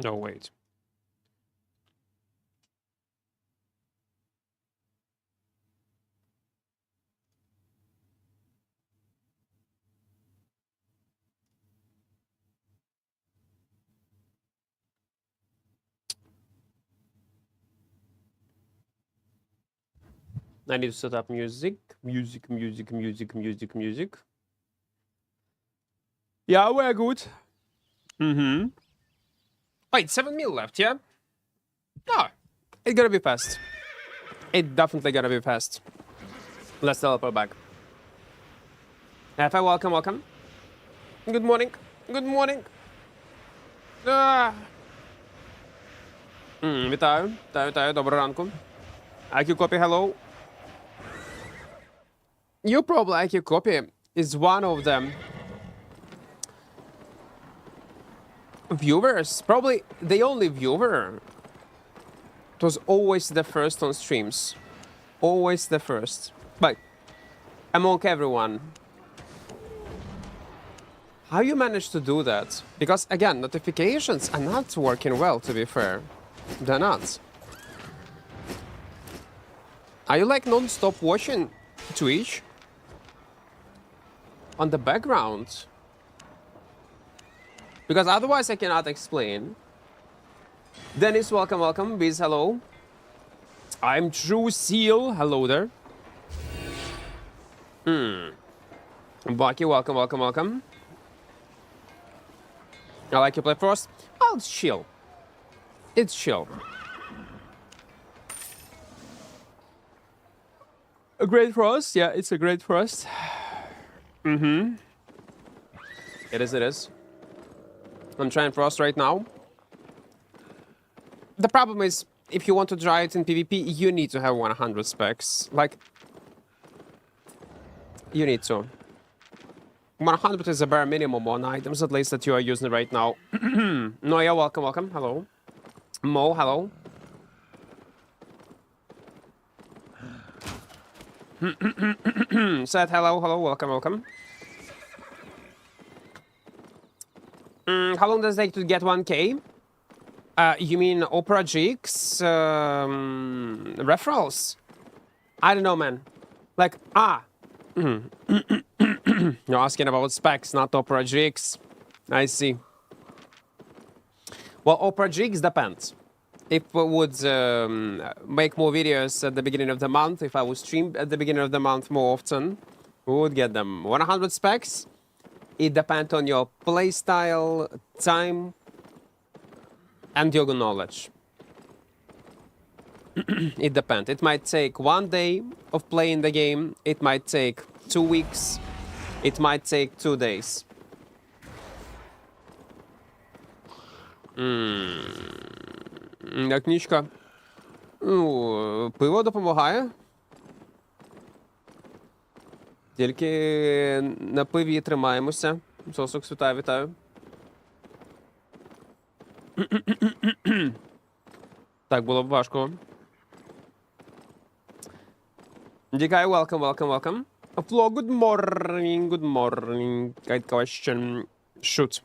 No, wait. I need to set up music. Music. Yeah, we're good. Mm-hmm. Wait, 7 mil left, yeah? No, it's gonna be fast. It definitely gonna be fast. Let's teleport back. Welcome. Good morning. Good morning. Вітаю. Доброго ранку. IQ copy, hello. You probably IQ copy is one of them. Viewers, probably the only viewer. It was always the first on streams. Always the first. But among everyone. How you managed to do that? Because again, notifications are not working well, to be fair. They're not. Are you like non-stop watching Twitch? On the background? Because otherwise I cannot explain. Dennis, welcome. Biz, hello. I'm True Seal, hello there. Bucky, welcome. I like you play Frost. Oh, it's chill. It's chill. A great Frost? Yeah, it's a great Frost. It is. I'm trying Frost right now. The problem is, if you want to try it in PvP, you need to have 100 specs. Like, you need to. 100 is a bare minimum on items, at least, that you are using right now. Noya, welcome. Hello. Mo, hello. Seth, hello. Welcome. How long does it take to get 1k? You mean Opera GX referrals? I don't know, man. Like, You're asking about specs, not Opera GX. I see. Well, Opera GX depends. If we would make more videos at the beginning of the month, if I would stream at the beginning of the month more often, we would get them. 100 specs. It depends on your playstyle, time, and your knowledge. It depends. It might take 1 day of playing the game. It might take 2 weeks. It might take 2 days. Книжка. Ну, пиво допомагає. Тільки на пиві тримаємося. Сосок, вітаю. Так, було б важко. Дікай, welcome. Flo, good morning. Great question. Shoot.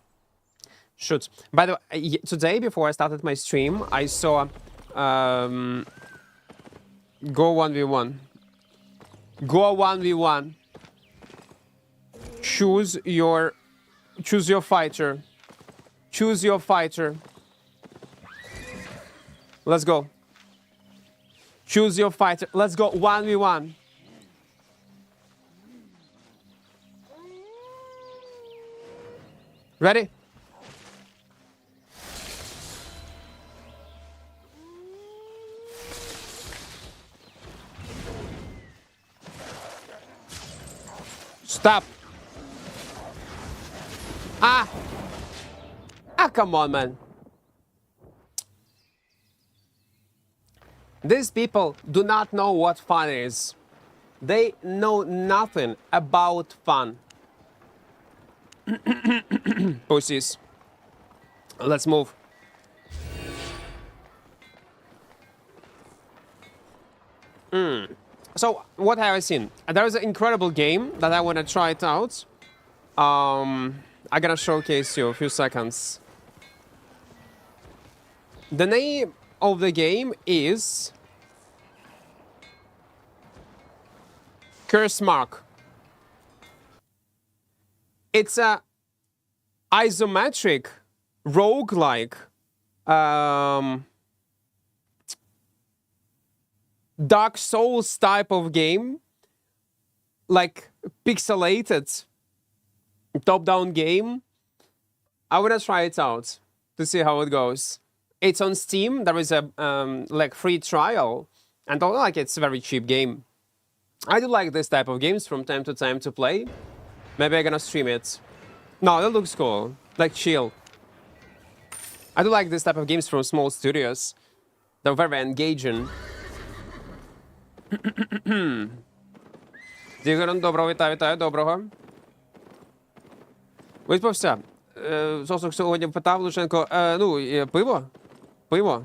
By the way, today, before I started my stream, I saw Go 1v1. Go 1v1. Choose your fighter. Choose your fighter. Let's go. Choose your fighter. Let's go 1v1. Ready? Stop. Come on, man. These people do not know what fun is. They know nothing about fun. Pussies. Let's move. So, what have I seen? There is an incredible game that I want to try it out. I'm gonna showcase you a few seconds. The name of the game is Curse Mark. It's a isometric roguelike Dark Souls type of game, like pixelated top-down game. I wanna try it out to see how it goes. It's on Steam. There is a like free trial, and like it's a very cheap game. I do like this type of games from time to time to play. Maybe I'm gonna stream it. No, that looks cool. Like chill. I do like this type of games from small studios. They're very engaging. Дігорон, доброго, вітаю, доброго. Виспався? Сосок сьогодні питав Лушенко. Пиво? Пиво?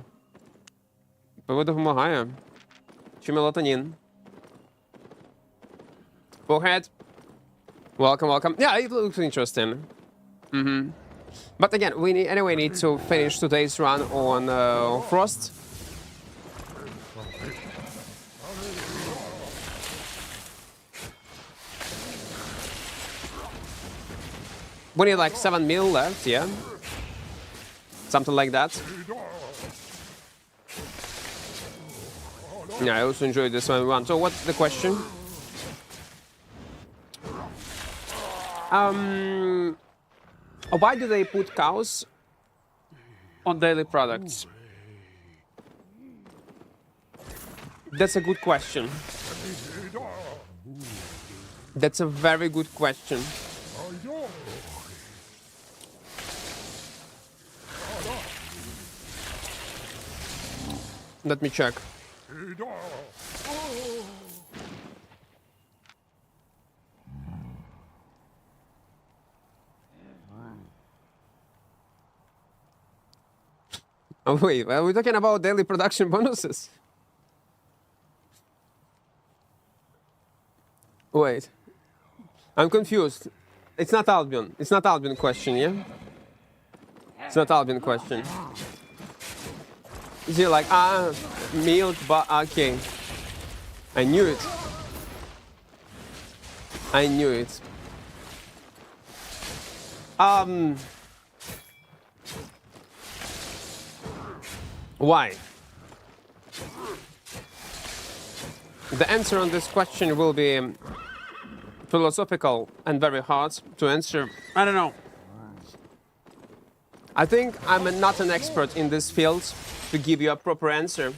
Пиво допомагає. Чи мелатонін? Forehead. Welcome. Yeah, it looks interesting. But again, we need to finish today's run on Frost. We need like 7 mil left, yeah? Something like that. Yeah, I also enjoyed this one. So what's the question? Why do they put cows on daily products? That's a good question. That's a very good question. Let me check. Oh wait, are we talking about daily production bonuses? Wait. I'm confused. It's not Albion. It's not Albion question, yeah? It's not Albion question. Is it like, milk, but okay. I knew it. I knew it. Why? The answer on this question will be philosophical and very hard to answer. I don't know. I think I'm not an expert in this field to give you a proper answer.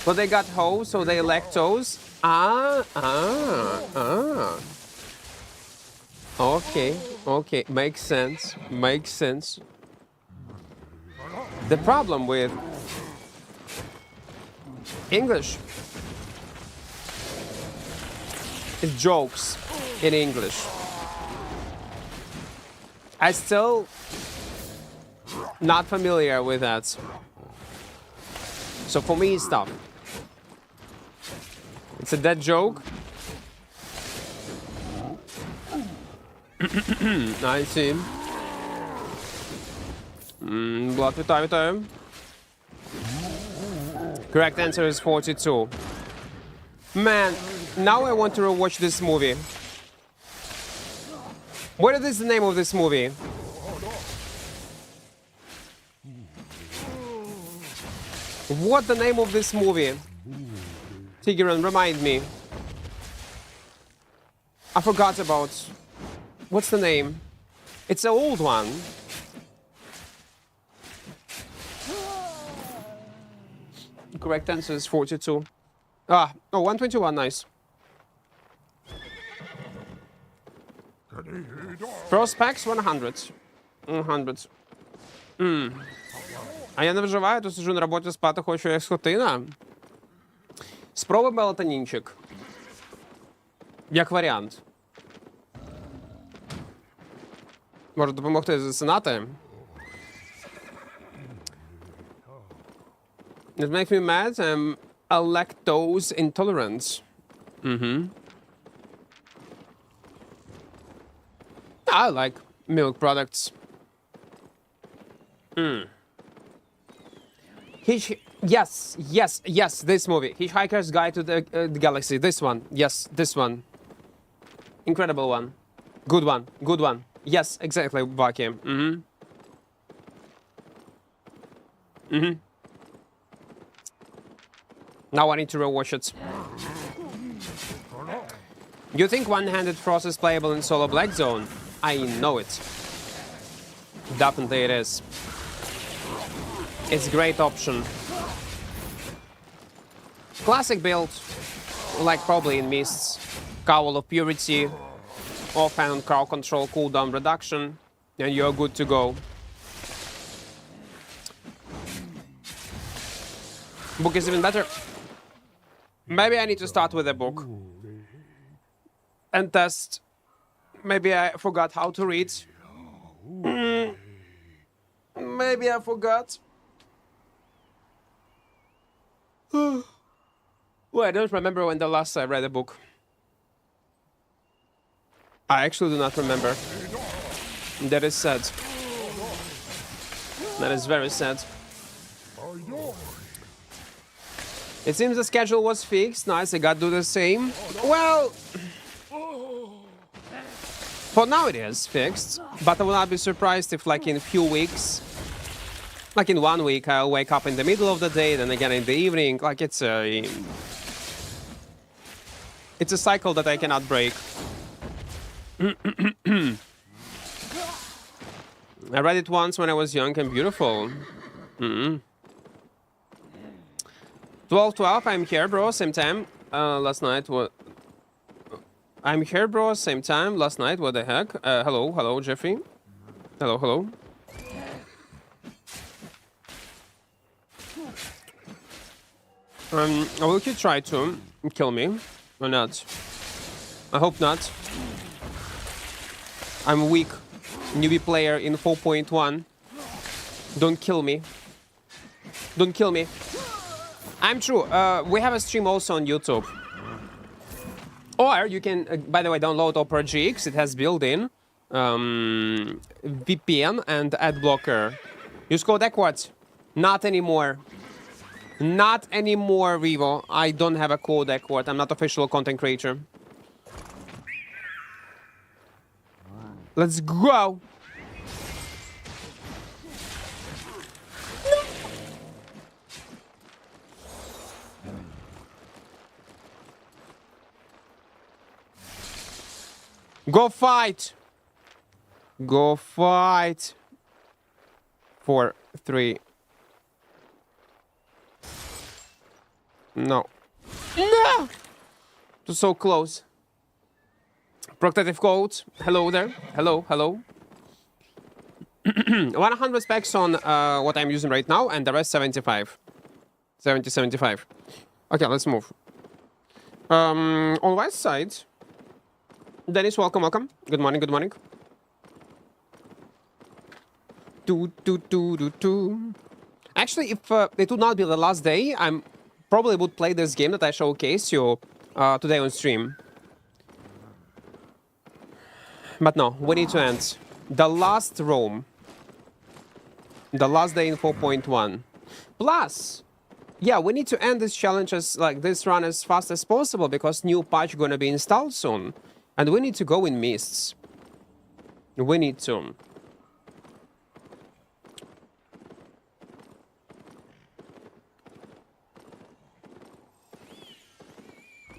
But they got hoe, so they lactose. Okay, makes sense. The problem with English is jokes in English. I still not familiar with that. So for me, it's tough. It's a dead joke. I see. Blood, вітаю. Correct answer is 42. Man, now I want to rewatch this movie. What is the name of this movie? What the name of this movie? Tigran, remind me. I forgot about... What's the name? It's an old one. Correct answer is 42. 121, nice. Prospects 100. 100. А я не виживаю, то сиджу на роботі спати хочу як скотина. Спробуй мелатонінчик. Як варіант. Може допомогти засинати. It makes me mad. I'm a lactose intolerant. I like milk products. Yes, yes, yes, this movie. Hitchhiker's Guide to the Galaxy. This one. Yes, this one. Incredible one. Good one. Good one. Yes, exactly, Baki. Now I need to rewatch it. You think one-handed Frost is playable in solo Black Zone? I know it. Definitely it is. It's a great option. Classic build, like probably in Mists. Cowl of Purity, offhand crowd control, cooldown reduction, and you're good to go. Book is even better. Maybe I need to start with a book and test. Maybe I forgot how to read. Maybe I forgot. Well, I don't remember when the last I read a book. I actually do not remember. That is sad. That is very sad. It seems the schedule was fixed. Nice, I got to do the same. Well, for now it is fixed. But I will not be surprised if, like, in a few weeks, like in 1 week, I'll wake up in the middle of the day, then again in the evening. Like, it's a cycle that I cannot break. I read it once when I was young and beautiful. 12, I'm here, bro, same time. Last night, what? I'm here, bro, same time. Last night, what the heck? Hello, Jeffrey. Hello. Will you try to kill me or not? I hope not. I'm weak. Newbie player in 4.1. Don't kill me. Don't kill me. I'm true. We have a stream also on YouTube. Or you can, by the way, download Opera GX. It has built-in VPN and ad blocker. Use code Equart. Not anymore. Not anymore, Vivo. I don't have a code Equart. I'm not official content creator. Let's go. Go fight. Go fight. 4, 3. No. No! It was so close. Protective code. Hello there. Hello. 100 specs on what I'm using right now, and the rest 75. 75. Okay, let's move. On west side. Dennis, welcome. Good morning. Actually, if it would not be the last day, I'm probably would play this game that I showcased you today on stream. But no, we need to end. The last roam. The last day in 4.1. Plus, yeah, we need to end this challenge this run as fast as possible because new patch gonna be installed soon. And we need to go in Mists. We need to.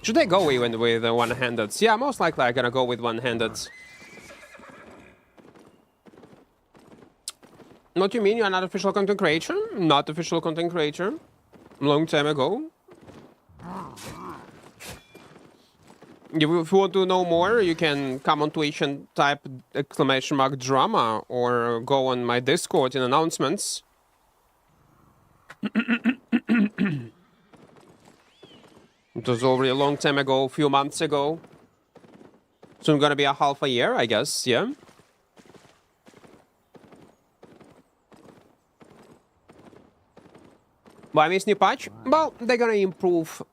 Should I go even with one-handed? Yeah, most likely I'm gonna go with one-handed. What do you mean you're not official content creator? Not official content creator. Long time ago. If you want to know more, you can come on Twitch and type !drama or go on my Discord in announcements. It was already a long time ago, a few months ago. Soon gonna be a half a year, I guess, yeah. Why miss new patch? Well, they're gonna improve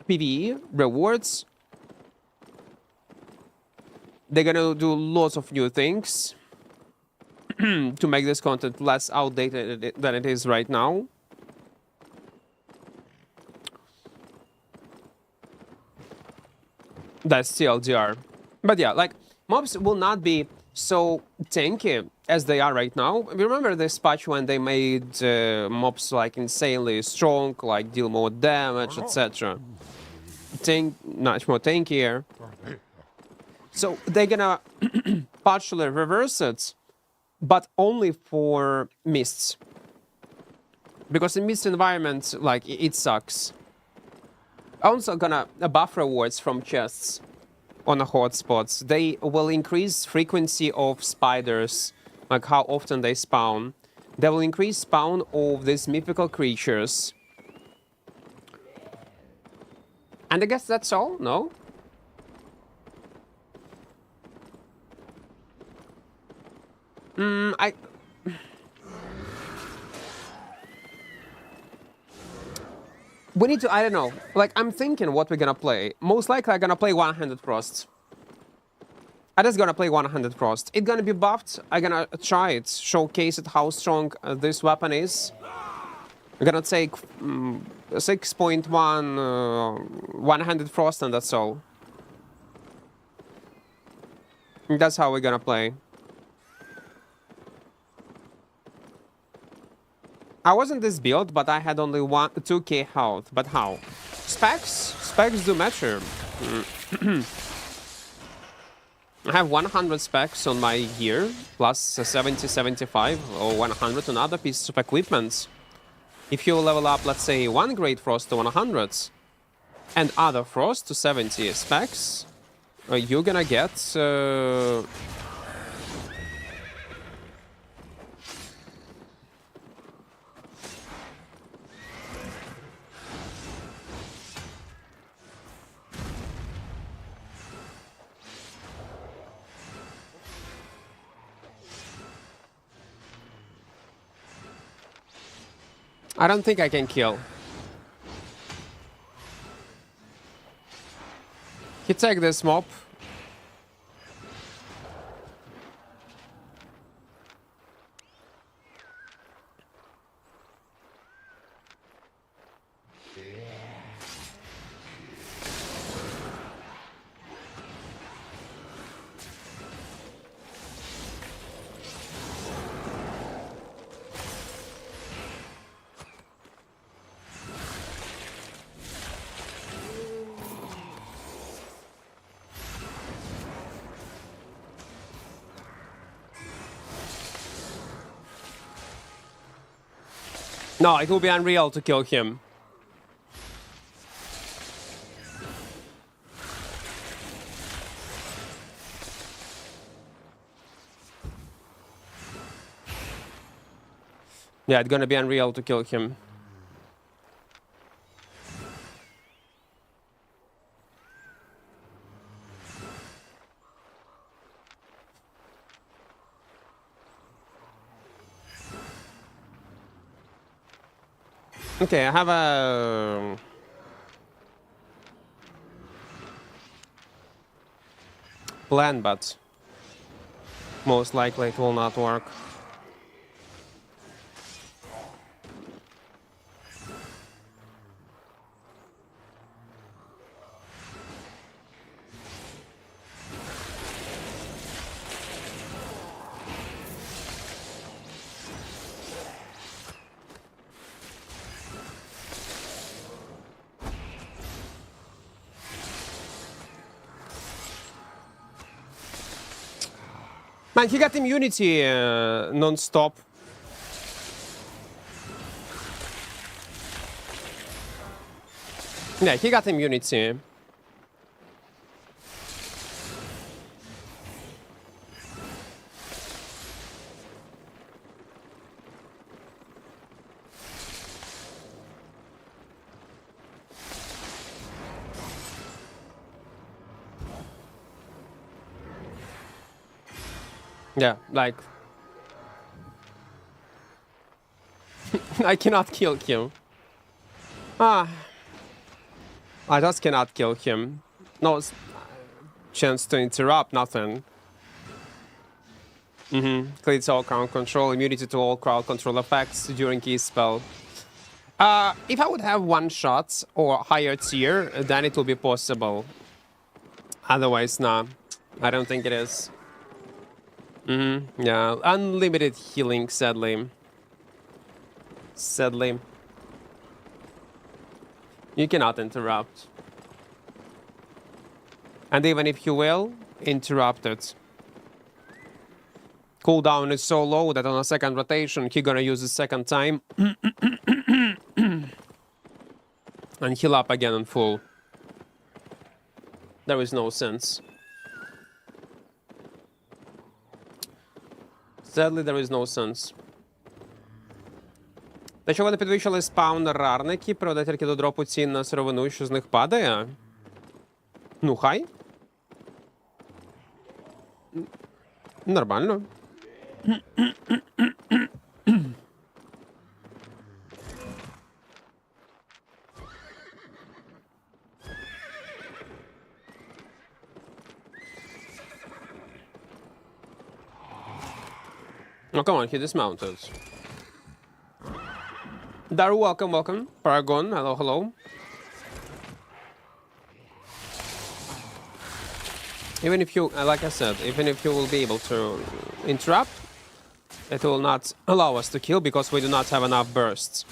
PvE, rewards. They're gonna do lots of new things to make this content less outdated than it is right now. That's TLDR. But yeah, like, mobs will not be so tanky as they are right now. Remember this patch when they made mobs like insanely strong, like deal more damage, etc. Much more tankier. So they're gonna partially reverse it, but only for mists. Because in mist environment, like, it sucks. Also gonna buff rewards from chests on the hotspots. They will increase frequency of spiders, like how often they spawn. They will increase spawn of these mythical creatures. And I guess that's all, no? We need to, I don't know. Like, I'm thinking what we're gonna play. Most likely I'm gonna play One-Handed Frost. I'm just gonna play One-Handed Frost. It's gonna be buffed. I'm gonna try it, showcase it how strong this weapon is. I'm gonna take 6.1 One-Handed Frost and that's all. That's how we're gonna play. I wasn't this build, but I had only 2k health. But how? Specs? Specs do matter. I have 100 specs on my gear, plus 70, 75, or 100 on other pieces of equipment. If you level up, let's say, one Great Frost to 100, and other Frost to 70 specs, you're gonna get... I don't think I can kill. He take this mob. No, it will be unreal to kill him. Yeah, it's gonna be unreal to kill him. Okay, I have a... plan, but most likely it will not work. Man, he got immunity non-stop. Yeah, he got immunity. Yeah, like... I cannot kill him. Ah. I just cannot kill him. No, chance to interrupt, nothing. Clears all crowd control, immunity to all crowd control effects during key spell. If I would have one shot or higher tier, then it will be possible. Otherwise, nah. I don't think it is. Yeah, unlimited healing, sadly. Sadly. You cannot interrupt. And even if you will, interrupt it. Cooldown is so low that on a second rotation, he's gonna use the second time. And heal up again on full. There is no sense. Sadly, there is no sense. Те, що вони підвищили спаун рарники, приведе тільки до дропу цін на сировину, що з них падає? Ну, хай. Нормально. Oh, come on, he dismounted. Daru, welcome, welcome. Paragon, hello, hello. Even if you, like I said, even if you will be able to interrupt, it will not allow us to kill because we do not have enough bursts.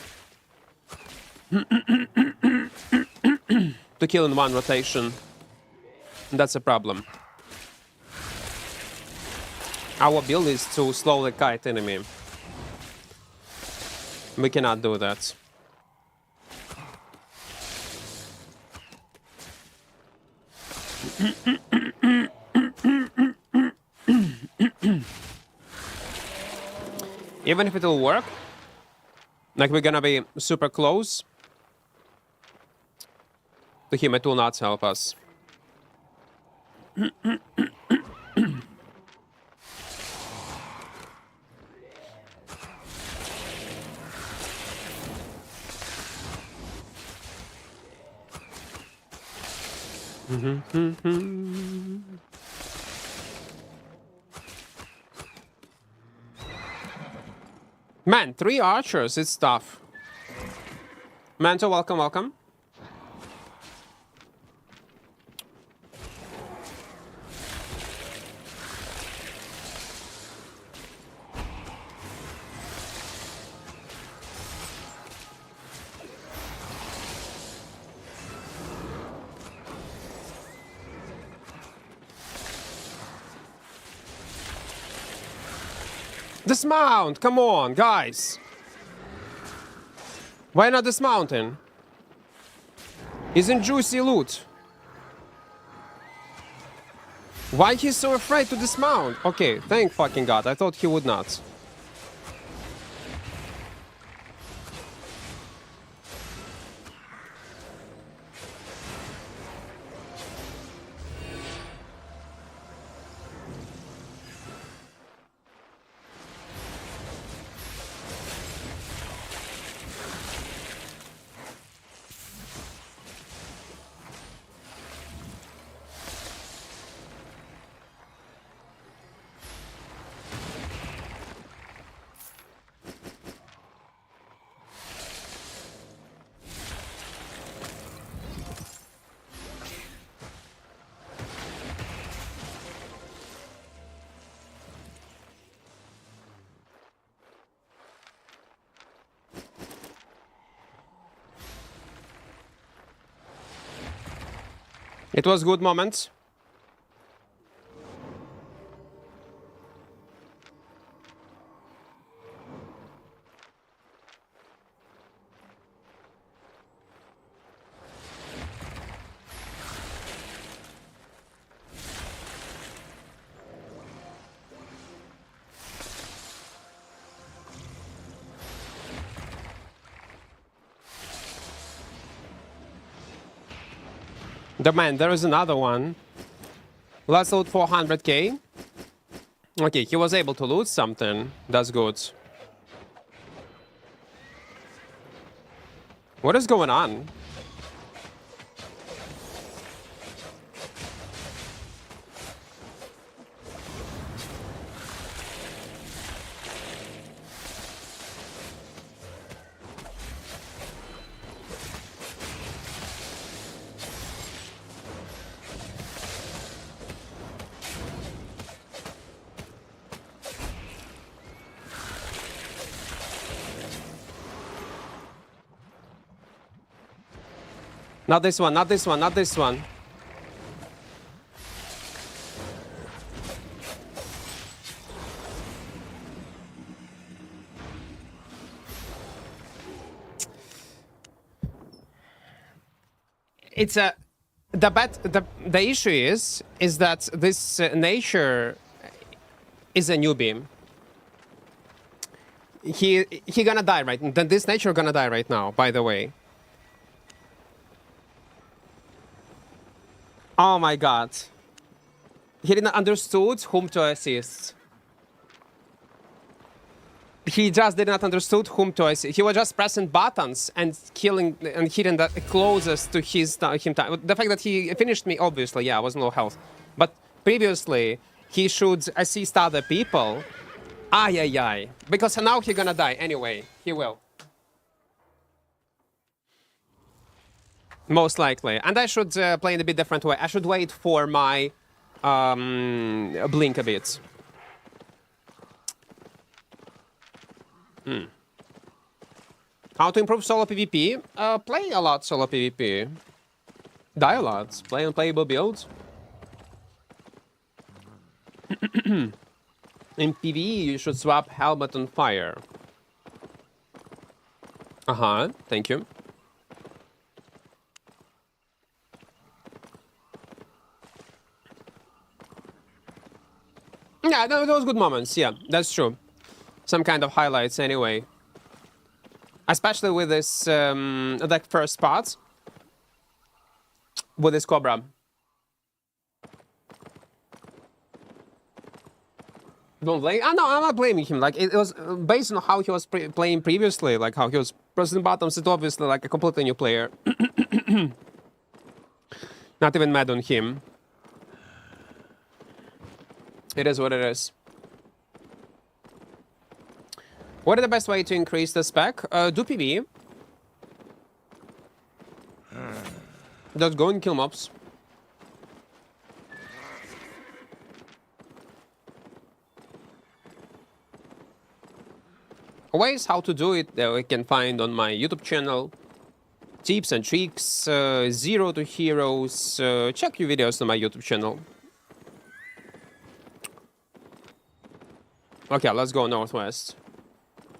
To kill in one rotation. That's a problem. Our build is to slowly kite enemy. We cannot do that. Even if it will work, like we're gonna be super close to him, it will not help us. Man, 3 archers, it's tough. Manto, welcome, welcome. Dismount! Come on, guys! Why not dismounting? He's in juicy loot. Why he's so afraid to dismount? Okay, thank fucking God. I thought he would not. It was good moments. The man, there is another one. Let's loot 400k. Okay, he was able to loot something. That's good. What is going on? Not this one, not this one, not this one. It's a the issue is that this nature is a newbie. He gonna die right. Then this nature gonna die right now. By the way. Oh my god. He didn't understood whom to assist. He just did not understood whom to assist. He was just pressing buttons and killing and hitting the closest to him time. The fact that he finished me, obviously, yeah, I was low health. But previously, he should assist other people. Ay, ay, ay. Because now he's gonna die anyway. He will. Most likely. And I should play in a bit different way. I should wait for my blink a bit. How to improve solo PvP? Play a lot solo PvP. Die a lot. Play unplayable builds. In PvE, you should swap helmet on fire. Thank you. Yeah, those good moments. Yeah, that's true. Some kind of highlights anyway. Especially with this, like, first spot. With this Cobra. Don't blame. No, I'm not blaming him. Like, it was based on how he was playing previously, like how he was pressing buttons. It's obviously like a completely new player. Not even mad on him. It is what it is. What is the best way to increase the spec? Do PB. Just go and kill mobs. Ways how to do it that we can find on my YouTube channel. Tips and tricks, Zero to Heroes. Check your videos on my YouTube channel. Okay, let's go northwest.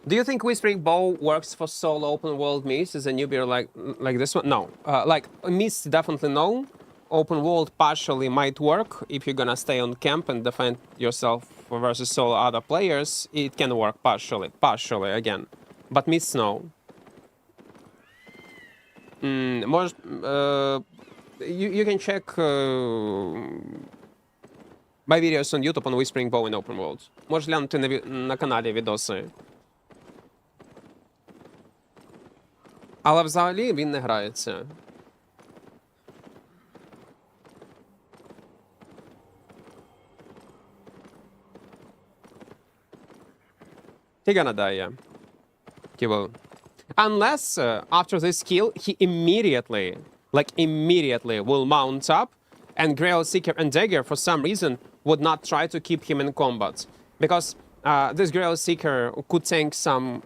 Do you think Whispering Bow works for solo open world missions as a newbie like this one? No. Like, mists definitely no. Open world partially might work if you're gonna stay on camp and defend yourself versus solo other players. It can work partially again. But mists no. More, you can check my videos on YouTube on Whispering Bow in open world. Можеш глянути на каналі відоси. Але взагалі він не грається. He's gonna die, yeah. He will. Unless after this kill, he immediately will mount up, and Grail Seeker and Dagger, for some reason, would not try to keep him in combat. Because this Grail Seeker could tank some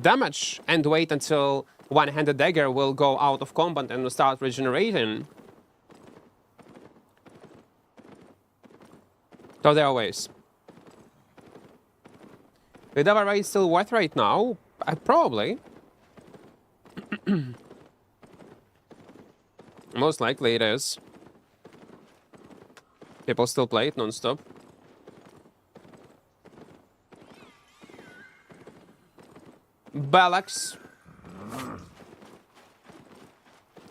damage and wait until one-handed Dagger will go out of combat and will start regenerating. So there are ways. Is the raid still worth right now? Probably. Most likely it is. People still play it non-stop. Balax.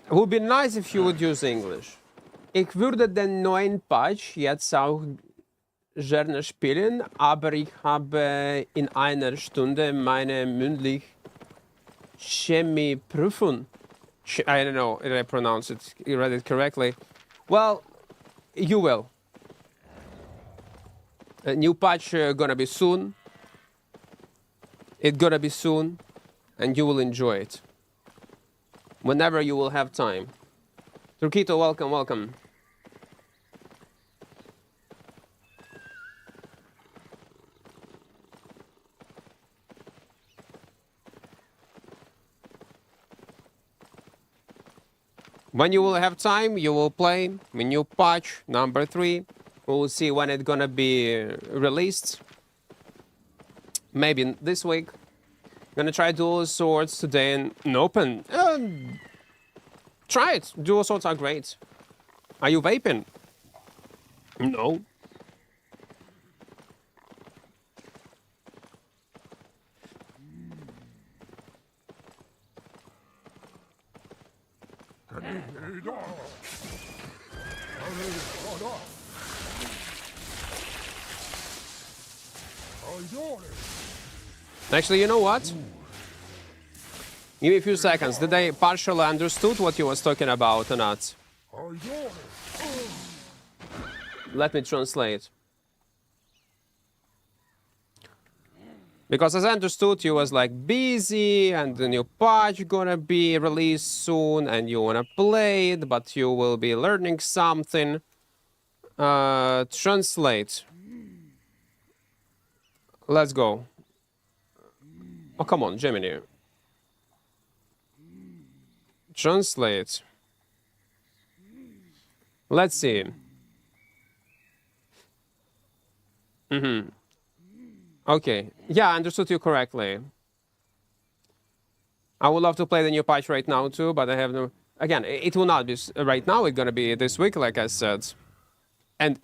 It would be nice if you would use English. Ich würde den neuen Patch jetzt auch gerne spielen, aber ich habe in einer Stunde meine mündlich Chemieprüfung. I don't know if I pronounce it, you read it correctly. Well, you will. A new patch gonna be soon. It's gonna be soon, and you will enjoy it. Whenever you will have time. Turquito, welcome, welcome. When you will have time, you will play the new patch number 3. We'll see when it's gonna be released. Maybe this week. Gonna try dual swords today and open. Try it. Dual swords are great. Are you vaping? No. Actually, you know what? Give me a few seconds. Did I partially understood what you was talking about or not? Let me translate. Because as I understood, you was like busy and the new patch gonna be released soon and you wanna play it, but you will be learning something. Translate. Let's go. Oh, come on, Gemini. Translate. Let's see. Okay. Yeah, I understood you correctly. I would love to play the new patch right now too, but I have no... Again, it will not be right now. It's gonna be this week, like I said. And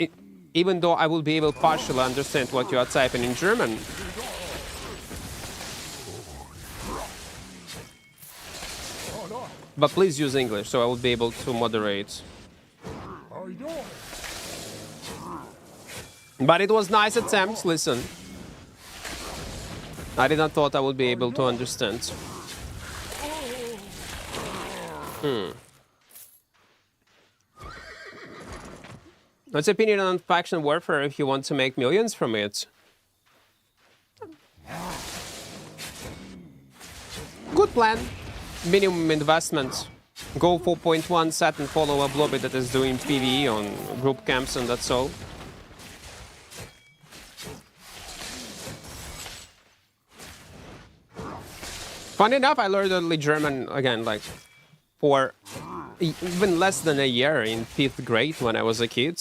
even though I will be able to partially understand what you are typing in German... But please use English, so I will be able to moderate. But it was nice attempt, listen. I did not thought I would be able to understand. What's your opinion on faction warfare if you want to make millions from it? Good plan. Minimum investment. Go 4.1 set and follow a lobby that is doing PvE on group camps and that's all. Funny enough, I learned early German again, like for even less than a year in 5th grade when I was a kid.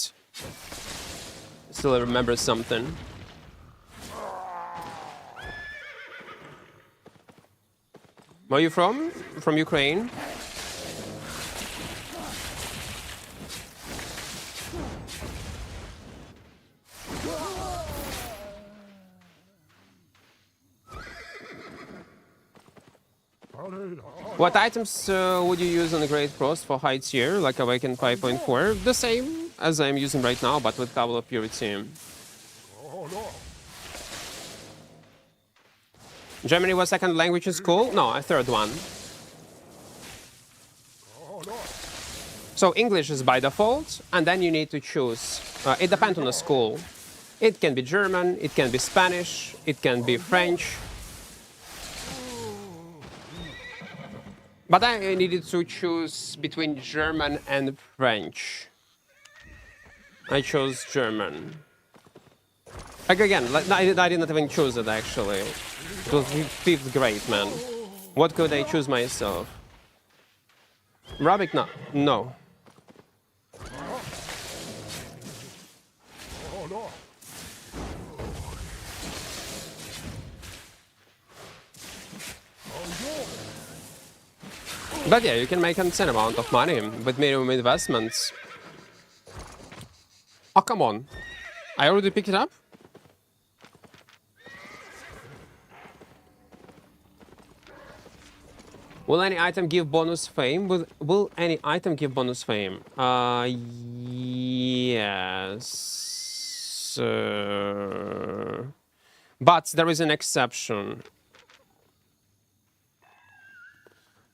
Still remember something. Where are you from? From Ukraine? What items would you use on the Great Frost for high tier, like Awaken 5.4? The same as I'm using right now, but with Double of Purity. Germany was second language in school? No, a third one. So English is by default, and then you need to choose. It depends on the school. It can be German, it can be Spanish, it can be French. But I needed to choose between German and French. I chose German. Like again, I did not even choose it actually. It was 5th grade, man. What could I choose myself? Arabic? No. No. But yeah, you can make an insane amount of money with minimum investments. Oh, come on. I already picked it up? Will any item give bonus fame? Will any item give bonus fame? Yes. But there is an exception.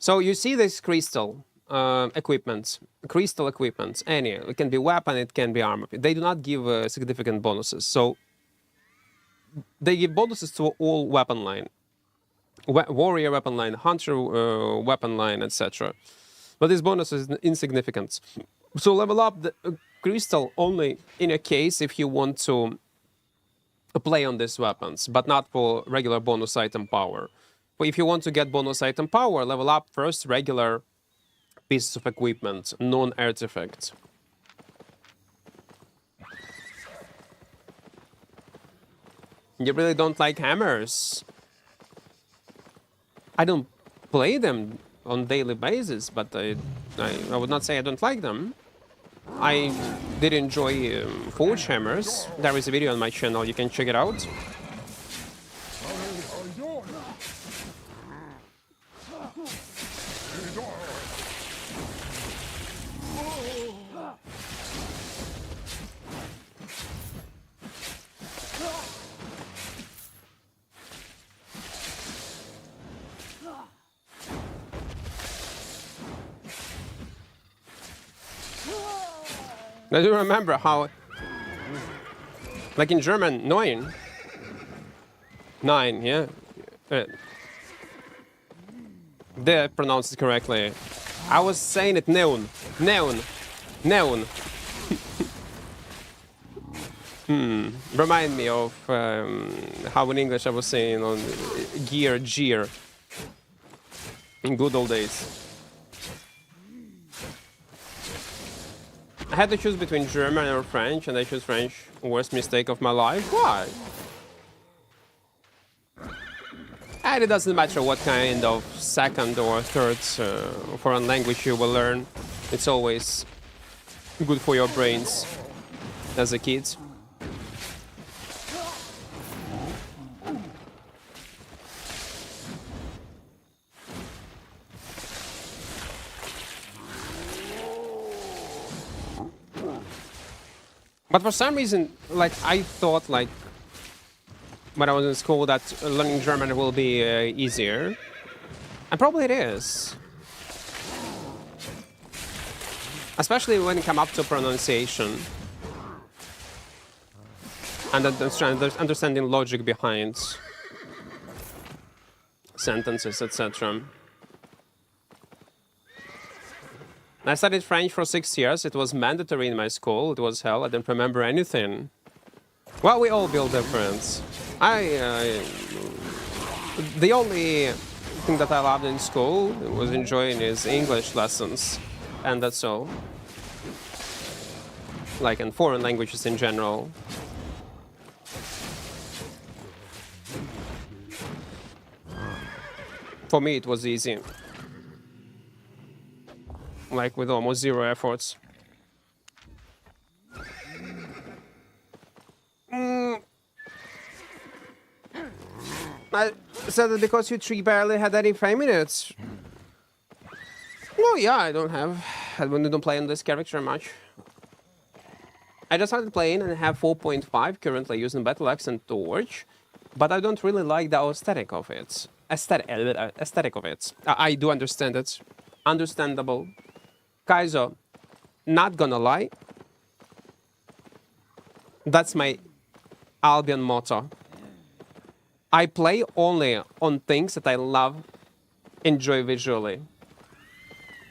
So you see this crystal equipment, any. It can be weapon, it can be armor. They do not give significant bonuses. So they give bonuses to all weapon line. Warrior weapon line, hunter weapon line, etc. But this bonus is insignificant. So level up the crystal only in a case if you want to play on these weapons, but not for regular bonus item power. But if you want to get bonus item power, level up first regular pieces of equipment, non-artifacts. You really don't like hammers? I don't play them on daily basis, but I would not say I don't like them. I did enjoy forge hammers. There is a video on my channel, you can check it out. I do remember how, like in German, 9. 9, yeah. They pronounced it correctly. I was saying it neon. Neon. Neon. Remind me of how in English I was saying on gear, jeer. In good old days. I had to choose between German or French, and I chose French. Worst mistake of my life. Why? And it doesn't matter what kind of second or third foreign language you will learn. It's always good for your brains as a kid. But for some reason, like, I thought, like, when I was in school that learning German will be easier. And probably it is. Especially when it comes up to pronunciation. And understanding logic behind sentences, etc. I studied French for 6 years. It was mandatory in my school. It was hell. I didn't remember anything. Well, we all build difference. The only thing that I loved in school was enjoying is English lessons, and that's all. Like in foreign languages in general. For me, it was easy. Like with almost zero efforts. I said that because you three barely had any 5 minutes. Oh yeah, I don't play on this character much. I just started playing and I have 4.5 currently using Battle Axe and Torch, but I don't really like the aesthetic of it. Aesthetic of it. I do understand it. Understandable. Kaizo, not gonna lie, that's my Albion motto. I play only on things that I love, enjoy visually.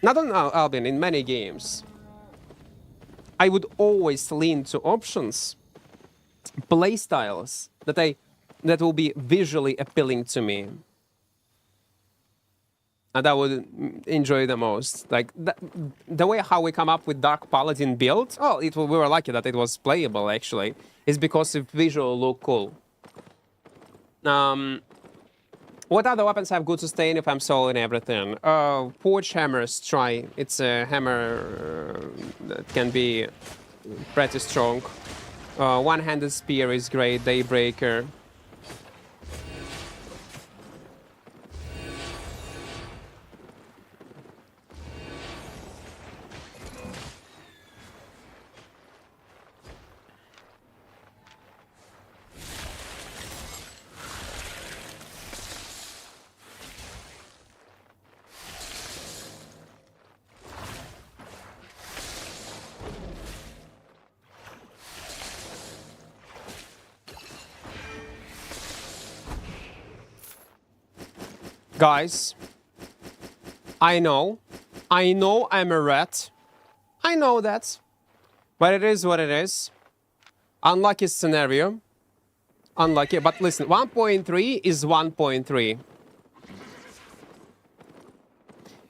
Not on Albion, in many games. I would always lean to options, playstyles that will be visually appealing to me. And I would enjoy the most. Like, the way how we come up with Dark Paladin build, we were lucky that it was playable, actually, is because the visual look cool. What other weapons have good sustain if I'm soloing everything? Forge hammers, try. It's a hammer that can be pretty strong. One-handed spear is great, Daybreaker. Guys, I know I'm a rat. I know that. But it is what it is. Unlucky scenario. Unlucky, but listen, 1.3 is 1.3.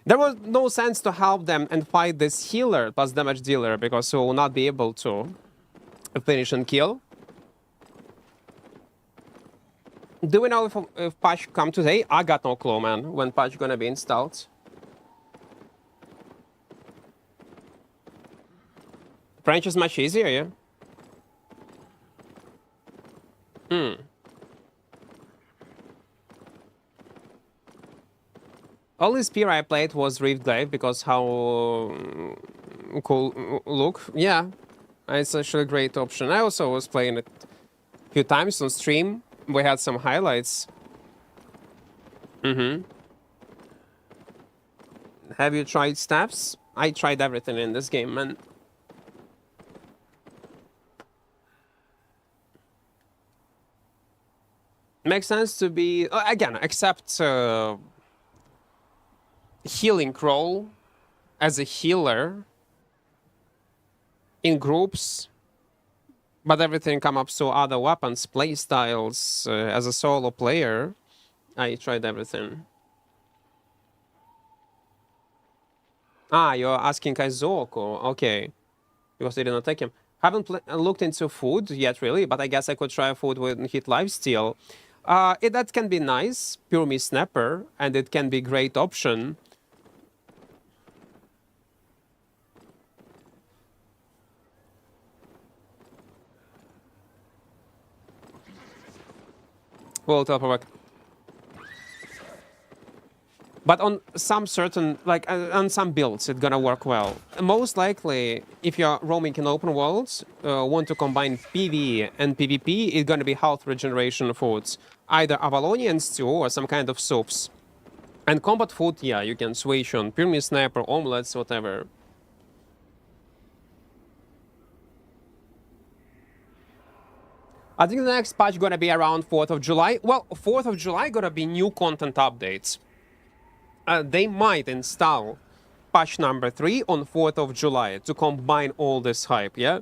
There was no sense to help them and fight this healer plus damage dealer because he will not be able to finish and kill. Do we know if patch come today? I got no clue, man, when patch gonna be installed. French is much easier, yeah? Only spear I played was Rift Glaive because how cool look. Yeah, it's actually a great option. I also was playing it a few times on stream. We had some highlights. Have you tried staffs? I tried everything in this game, man. Makes sense to be again, except healing crawl as a healer in groups, but everything come up so other weapons, playstyles as a solo player. I tried everything. Ah, you're asking Kaizoko. Okay. Because they didn't take him. Haven't looked into food yet, really, but I guess I could try food with hit lifesteal. That can be nice, pure me snapper, and it can be great option. Well, teleprovoke. But on some certain, like on some builds, it's gonna work well. Most likely, if you're roaming in open worlds, want to combine PvE and PvP, it's gonna be health regeneration foods. Either Avalonian stew or some kind of soups. And combat food, yeah, you can switch on pyramid sniper, omelets, whatever. I think the next patch gonna be around 4th of July. Well, 4th of July gonna be new content updates. They might install patch number 3 on 4th of July to combine all this hype, yeah?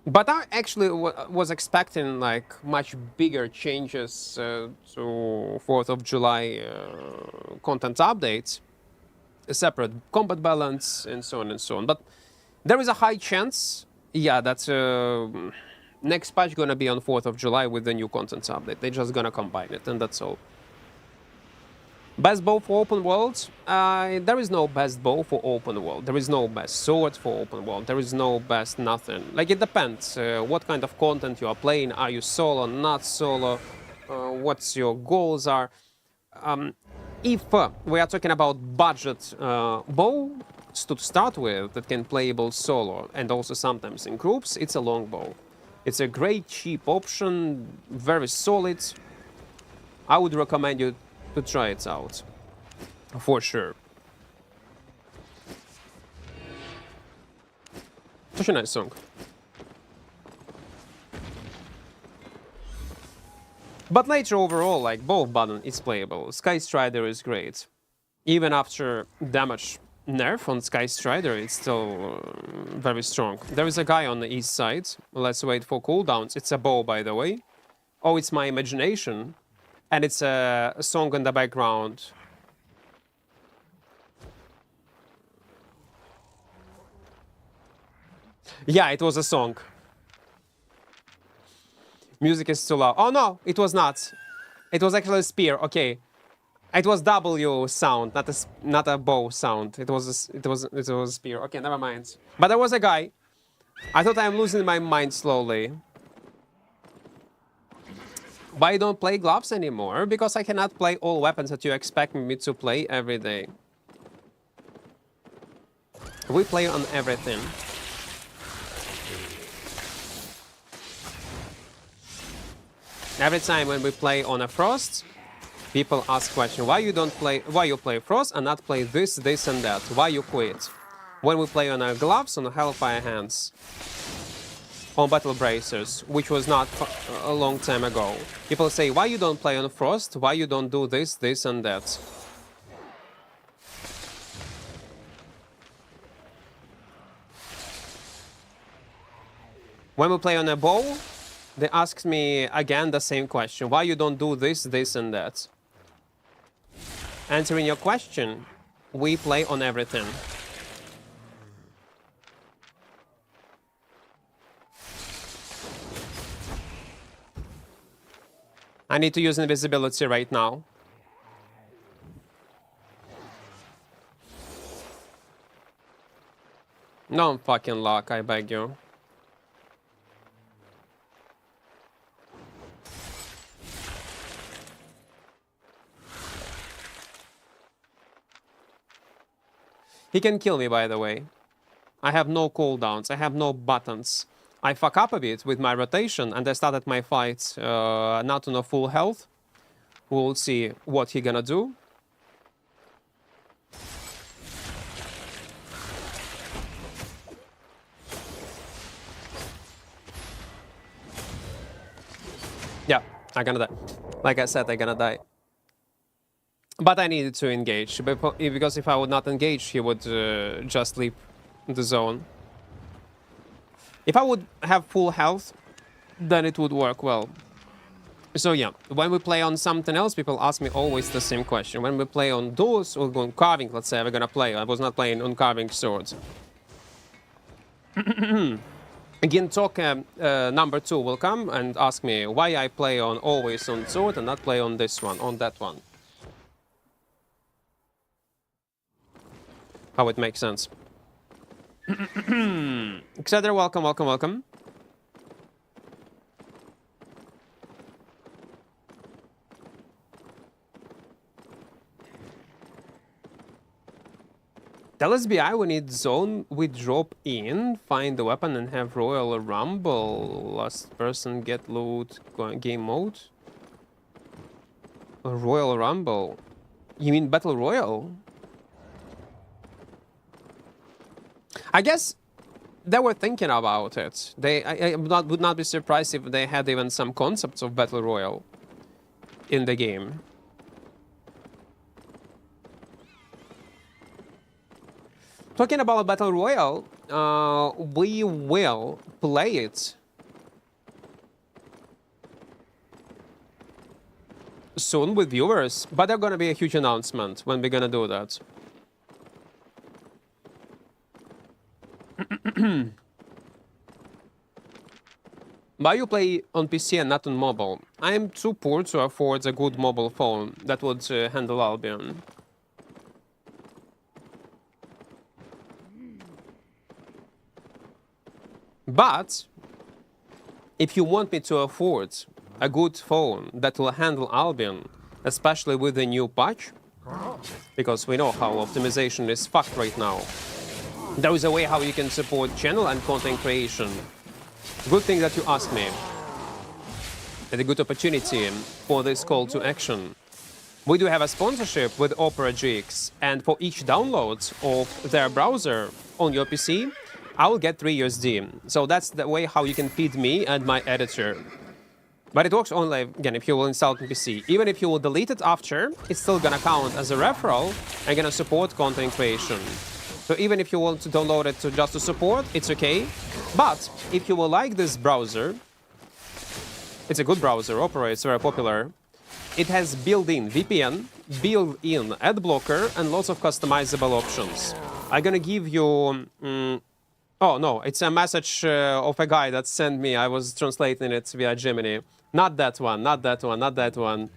But I actually was expecting like much bigger changes to 4th of July content updates, a separate combat balance, and so on and so on. But there is a high chance, yeah, that next patch gonna be on 4th of July with the new content update. They're just gonna combine it, and that's all. Best bow for open world? There is no best bow for open world. There is no best sword for open world. There is no best nothing. Like, it depends what kind of content you are playing. Are you solo, not solo? What's your goals are? If we are talking about budget bow to start with that can playable solo and also sometimes in groups, it's a longbow. It's a great cheap option, very solid. I would recommend you to try it out, for sure. Such a nice song. But later overall, like, both button is playable. Sky Strider is great. Even after damage nerf on Sky Strider, it's still very strong. There is a guy on the east side. Let's wait for cooldowns. It's a bow, by the way. Oh, it's my imagination. And it's a song in the background. Yeah, it was a song. Music is too loud. Oh no, it was not. It was actually a spear. Okay, it was W sound, not a bow sound. It was a spear. Okay, never mind. But there was a guy. I thought I'm losing my mind slowly. Why don't play gloves anymore? Because I cannot play all weapons that you expect me to play every day. We play on everything. Every time when we play on a Frost, people ask question, why you play Frost and not play this, this and that? Why you quit? When we play on our gloves, on Hellfire Hands, on Battle Bracers, which was not a long time ago. People say, why you don't play on Frost? Why you don't do this, this and that? When we play on a bow, they ask me again the same question. Why you don't do this, this and that? answering your question, we play on everything. I need to use invisibility right now. No fucking luck, I beg you. He can kill me, by the way. I have no cooldowns, I have no buttons. I fuck up a bit with my rotation, and I started my fight not on a full health. We'll see what he gonna do. Yeah, I'm gonna die. Like I said, I'm gonna die. But I needed to engage, because if I would not engage, he would just leave the zone. If I would have full health, then it would work well. So yeah, when we play on something else, people ask me always the same question. When we play on duels or on carving, let's say we're gonna play. I was not playing on carving swords. Again, talk number 2 will come and ask me why I play on always on sword and not play on this one, on that one. How it makes sense. Etc. Welcome, welcome, welcome. Tell SBI we need zone, we drop in, find the weapon and have Royal Rumble. Last person get loot, game mode. A Royal Rumble. You mean Battle Royale? I guess they were thinking about it. I would not be surprised if they had even some concepts of Battle Royale in the game. Talking about Battle Royale, we will play it soon with viewers, but there's gonna be a huge announcement when we're gonna do that. Why you play on PC and not on mobile? I am too poor to afford a good mobile phone that would handle Albion. But if you want me to afford a good phone that will handle Albion, especially with the new patch, because we know how optimization is fucked right now, there is a way how you can support channel and content creation. Good thing that you asked me. And a good opportunity for this call to action. We do have a sponsorship with Opera GX, and for each download of their browser on your PC, I will get 3 USD. So that's the way how you can feed me and my editor. But it works only, again, if you will install it on PC. Even if you will delete it after, it's still gonna count as a referral and gonna support content creation. So even if you want to download it just to support, it's okay. But if you will like this browser, it's a good browser, Opera, it's very popular. It has built-in VPN, built-in ad blocker, and lots of customizable options. I'm gonna give you... oh, no, it's a message of a guy that sent me. I was translating it via Gemini. Not that one, not that one, not that one.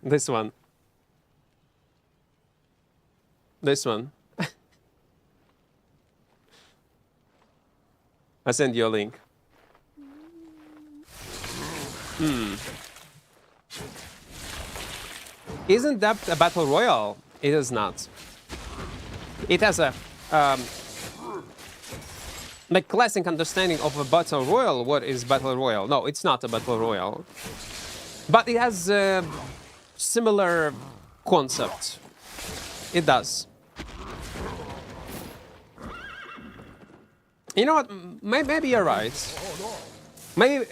This one. This one. I send you a link. Isn't that a battle royale? It is not. It has a like classic understanding of a battle royale. What is battle royale? No, it's not a battle royale, but it has a similar concept. It does. You know what? Maybe you're right. Maybe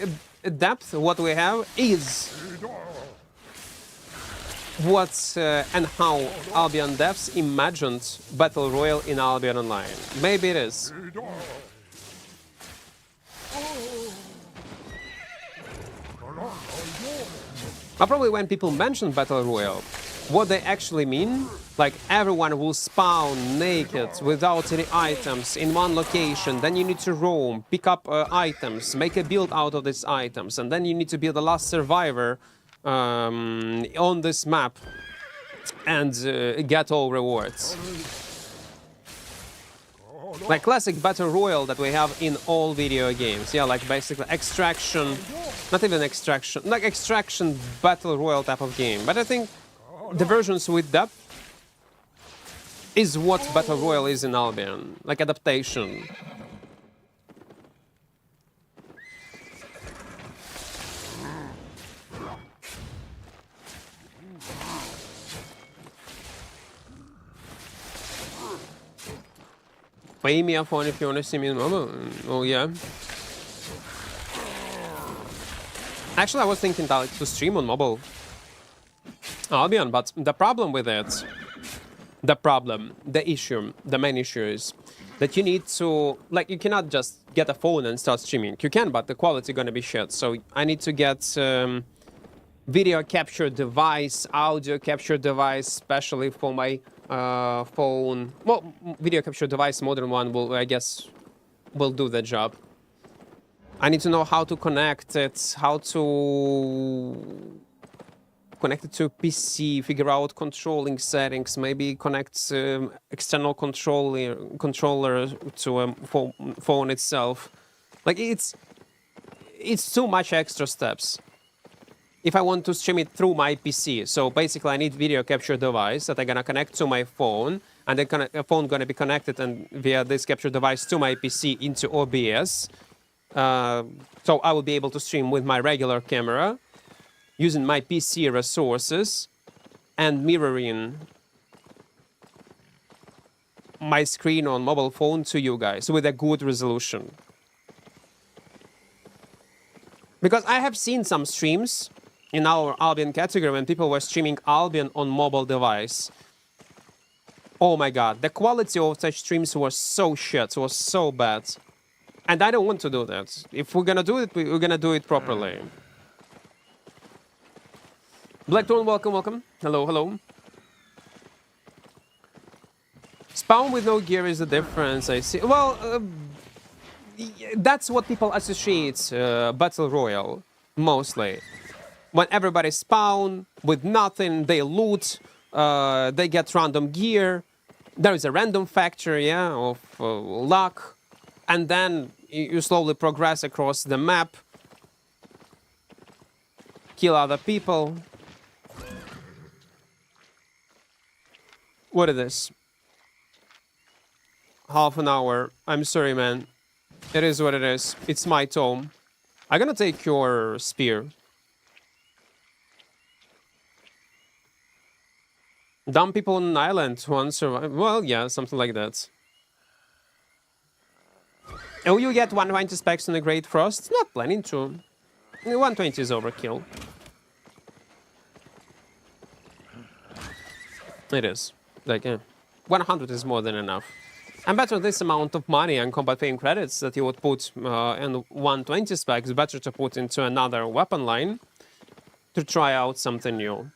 depth, what we have, is what and how Albion devs imagined Battle Royale in Albion Online. Maybe it is. But probably when people mention Battle Royale, what they actually mean. Like everyone will spawn naked without any items in one location. Then you need to roam, pick up items, make a build out of these items, and then you need to be the last survivor on this map and get all rewards. Like classic battle royale that we have in all video games. Yeah, like basically extraction, not even extraction, like extraction battle royale type of game. But I think the versions with depth is what battle royale is in Albion, like adaptation. Pay me a phone if you want to see me in mobile. Oh yeah. Actually, I was thinking to stream on mobile Albion, but the problem with it, the issue, the main issue is that you need to, like, you cannot just get a phone and start streaming. You can, but the quality gonna be shit. So I need to get video capture device, audio capture device, especially for my phone. Well, video capture device, modern one will, I guess, will do the job. I need to know how to connect it, how to connect it to a PC, figure out controlling settings, maybe connect external controller to a phone itself. Like it's too much extra steps if I want to stream it through my PC. So basically I need video capture device that I'm gonna connect to my phone, and then a phone gonna be connected and via this capture device to my PC into OBS. So I will be able to stream with my regular camera using my PC resources and mirroring my screen on mobile phone to you guys with a good resolution. Because I have seen some streams in our Albion category when people were streaming Albion on mobile device. Oh my god, the quality of such streams was so shit, was so bad. And I don't want to do that. If we're gonna do it, we're gonna do it properly. Blackthorn, welcome, welcome. Hello, hello. Spawn with no gear is the difference, I see. Well, that's what people associate Battle Royale, mostly. When everybody spawn with nothing, they loot, they get random gear. There is a random factor, yeah, of luck. And then you slowly progress across the map. Kill other people. What is this? Half an hour. I'm sorry, man. It is what it is. It's my tome. I'm gonna take your spear. Dumb people on an island, one survive. Well, yeah, something like that. Oh, you get 120 specs on the Great Frost? Not planning to. 120 is overkill. It is. Like, 100 is more than enough. And better this amount of money and combat paying credits that you would put in 120 specs, better to put into another weapon line to try out something new.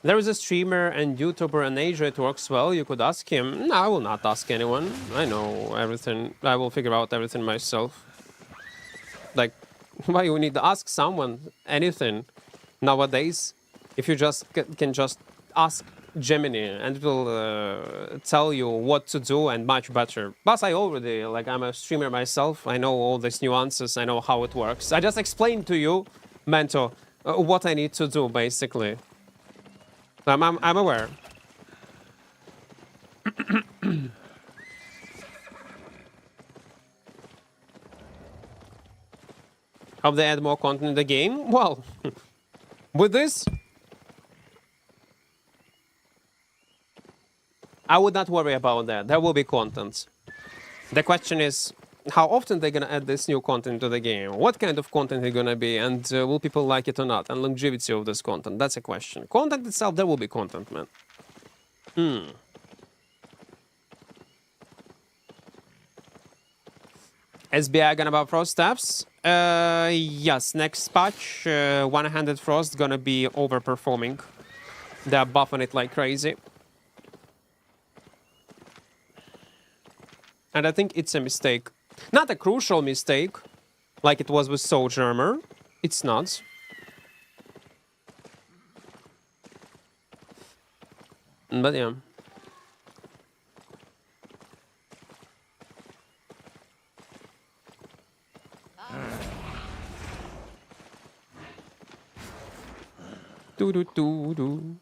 There is a streamer and YouTuber in Asia, it works well, you could ask him. No, I will not ask anyone. I know everything. I will figure out everything myself. Like, why you need to ask someone anything nowadays? If you just can just ask Gemini and it will tell you what to do and much better. Plus, I already, like, I'm a streamer myself. I know all these nuances. I know how it works. I just explained to you, Mento, what I need to do, basically. I'm aware. Hope they add more content in the game. Well, with this, I would not worry about that. There will be content. The question is, how often they're gonna add this new content to the game? What kind of content is gonna be, and will people like it or not? And longevity of this content, that's a question. Content itself, there will be content, man. SBI gonna buff frost steps. Yes, next patch, one-handed frost gonna be overperforming. They're buffing it like crazy. And I think it's a mistake. Not a crucial mistake, like it was with Soldier Armor. It's not. But yeah. Do do do do.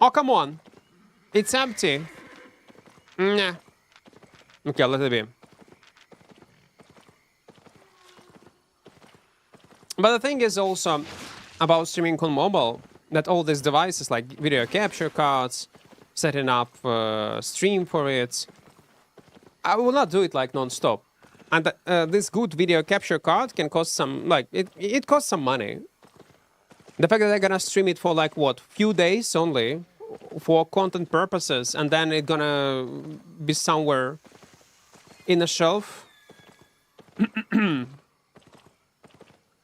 Oh, come on. It's empty. Nah. Okay, let it be. But the thing is also about streaming on mobile, that all these devices like video capture cards, setting up stream for it, I will not do it like non-stop. And this good video capture card can cost some, like, it costs some money. The fact that they're gonna stream it for like, what, few days only, for content purposes, and then it's gonna be somewhere in a shelf.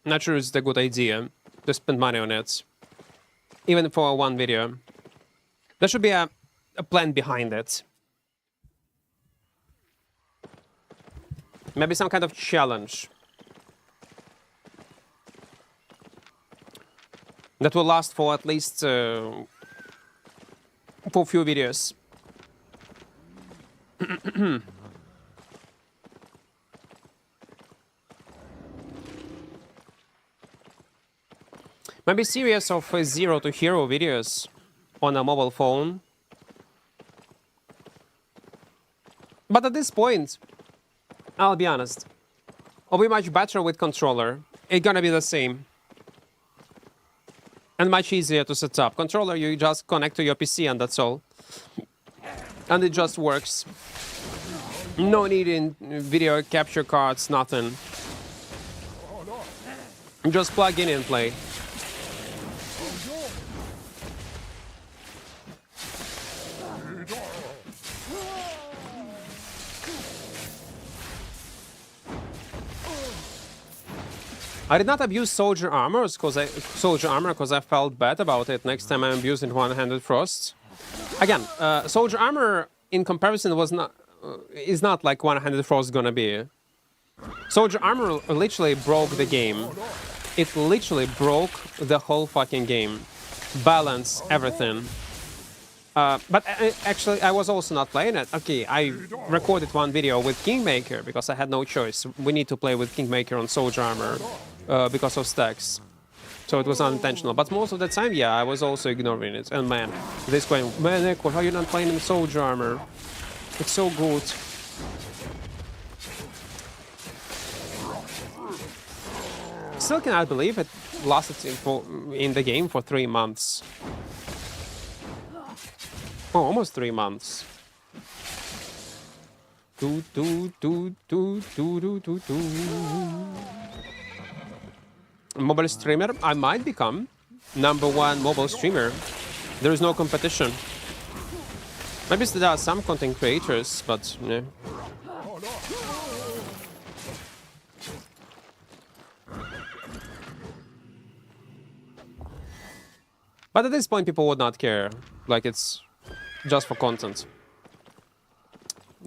Not sure it's a good idea to spend money on it, even for one video. There should be a plan behind it. Maybe some kind of challenge that will last for at least for a few videos. Maybe series of 0 to hero videos on a mobile phone. But at this point, I'll be honest, I'll be much better with controller. It's gonna be the same. And much easier to set up. Controller, you just connect to your PC and that's all. And it just works. No need in video capture cards, nothing. Just plug in and play. I did not abuse Soldier Armor because I felt bad about it. Next time I'm abusing one-handed frost. Again, Soldier Armor in comparison is not like one-handed frost gonna be. Soldier Armor literally broke the game. It literally broke the whole fucking game. Balance, everything. But actually, I was also not playing it. Okay, I recorded one video with Kingmaker because I had no choice. We need to play with Kingmaker on Soldier Armor because of stacks. So it was unintentional. But most of the time, yeah, I was also ignoring it. And man, this going, man, Equart, how are you not playing in Soldier Armor? It's so good. Still cannot believe it lasted in the game for 3 months. Oh, almost 3 months. Mobile streamer, I might become #1 mobile streamer. There is no competition. Maybe there are some content creators, but yeah. But at this point, people would not care. Like, it's just for content.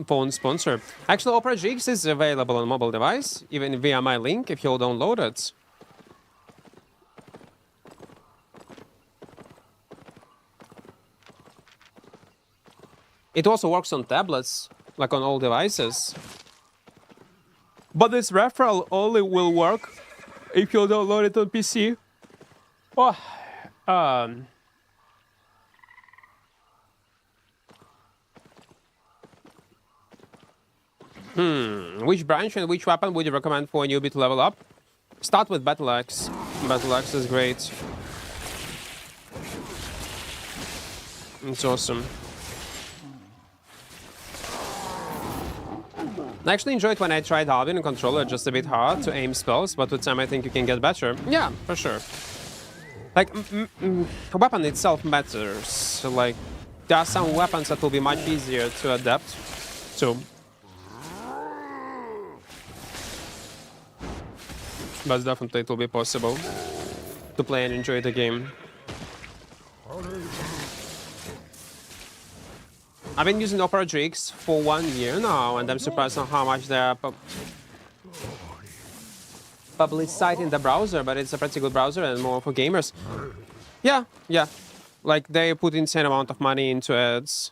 Phone sponsor. Actually, mmorpg is available on mobile device, even via my link if you'll download it. It also works on tablets, like on all devices. But this referral only will work if you download it on PC. Oh, Which branch and which weapon would you recommend for a newbie to level up? Start with Battle Axe. Battle Axe is great. It's awesome. I actually enjoyed when I tried Albion and controller, just a bit hard to aim spells, but with time I think you can get better. Yeah, for sure. Like, weapon itself matters. So, like, there are some weapons that will be much easier to adapt to. But definitely it will be possible to play and enjoy the game. I've been using Opera GX for 1 year now, and I'm surprised on how much they're publicized in the browser, but it's a pretty good browser and more for gamers. Yeah. Like, they put insane amount of money into ads,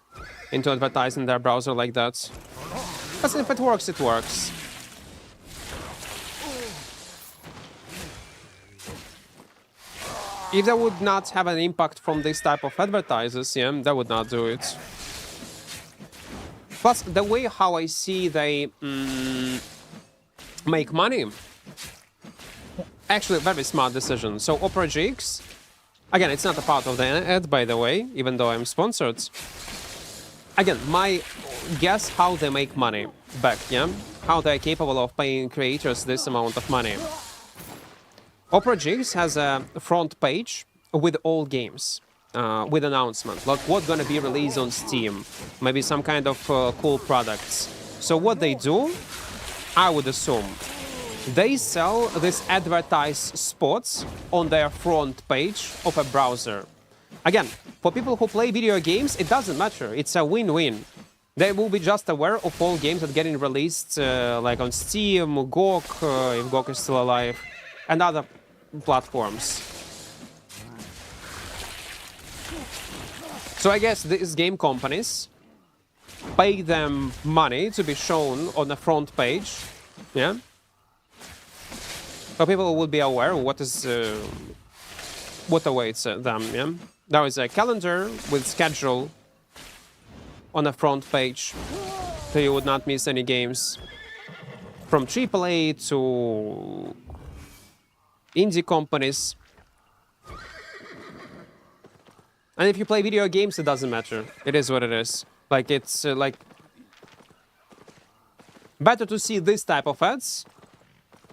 into advertising their browser like that. But if it works, it works. If they would not have an impact from this type of advertisers, yeah, they would not do it. Plus, the way how I see they make money, actually a very smart decision. So Opera GX, again, it's not a part of the ad, by the way, even though I'm sponsored. Again, my guess how they make money back, yeah? How they're capable of paying creators this amount of money. Opera GX has a front page with all games, with announcement, like what's gonna be released on Steam, maybe some kind of cool products. So what they do, I would assume, they sell these advertised spots on their front page of a browser. Again, for people who play video games, it doesn't matter. It's a win-win. They will be just aware of all games that are getting released, like on Steam, GOG, if GOG is still alive, and other platforms. So I guess these game companies pay them money to be shown on the front page, yeah? So people will be aware of what awaits them, yeah? There is a calendar with schedule on the front page, so you would not miss any games. From AAA to indie companies. And if you play video games, it doesn't matter. It is what it is. Like, it's like better to see this type of ads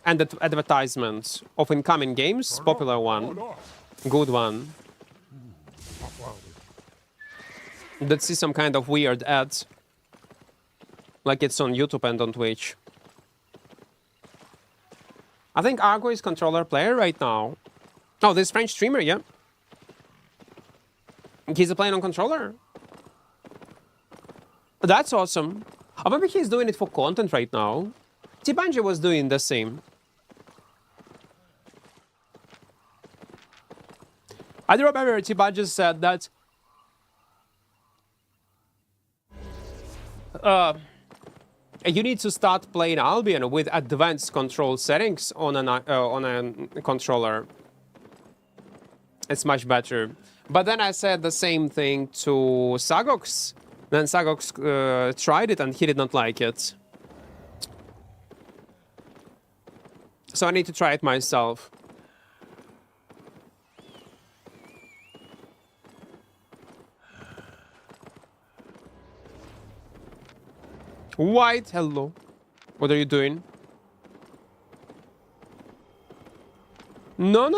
and the advertisement of incoming games, popular one, good one. Let's see some kind of weird ads, like it's on YouTube and on Twitch. I think Argo is controller player right now. Oh, this French streamer, yeah. He's playing on controller. That's awesome. Or maybe he's doing it for content right now. T-Bungie was doing the same. I do remember T-Bungie said that you need to start playing Albion with advanced control settings on a controller. It's much better. But then I said the same thing to Sagox. Then Sagox tried it and he did not like it. So I need to try it myself. White, hello. What are you doing? No.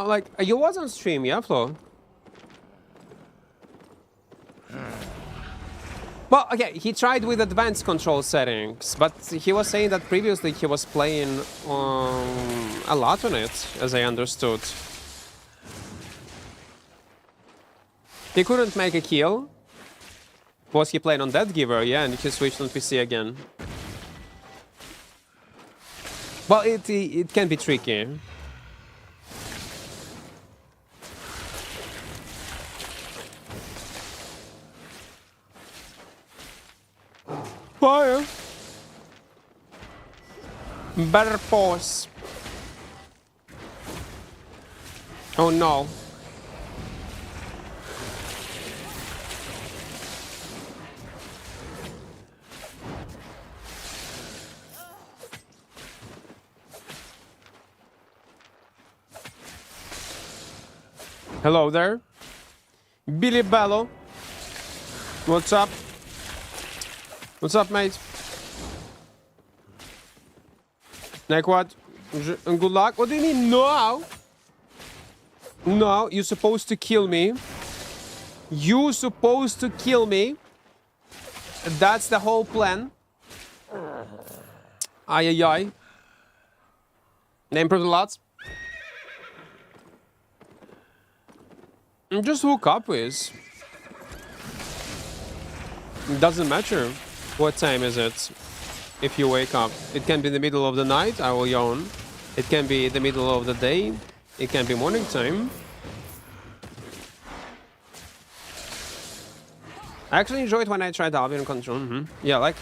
Like, you was on stream, yeah, Flo? Well, okay, he tried with advanced control settings, but he was saying that previously he was playing a lot on it, as I understood. He couldn't make a kill. Was he playing on Death Giver? Yeah, and he switched on PC again. Well, it can be tricky. Fire! Better pause. Oh no. Hello there. Billy Bello. What's up? What's up, mate? Equart, good luck. What do you mean, no? No, you're supposed to kill me. You're supposed to kill me. That's the whole plan. Ay, ay, ay. Name improved a lot. Just hook up with. It doesn't matter what time is it if you wake up. It can be the middle of the night, I will yawn. It can be the middle of the day. It can be morning time. I actually enjoyed when I tried Albion Control. Yeah, like...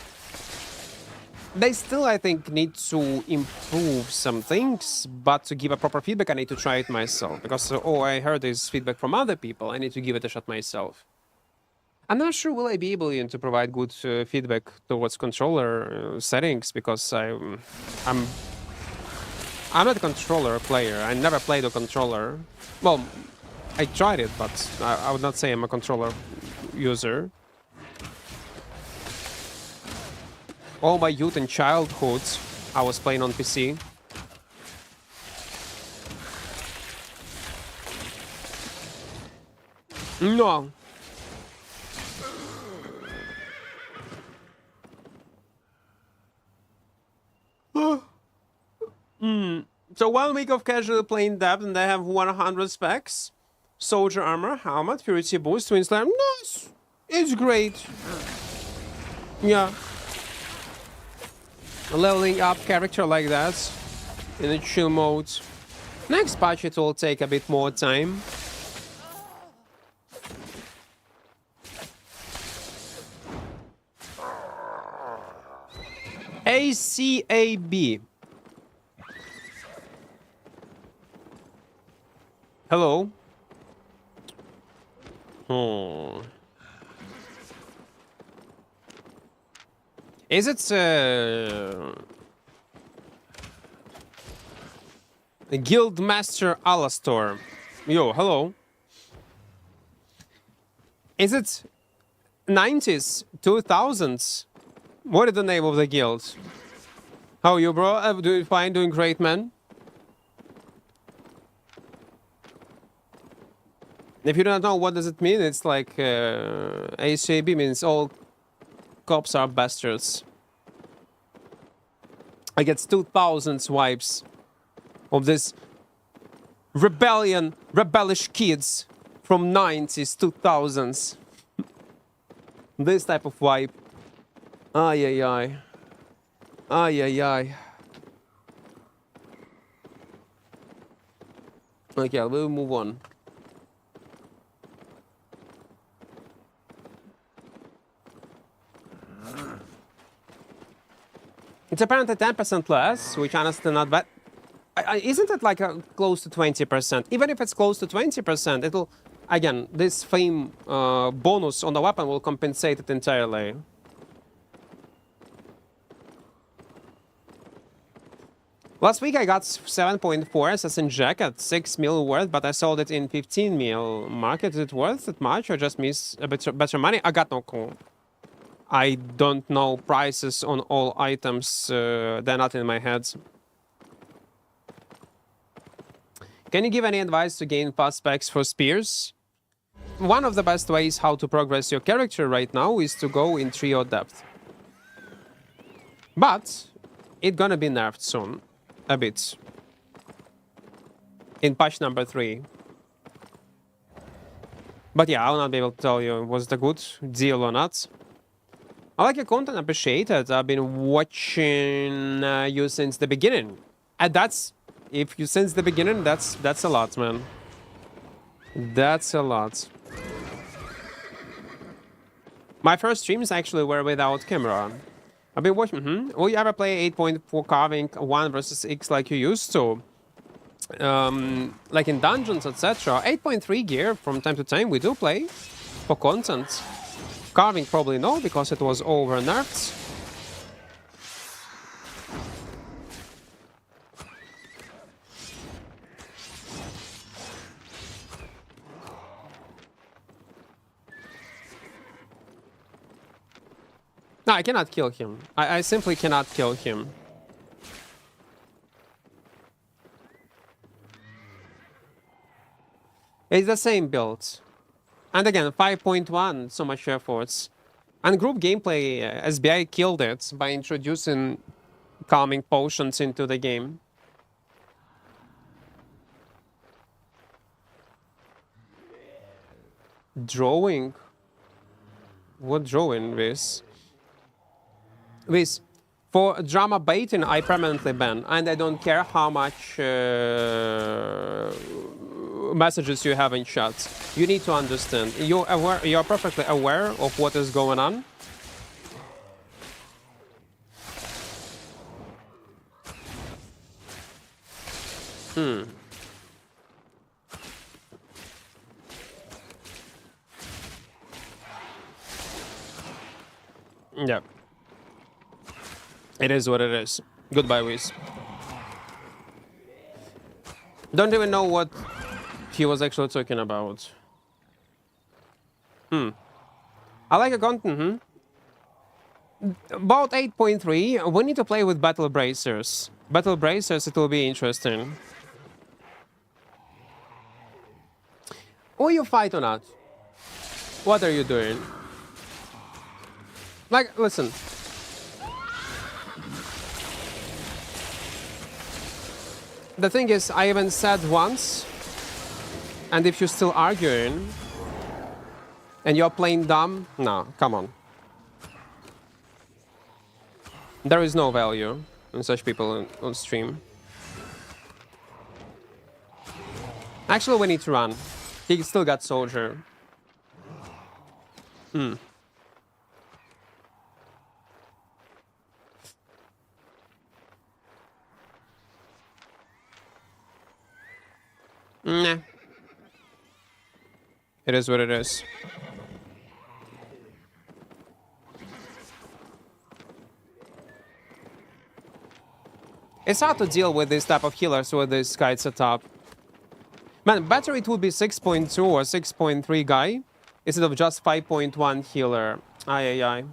They still, I think, need to improve some things, but to give a proper feedback, I need to try it myself. Because, I heard this feedback from other people, I need to give it a shot myself. I'm not sure will I be able to provide good feedback towards controller settings, because I'm not a controller player. I never played a controller. Well, I tried it, but I would not say I'm a controller user. All my youth and childhood, I was playing on PC. No. So 1 week of casually playing depth and I have 100 specs. Soldier armor, helmet, purity boost, twin slam. Nice. It's great. Yeah. Leveling up character like that in a chill mode. Next patch it will take a bit more time. ACAB. Hello. Oh. Is it Guildmaster Alastor? Yo, hello. Is it 90s, 2000s? What is the name of the guild? How are you, bro? I'm doing fine, doing great, man. If you don't know what does it mean, it's like ACAB means all cops are bastards. I get 2000 swipes of this rebellish kids from 90s, 2000s. This type of vibe. Ay, ay, ay. Ay, ay, ay. Okay, we'll move on. It's apparently 10% less, which honestly not bad. Isn't it like close to 20%? Even if it's close to 20%, it'll... Again, this fame bonus on the weapon will compensate it entirely. Last week I got 7.4 assassin jacket, 6 mil worth, but I sold it in 15 mil. Market, is it worth it much or just miss a bit better money? I got no clue. I don't know prices on all items, they're not in my head. Can you give any advice to gain fast specs for spears? One of the best ways how to progress your character right now is to go in trio depth. But it's gonna be nerfed soon, a bit. In patch number 3. But yeah, I will not be able to tell you was it a good deal or not. I like your content, appreciate it. I've been watching you since the beginning. And that's, if you since the beginning, that's a lot, man. That's a lot. My first streams actually were without camera. I've been watching, Will you ever play 8.4 carving 1 versus X like you used to? Like in dungeons, etc. 8.3 gear from time to time we do play for content. Carving probably no, because it was over nerfed. No, I cannot kill him. I simply cannot kill him. It's the same build. And again, 5.1, so much efforts. And group gameplay, SBI killed it by introducing calming potions into the game. Drawing? What drawing, this? This, for drama baiting, I permanently ban, and I don't care how much messages you have in chat. You need to understand. You're perfectly aware of what is going on. Yeah. It is what it is. Goodbye, Wiz. Don't even know what he was actually talking about. I like a content, About 8.3, we need to play with Battle Bracers. Battle Bracers, it will be interesting. Will you fight or not? What are you doing? Like, listen. The thing is, I even said once, and if you're still arguing, and you're playing dumb, no, come on. There is no value in such people on stream. Actually, we need to run. He still got soldier. Nah. It is what it is. It's hard to deal with this type of healers with this guy setup. Man, better it would be 6.2 or 6.3 guy instead of just 5.1 healer. Ay, ay, ay.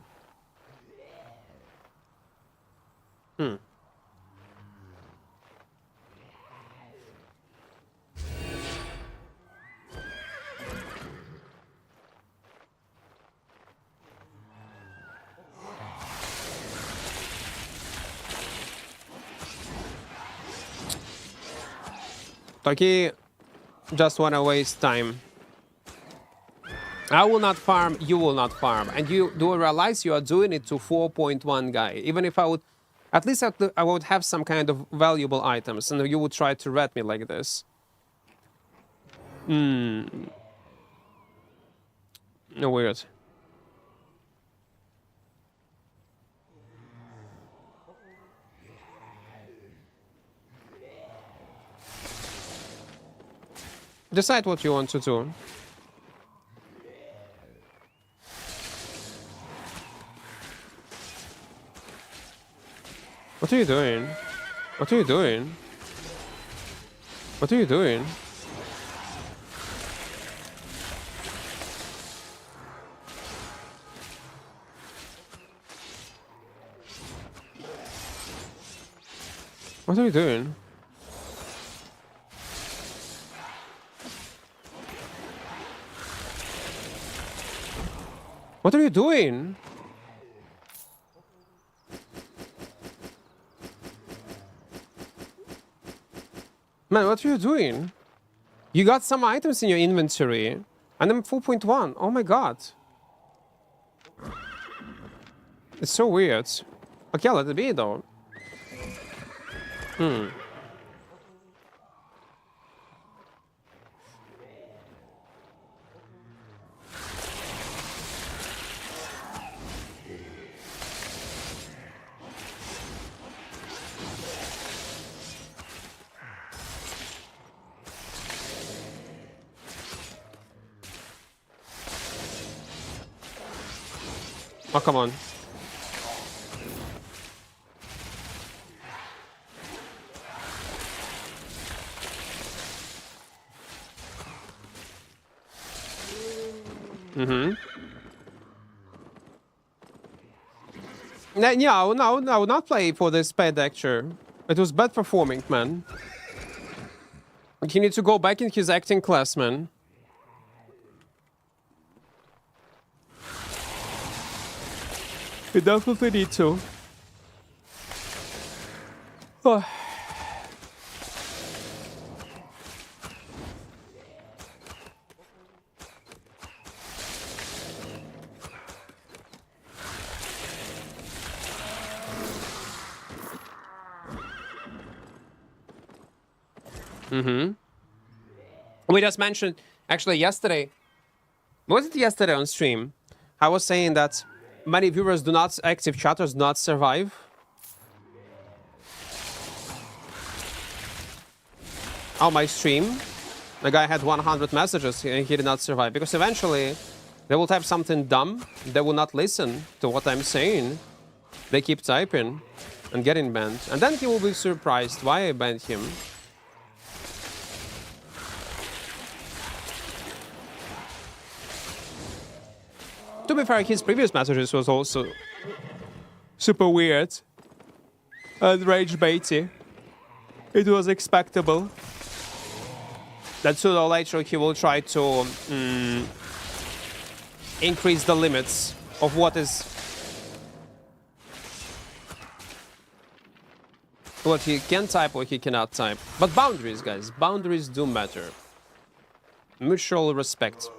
Toki just wanna waste time. I will not farm, you will not farm. And you do realize you are doing it to 4.1 guy. Even if I would, at least I would have some kind of valuable items and you would try to rat me like this. No, weird. Decide what you want to do. What are you doing? What are you doing? What are you doing? What are you doing? What are you doing? Man, what are you doing? You got some items in your inventory, and I'm 4.1. Oh my god. It's so weird. Okay, let it be though. Oh, come on. Yeah, I would not play for this bad actor. It was bad performing, man. He needs to go back in his acting class, man. We definitely need to. Oh. We just mentioned, actually yesterday, was it yesterday on stream? I was saying that many viewers do not, active chatters do not survive. On my stream, the guy had 100 messages and he did not survive because eventually they will type something dumb. They will not listen to what I'm saying. They keep typing and getting banned. And then he will be surprised why I banned him. To be fair, his previous messages was also super weird and rage baity. It was expectable that sooner or later he will try to increase the limits of what he can type or he cannot type. But boundaries, guys, boundaries do matter. Mutual respect.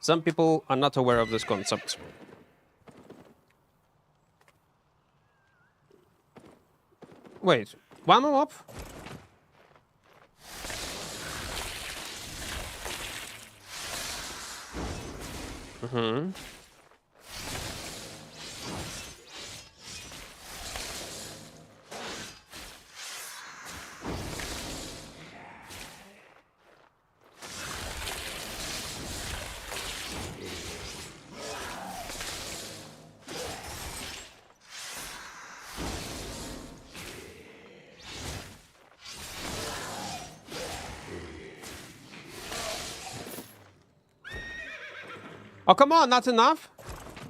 Some people are not aware of this concept. Wait, one more up? Oh, come on, not enough?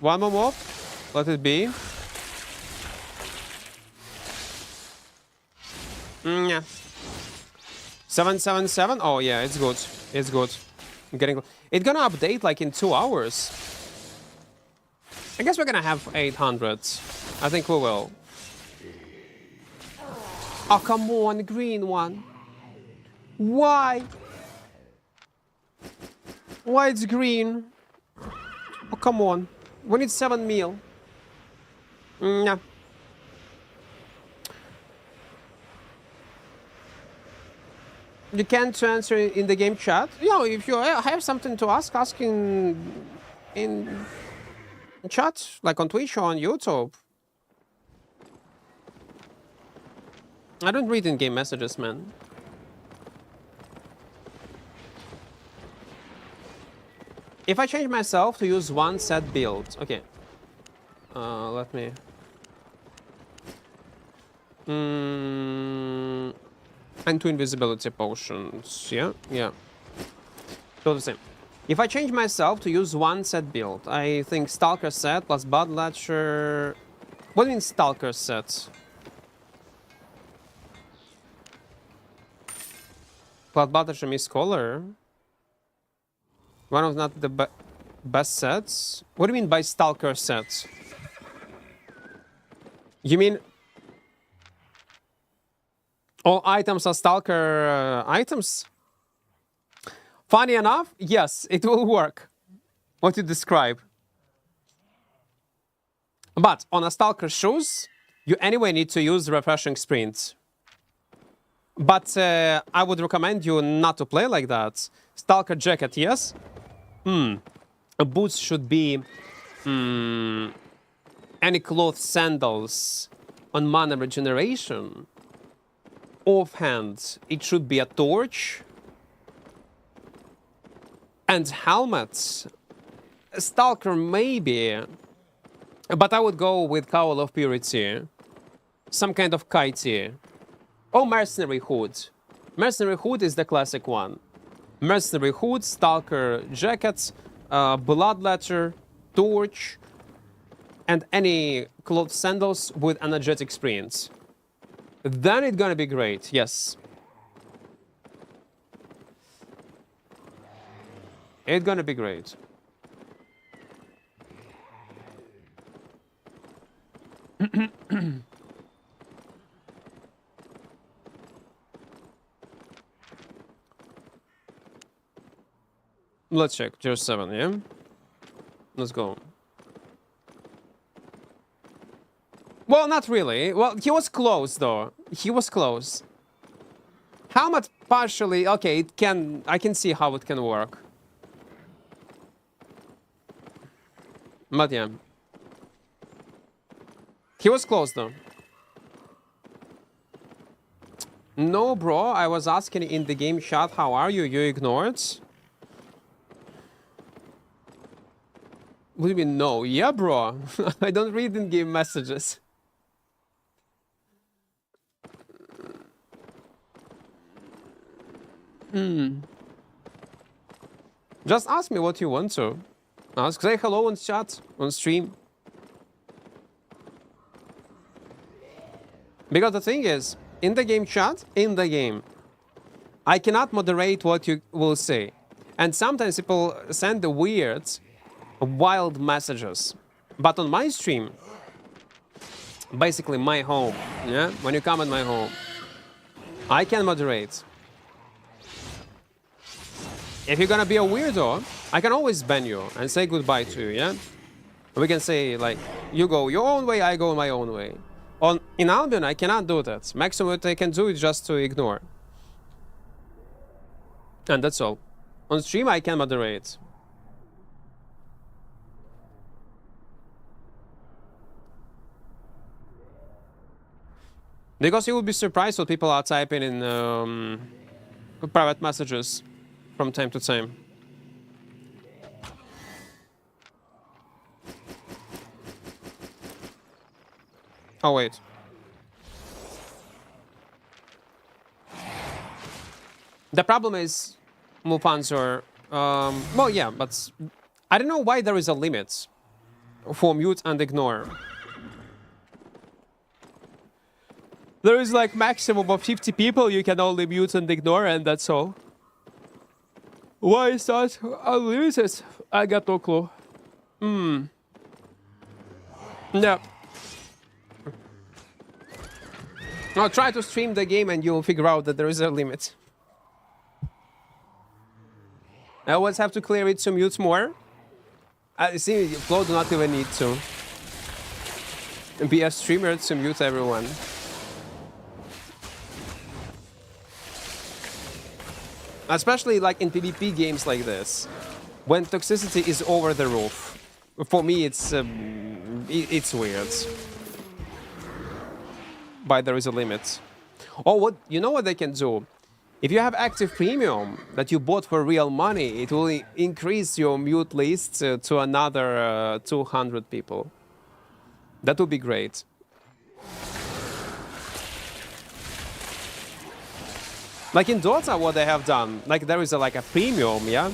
One more move. Let it be. Yeah. 777? Oh, yeah, it's good. It's good. I'm getting... It's gonna update like in 2 hours. I guess we're gonna have 800. I think we will. Oh, come on, green one. Why? Why it's green? Oh, come on. We need 7 mil. Yeah. You can't answer in the game chat. You know, if you have something to ask in chat, like on Twitch or on YouTube. I don't read in-game messages, man. If I change myself to use one set build, okay. Let me. And 2 invisibility potions. Yeah, yeah. So the same. If I change myself to use one set build, I think Stalker set plus Blood Latcher. What do you mean Stalker set? Blood Latcher Mist Color. One of not the best sets. What do you mean by Stalker sets? You mean all items are Stalker items? Funny enough, yes, it will work. What you describe. But on a Stalker shoes, you anyway need to use refreshing sprints. But I would recommend you not to play like that. Stalker jacket, yes. Boots should be any cloth sandals on mana regeneration. Offhand, it should be a torch and helmets. Stalker maybe, but I would go with Cowl of Purity, some kind of kitey. Oh, Mercenary Hood. Mercenary Hood is the classic one. Mercenary Hood, Stalker jackets, Blood Latcher, torch, and any cloth sandals with energetic sprints. Then it's gonna be great, yes. It's gonna be great. Let's check. Tier 7, yeah? Let's go. Well, not really. Well, he was close, though. He was close. How much partially... Okay, it can... I can see how it can work. But yeah. He was close, though. No, bro. I was asking in the game chat, how are you? You ignored? What do you mean, no? Yeah, bro. I don't read in-game messages. Just ask me what you want to. Say hello on chat, on stream. Because the thing is, in the game chat, in the game, I cannot moderate what you will say. And sometimes people send the weird, wild messages. But on my stream, basically my home, yeah? When you come in my home, I can moderate. If you're gonna be a weirdo, I can always ban you and say goodbye to you, yeah? We can say, like, you go your own way, I go my own way. In Albion, I cannot do that. Maximum what I can do is just to ignore. And that's all. On stream, I can moderate. Because you will be surprised what people are typing in private messages from time to time. Oh, wait. The problem is, Mupanzer, well, yeah, but I don't know why there is a limit for mute and ignore. There is like maximum of 50 people you can only mute and ignore, and that's all. Why is that unlimited? I got no clue. Yeah. Now try to stream the game and you'll figure out that there is a limit. I always have to clear it to mute more. I see, Flo do not even need to be a streamer to mute everyone. Especially like in PvP games like this, when toxicity is over the roof. For me, it's weird. But there is a limit. Oh, what you know what they can do? If you have active premium that you bought for real money, it will increase your mute list to another 200 people. That would be great. Like in Dota, what they have done, like there is like a premium, yeah?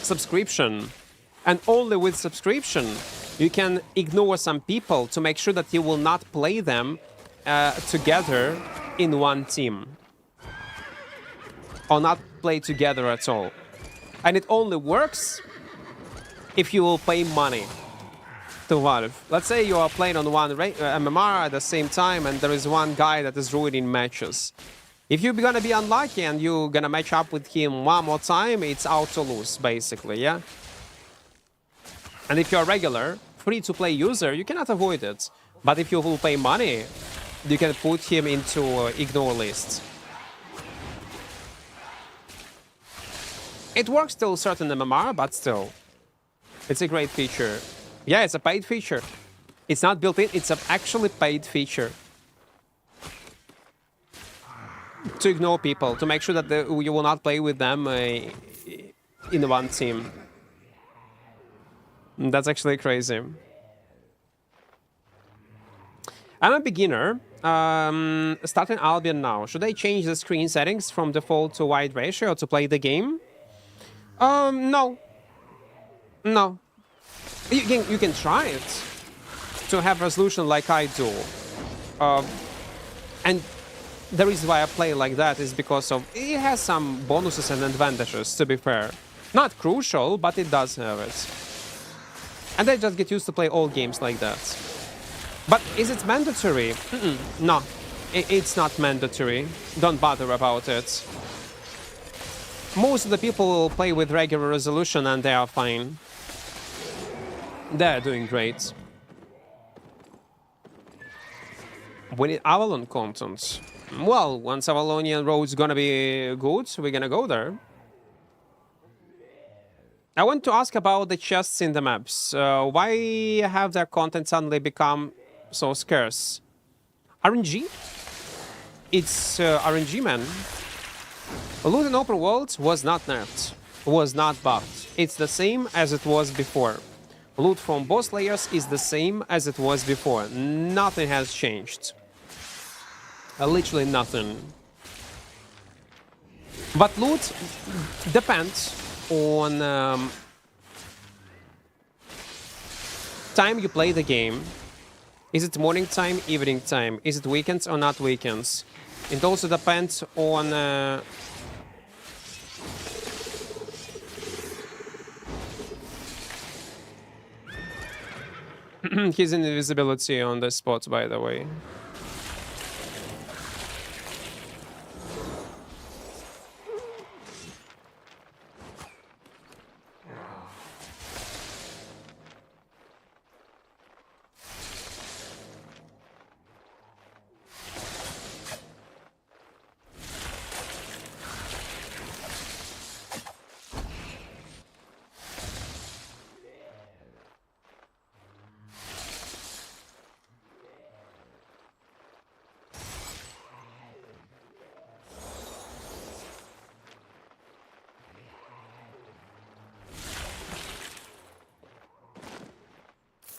Subscription. And only with subscription, you can ignore some people to make sure that you will not play them together in one team. Or not play together at all. And it only works if you will pay money to Valve. Let's say you are playing on one MMR at the same time and there is one guy that is ruining matches. If you're gonna be unlucky and you're gonna match up with him one more time, it's out to lose, basically, yeah? And if you're a regular, free-to-play user, you cannot avoid it. But if you will pay money, you can put him into ignore lists. It works till certain MMR, but still. It's a great feature. Yeah, it's a paid feature. It's not built in, it's an actually paid feature. To ignore people, to make sure that you will not play with them in one team. That's actually crazy. I'm a beginner, starting Albion now. Should I change the screen settings from default to wide ratio to play the game? No. No. You can try it to have resolution like I do. And the reason why I play like that is because of it has some bonuses and advantages, to be fair. Not crucial, but it does have it. And they just get used to play all games like that. But is it mandatory? No, it's not mandatory. Don't bother about it. Most of the people will play with regular resolution and they are fine. They're doing great. We need Avalon content. Well, once Avalonian Road's gonna be good, we're gonna go there. I want to ask about the chests in the maps. Why have their content suddenly become so scarce? RNG? It's RNG, man. Loot in open worlds was not nerfed, was not buffed. It's the same as it was before. Loot from boss layers is the same as it was before. Nothing has changed. Literally nothing. But loot depends on time you play the game. Is it morning time, evening time? Is it weekends or not weekends? It also depends on his invisibility on the spot, by the way.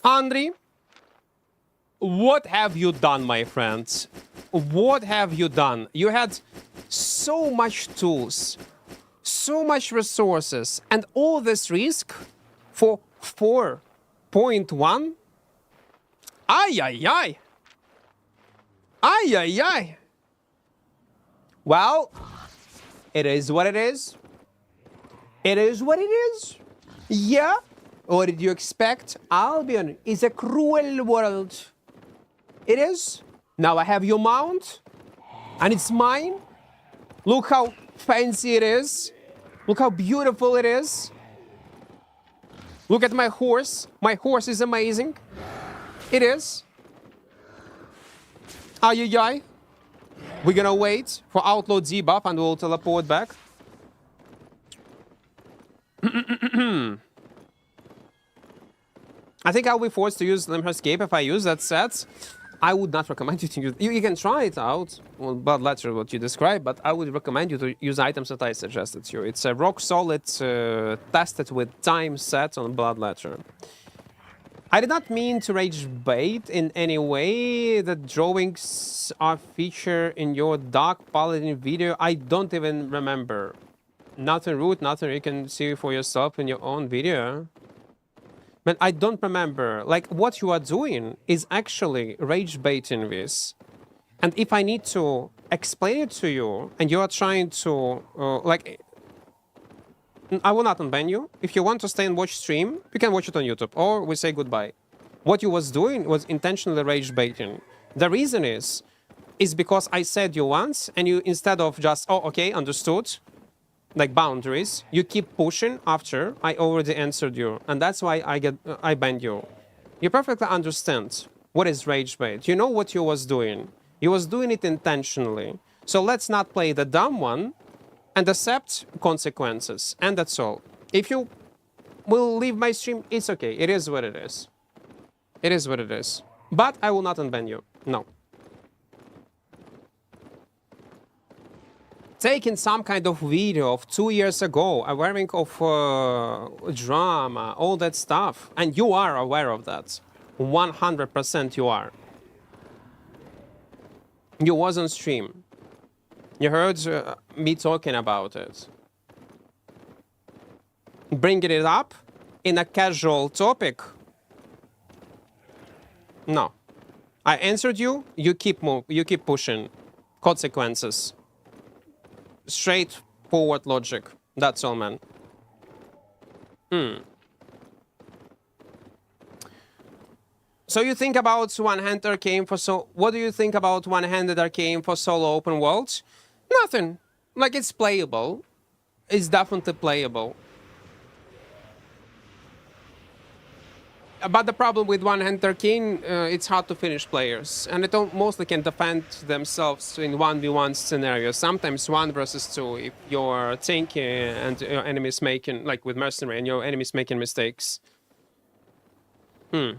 Andri, what have you done, my friends? What have you done? You had so much tools, so much resources, and all this risk for 4.1? Ay, ay, ay. Ay, ay, ay. Well, it is what it is. It is what it is. Yeah. What did you expect? Albion is a cruel world. It is. Now I have your mount, and it's mine. Look how fancy it is. Look how beautiful it is. Look at my horse. My horse is amazing. It is. Ay, ay, ay. We're gonna wait for Outlaw debuff and we'll teleport back. I think I'll be forced to use Limher Escape if I use that set. I would not recommend you to use... You can try it out, well, Blood Letter, what you described, but I would recommend you to use items that I suggested to you. It's a rock-solid, tested with time set on Blood Letter. I did not mean to rage bait in any way. The drawings are featured in your Dark Paladin video. I don't even remember. Nothing rude, nothing you can see for yourself in your own video. But I don't remember. Like, what you are doing is actually rage baiting this. And if I need to explain it to you, and you are trying to, I will not unban you. If you want to stay and watch stream, you can watch it on YouTube, or we say goodbye. What you was doing was intentionally rage baiting. The reason is because I said you once, and you, instead of just, oh, okay, understood, like boundaries, you keep pushing after I already answered you, and that's why I banned you. You perfectly understand what is rage bait. You know what you was doing. You was doing it intentionally. So let's not play the dumb one and accept consequences, and that's all. If you will leave my stream, it's okay. It is what it is. It is what it is. But I will not unban you. No. Taking some kind of video of 2 years ago, awareing of drama, all that stuff, and you are aware of that. 100% you are. You was on stream. You heard me talking about it. Bringing it up in a casual topic? No. I answered you, you keep pushing. Consequences. Straightforward logic. That's all, man. So you think about one-handed arcane for what do you think about one-handed arcane for solo open worlds? Nothing. Like, it's playable. It's definitely playable. But the problem with one-handed arcane, it's hard to finish players, and they mostly can defend themselves in 1v1 scenarios. Sometimes 1 versus 2 if you're tanky and your enemy's making, like with mercenary, and your enemy's making mistakes. Do.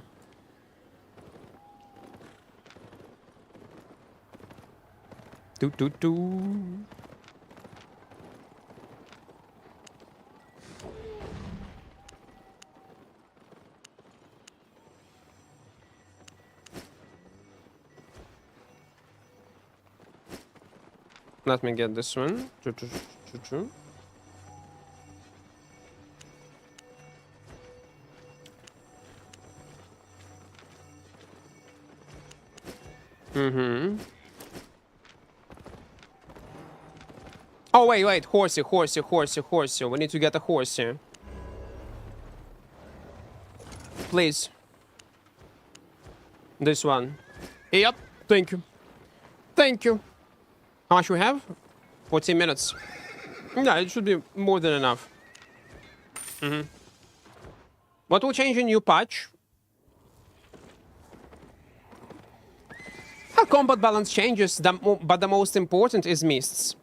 Let me get this one. Oh, wait. Horsey. We need to get a horsey. Please. This one. Yep. Thank you. How much we have? 14 minutes. Yeah, it should be more than enough. What will change in new patch? How combat balance changes, but the most important is mists.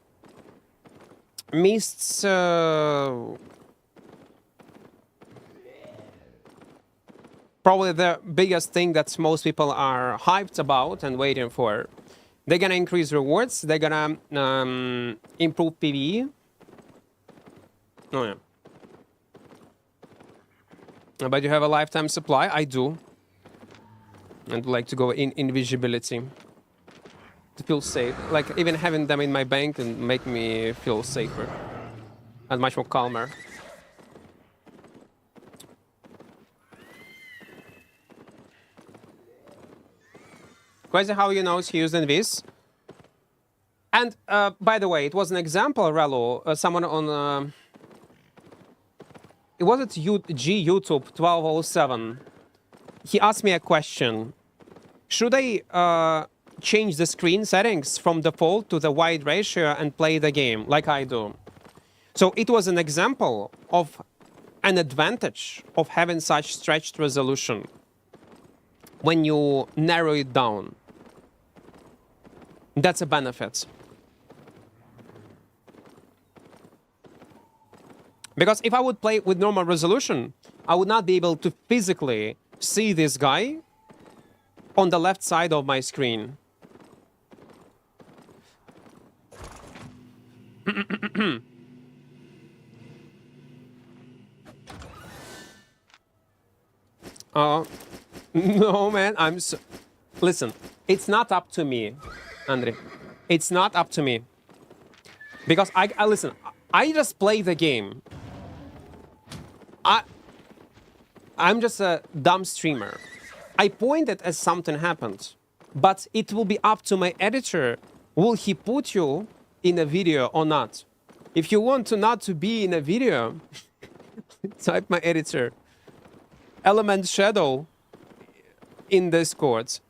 Mists... probably the biggest thing that most people are hyped about and waiting for. They're gonna increase rewards. They're gonna improve PvE. Oh yeah. But you have a lifetime supply. I do. I'd like to go in invisibility to feel safe. Like even having them in my bank and make me feel safer and much more calmer. Crazy how you know he used this. And by the way, it was an example, Relo. Someone on it was at YouTube 1207. He asked me a question. Should I change the screen settings from default to the wide ratio and play the game like I do? So it was an example of an advantage of having such stretched resolution when you narrow it down. That's a benefit. Because if I would play with normal resolution, I would not be able to physically see this guy on the left side of my screen. No, man, listen, it's not up to me, Andre. It's not up to me. Because listen, I just play the game. I'm just a dumb streamer. I pointed as something happened, but it will be up to my editor. Will he put you in a video or not? If you want to not to be in a video, type my editor. Element Shadow in Discord.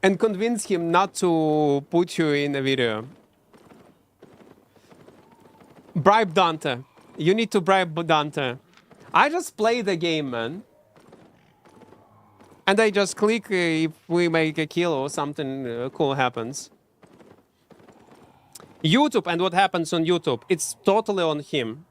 And convince him not to put you in a video. Bribe Dante. You need to bribe Dante. I just play the game, man. And I just click if we make a kill or something cool happens. YouTube and what happens on YouTube, it's totally on him.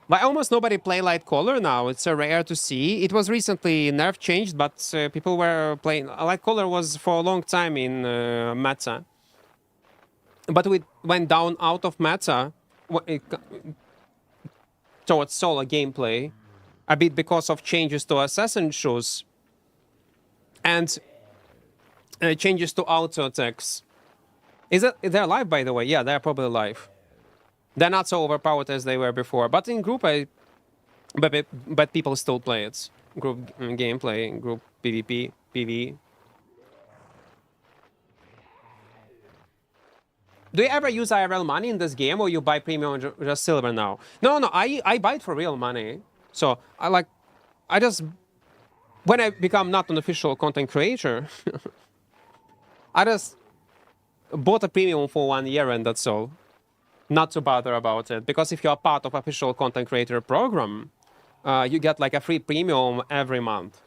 But almost nobody play light color now. It's rare to see. It was recently nerf changed, but people were playing. Light color was for a long time in meta. But we went down out of meta towards solo gameplay, a bit because of changes to assassin shoes and changes to auto attacks. They're live, by the way? Yeah, they're probably live. They're not so overpowered as they were before, but in group, but people still play it. Group gameplay, group PvP, PvE. Do you ever use IRL money in this game, or you buy premium just silver now? No, no, I buy it for real money. So I just, when I become not an official content creator, I just bought a premium for 1 year and that's all. Not to bother about it, because if you're part of official content creator program, you get like a free premium every month.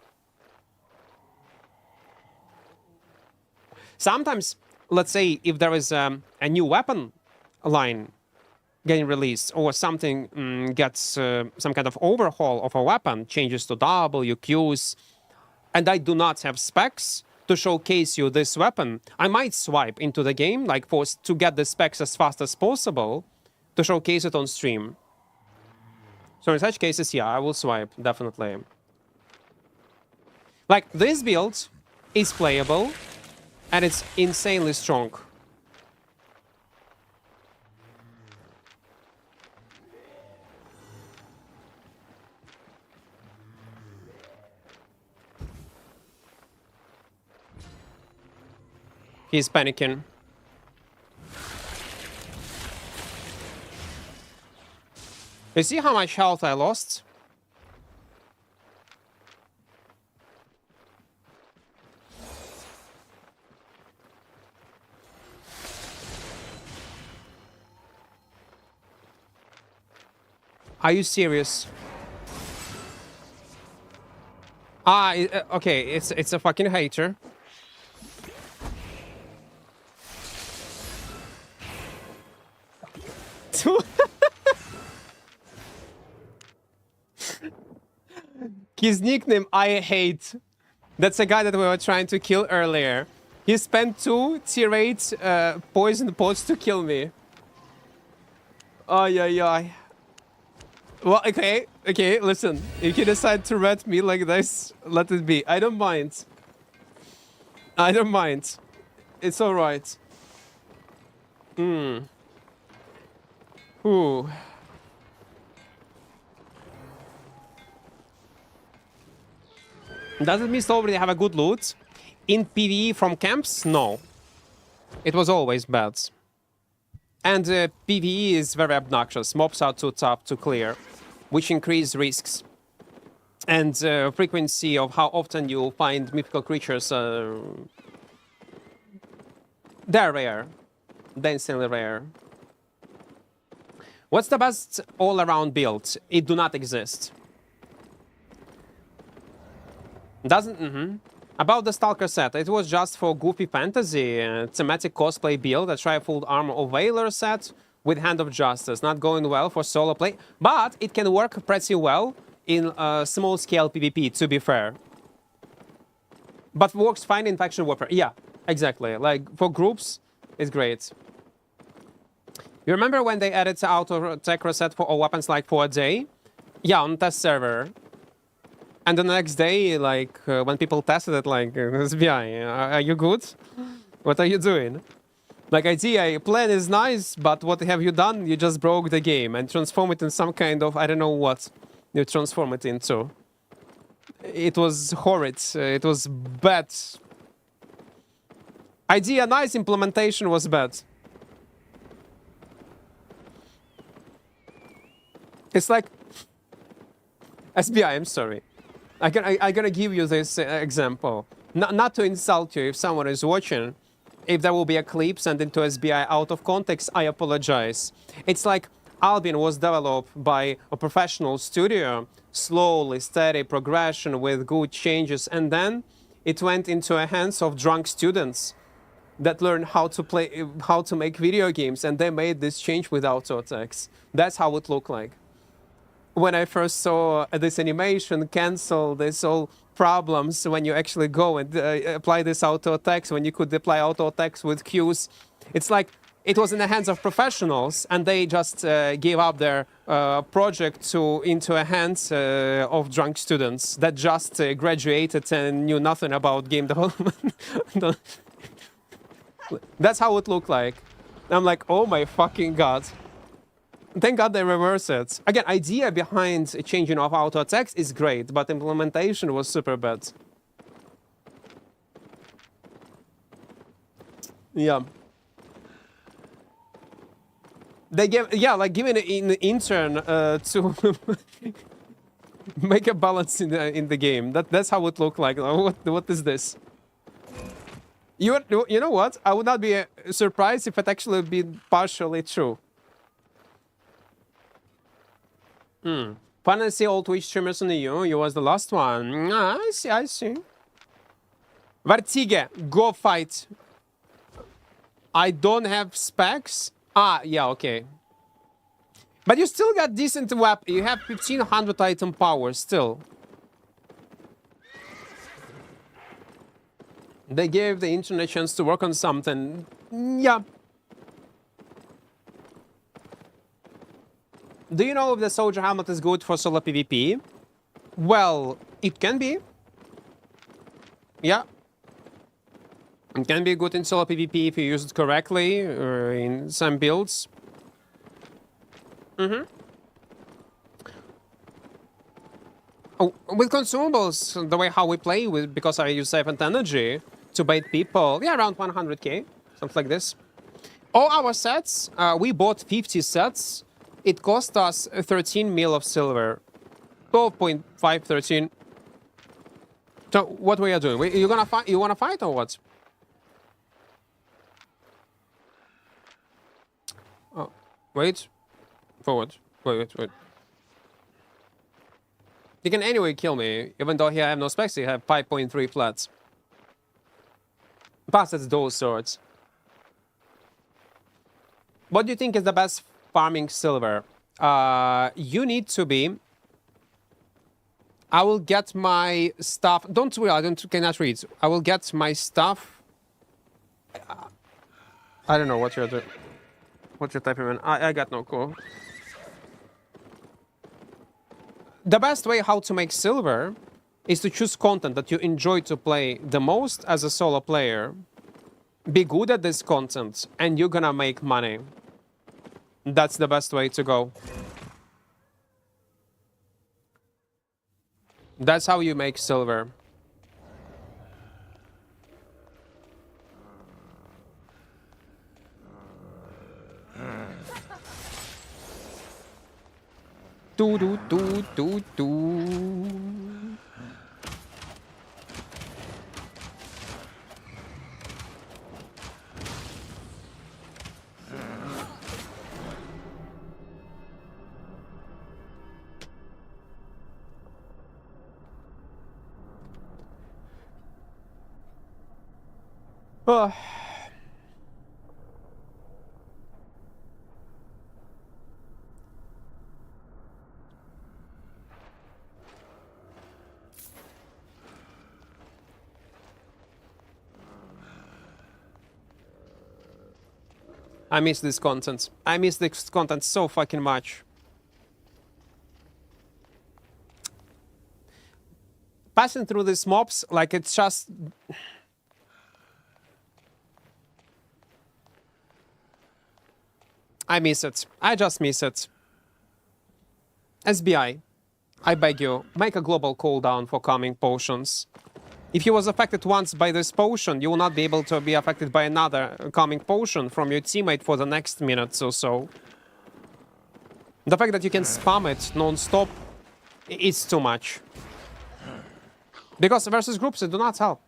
Sometimes, let's say if there is a new weapon line getting released, or something gets some kind of overhaul of a weapon, changes to W, Qs, and I do not have specs to showcase you this weapon, I might swipe into the game, like to get the specs as fast as possible, to showcase it on stream. So in such cases, yeah, I will swipe, definitely. Like, this build is playable, and it's insanely strong. He's panicking. You see how much health I lost? Are you serious? Okay, it's a fucking hater. His nickname, I hate. That's a guy that we were trying to kill earlier. He spent 2 tier 8 poison pots to kill me. Ay, ay, ay. Well, okay, listen. If you decide to rat me like this, let it be. I don't mind. I don't mind. It's alright. Ooh. Does it mean already have a good loot? In PvE from camps? No. It was always bad. And PvE is very obnoxious. Mobs are too tough to clear, which increase risks. And frequency of how often you find mythical creatures, they're rare. They're insanely rare. What's the best all-around build? It do not exist. Doesn't. About the Stalker set, it was just for goofy fantasy, thematic cosplay build, a tri-fold armor of Valor set with Hand of Justice. Not going well for solo play, but it can work pretty well in small-scale PvP, to be fair. But works fine in faction warfare. Yeah, exactly. Like, for groups, it's great. You remember when they added the auto-attack reset for all weapons, like, for a day? Yeah, on test server. And the next day, like, when people tested it, like, SBI, are you good? What are you doing? Like, idea, plan is nice, but what have you done? You just broke the game and transform it in some kind of, I don't know what you transform it into. It was horrid. It was bad. Idea nice, implementation was bad. It's like, SBI, I'm sorry. I'm gonna give you this example. Not to insult you if someone is watching. If there will be a clip sent into SBI out of context, I apologize. It's like Albion was developed by a professional studio, slowly, steady progression with good changes, and then it went into the hands of drunk students that learned how to make video games, and they made this change with auto attacks. That's how it looked like. When I first saw this animation cancel this all problems when you actually go and apply this auto attacks, when you could apply auto attacks with Qs, it's like it was in the hands of professionals, and they just gave up their project into the hands of drunk students that just graduated and knew nothing about game development. That's how it looked like. I'm like, oh my fucking god. Thank God they reverse it. Again, idea behind changing of auto attacks is great, but implementation was super bad. Yeah. They give, yeah, like giving an intern to make a balance in the game. That's how it looked like. What is this? You know what? I would not be surprised if it actually be partially true. Finally see all Twitch streamers on the you was the last one. Ah, I see. Vertige, go fight. I don't have specs. Ah, yeah, okay. But you still got decent weapon. You have 1500 item power still. They gave the internet chance to work on something. Yeah. Do you know if the soldier helmet is good for solo PvP? Well, it can be. Yeah. It can be good in solo PvP if you use it correctly or in some builds. Oh, with consumables, the way how we play with, because I use 7th energy to bait people, yeah, around 100k, something like this. All our sets, we bought 50 sets. It cost us 13 mil of silver, 12.5, 13. So what we are doing? You gonna fight? You wanna fight or what? Oh, wait, forward. Wait. You can anyway kill me, even though here I have no specs. You have 5.3 flats. Plus, it's those swords. What do you think is the best farming silver? You need to be. I will get my stuff. Don't worry, cannot read. I will get my stuff. I don't know what you're doing. What you're typing in. I got no clue. The best way how to make silver is to choose content that you enjoy to play the most as a solo player. Be good at this content and you're gonna make money. That's the best way to go. That's how you make silver. Do. Oh. I miss this content. I miss this content so fucking much. Passing through these mobs, like it's just... I miss it. I just miss it. SBI, I beg you, make a global cooldown for calming potions. If you was affected once by this potion, you will not be able to be affected by another calming potion from your teammate for the next minutes or so. The fact that you can spam it non-stop is too much. Because versus groups, it do not help.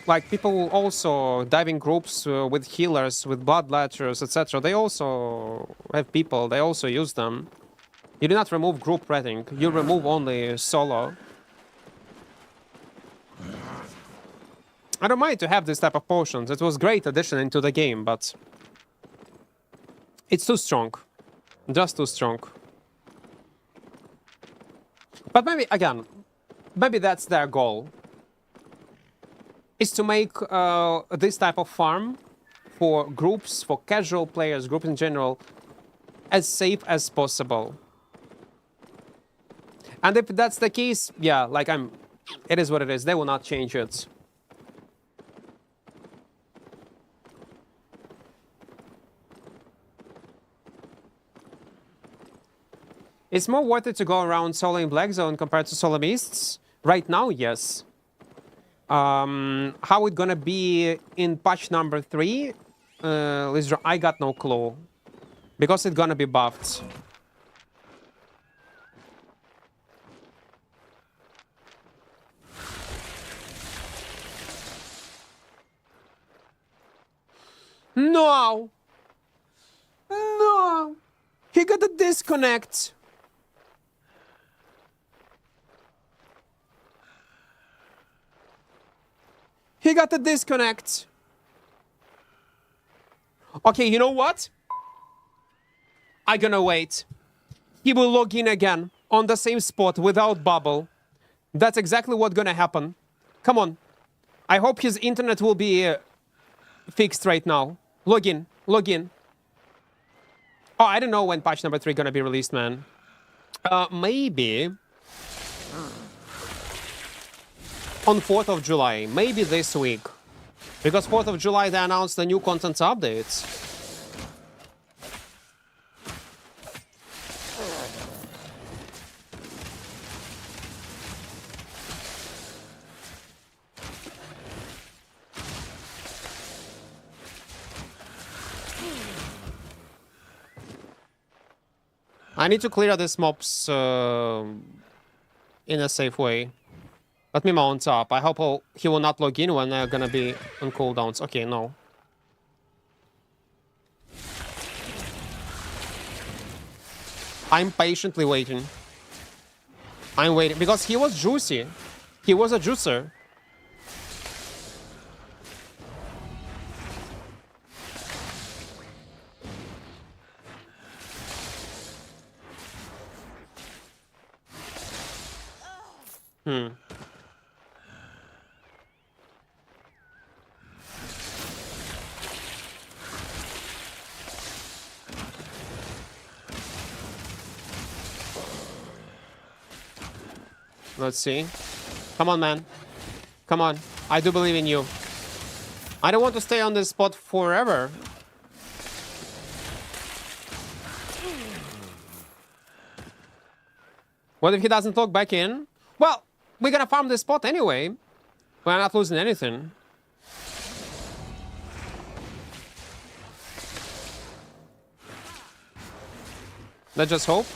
Like, people will also dive in groups with healers, with bloodletters, etc. They also have people, they also use them. You do not remove group rating, you remove only solo. I don't mind to have this type of potions. It was great addition into the game, but it's too strong. Just too strong. But maybe, again, maybe that's their goal. Is to make this type of farm for groups, for casual players, groups in general, as safe as possible. And if that's the case, yeah, like it is what it is. They will not change it. It's more worth it to go around soloing Black Zone compared to solo Beasts? Right now, yes. How it gonna be in patch number 3? I got no clue. Because it's gonna be buffed. No! No! He got a disconnect! He got a disconnect! Okay, you know what? I'm gonna wait. He will log in again on the same spot without bubble. That's exactly what's gonna happen. Come on. I hope his internet will be fixed right now. Log in. Log in. Oh, I don't know when patch number 3 gonna be released, man. Maybe on 4th of July. Maybe this week. Because 4th of July they announced the new content updates. I need to clear these mobs in a safe way. Let me mount up. I hope he will not log in when they're gonna be on cooldowns. Okay, no. I'm patiently waiting. I'm waiting because he was juicy. He was a juicer. Let's see. Come on, man. Come on. I do believe in you. I don't want to stay on this spot forever. What if he doesn't log back in? Well, we're gonna farm this spot anyway. We're not losing anything. Let's just hope.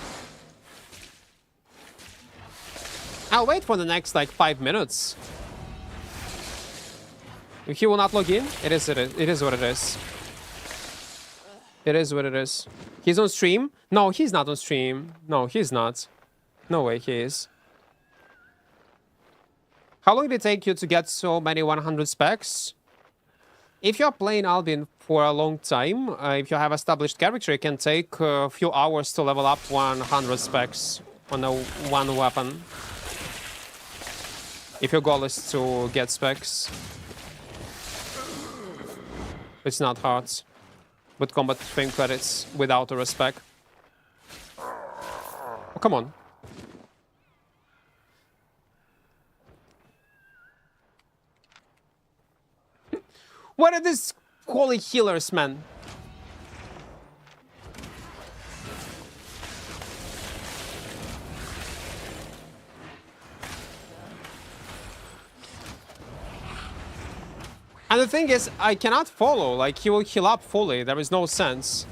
I'll wait for the next, like, 5 minutes. If he will not log in, it is what it is. It is what it is. He's on stream? No, he's not on stream. No, he's not. No way he is. How long did it take you to get so many 100 specs? If you're playing Albion for a long time, if you have established character, it can take a few hours to level up 100 specs on one weapon. If your goal is to get specs. It's not hard. With combat frame credits without a respec. Oh, come on. What are these holy healers, man? And the thing is, I cannot follow. Like, he will heal up fully. There is no sense.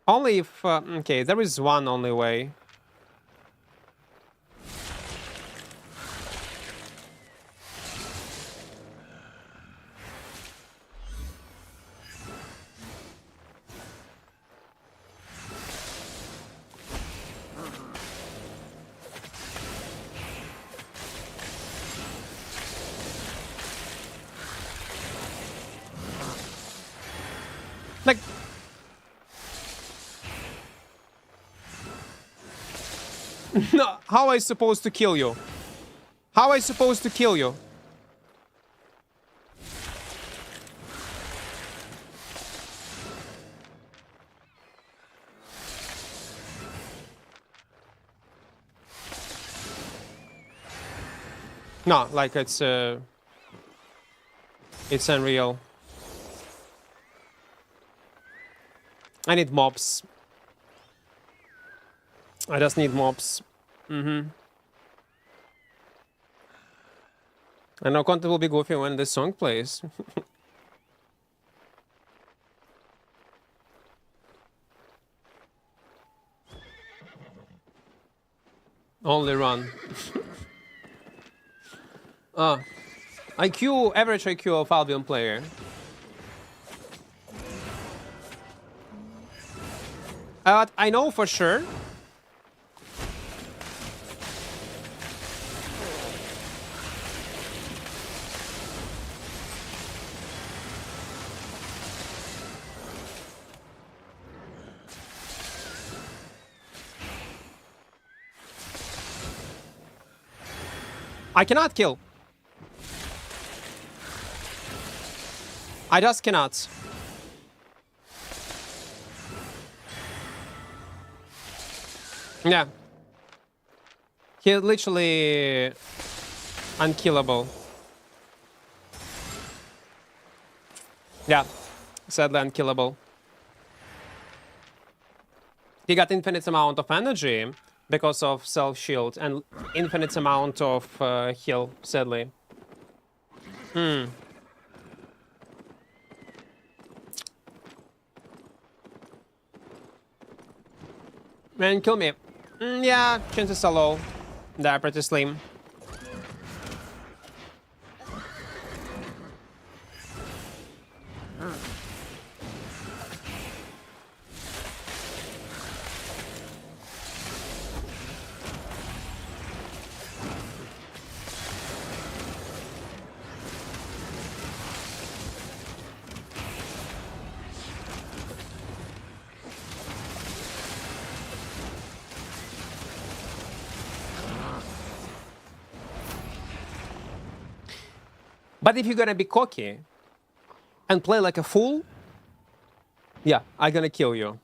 Only if... okay, there is one only way. Like... no, how am I supposed to kill you? How am I supposed to kill you? No, like it's unreal. I need mobs. I just need mobs. I know content will be goofy when this song plays. Only run. IQ, average IQ of Albion player. I know for sure. I cannot kill. I just cannot. Yeah. He's literally unkillable. Yeah. Sadly unkillable. He got infinite amount of energy because of self-shield and infinite amount of heal, sadly. Man, kill me. Yeah, chances are low. They're pretty slim. But if you're gonna be cocky and play like a fool, yeah, I'm gonna kill you.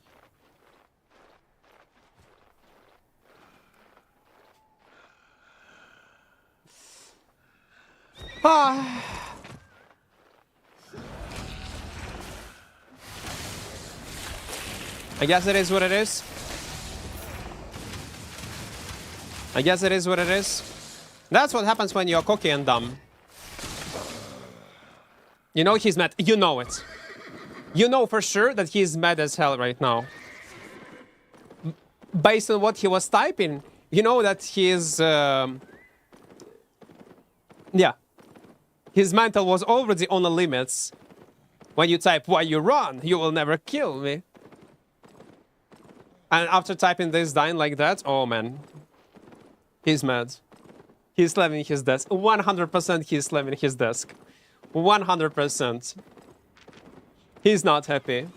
I guess it is what it is. I guess it is what it is. That's what happens when you're cocky and dumb. You know he's mad. You know it. You know for sure that he's mad as hell right now. Based on what he was typing, you know that he's... yeah. His mental was already on the limits. When you type, why you run? You will never kill me. And after typing this line like that, oh man. He's mad. He's slamming his desk. 100% he's slamming his desk. 100%. He's not happy.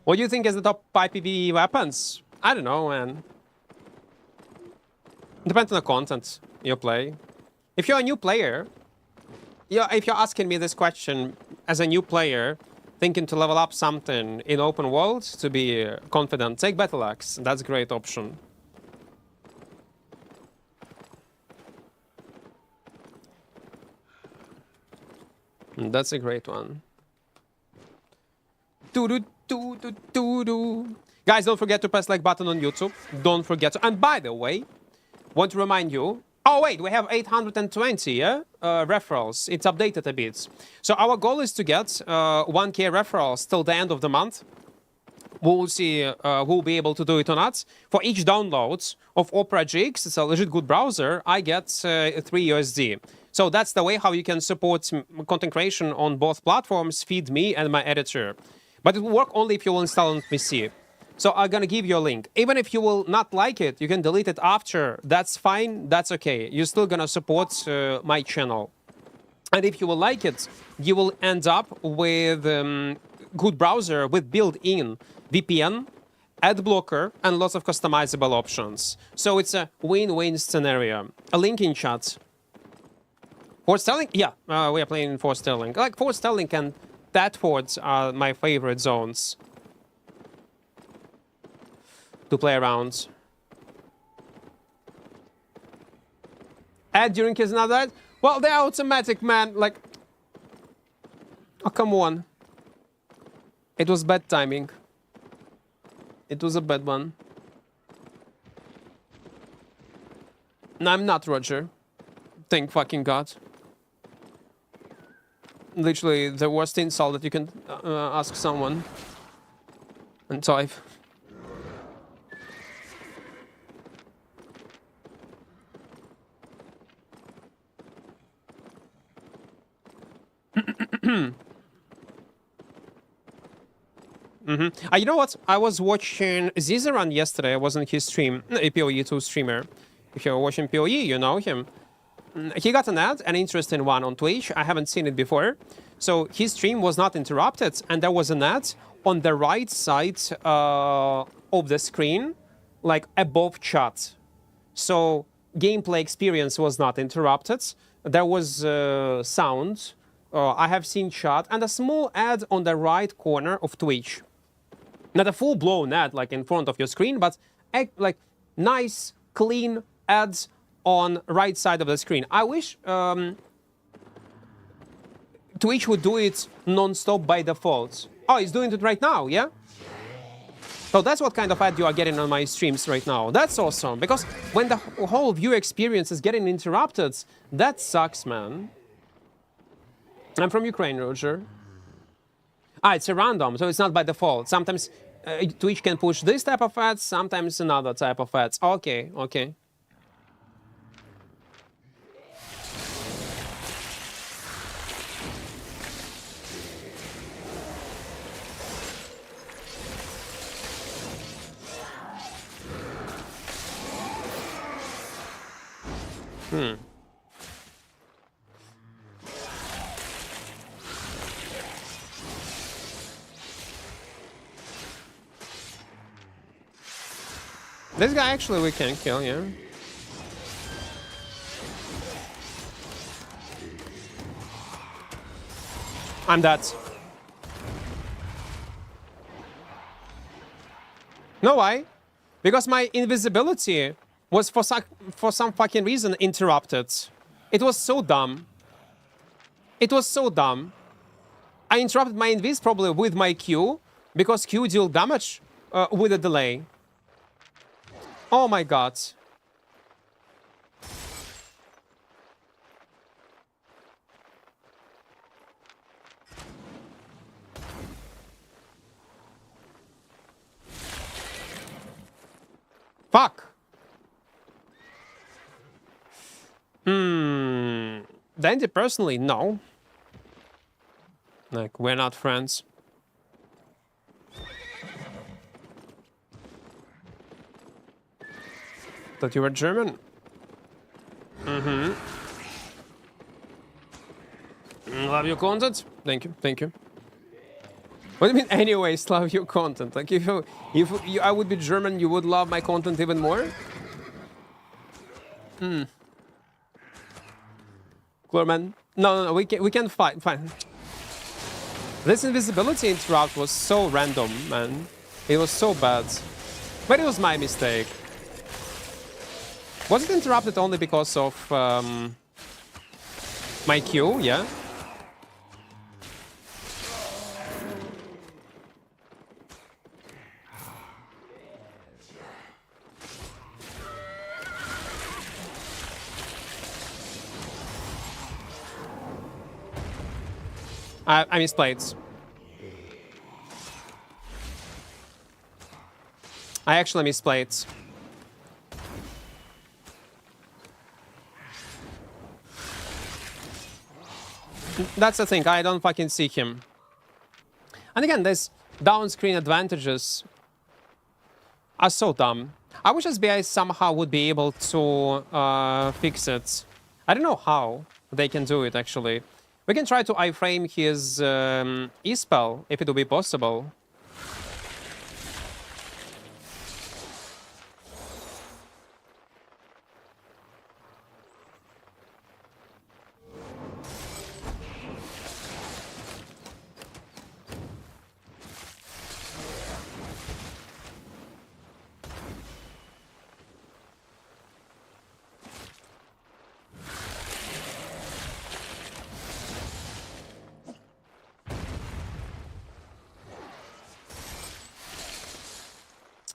What do you think is the top 5 PvE weapons? I don't know, man. Depends on the content you play. If you're a new player, if you're asking me this question as a new player, thinking to level up something in open world to be confident, take Battle Axe. That's a great option. That's a great one. Guys, don't forget to press like button on YouTube. Don't forget to. And by the way, want to remind you. Oh wait, we have 820 referrals. It's updated a bit. So our goal is to get 1K referrals till the end of the month. We'll see who'll be able to do it or not. For each download of mmorpg, it's a legit good browser, I get 3 USD. So that's the way how you can support content creation on both platforms, feed me and my editor. But it will work only if you will install on PC. So I'm gonna give you a link. Even if you will not like it, you can delete it after. That's fine, that's okay. You're still gonna support my channel. And if you will like it, you will end up with good browser with built-in VPN, ad blocker, and lots of customizable options. So it's a win-win scenario. A link in chat. Fort Sterling? Yeah, we are playing Fort Sterling. Like Fort Sterling and Thetford are my favorite zones to play around. Ad during his another. Well, they're automatic, man. Like, oh come on. It was bad timing. It was a bad one. No, I'm not Roger. Thank fucking God. Literally the worst insult that you can ask someone. And type. You know what? I was watching Zizaran yesterday. I was on his stream, a PoE2 streamer. If you're watching PoE, you know him. He got an ad, an interesting one on Twitch. I haven't seen it before. So his stream was not interrupted, and there was an ad on the right side of the screen, like above chat. So gameplay experience was not interrupted. There was sound. I have seen chat and a small ad on the right corner of Twitch. Not a full-blown ad like in front of your screen, but like nice, clean ads on right side of the screen. I wish Twitch would do it non-stop by default. Oh, it's doing it right now, yeah? So that's what kind of ad you are getting on my streams right now. That's awesome, because when the whole view experience is getting interrupted, that sucks, man. I'm from Ukraine, Roger. It's a random, so it's not by default. Sometimes Twitch can push this type of ads, sometimes another type of ads. Okay, okay. This guy actually we can kill, yeah. I'm dead. Know why? Because my invisibility was for some fucking reason interrupted. It was so dumb. It was so dumb. I interrupted my invis probably with my Q, because Q deal damage with a delay. Oh my God. Fuck. Dandy personally, no. Like, we're not friends. Thought you were German? Love your content. Thank you, thank you. What do you mean, anyways, love your content? Like, if I would be German, you would love my content even more? Chlorman. No, we can fight. Fine. This invisibility interrupt was so random, man. It was so bad. But it was my mistake. Was it interrupted only because of my Q? Yeah. I missed plates. I actually missed plates. That's the thing, I don't fucking see him. And again, these down-screen advantages are so dumb. I wish SBI somehow would be able to fix it. I don't know how they can do it, actually. We can try to iframe his E-spell, if it will be possible.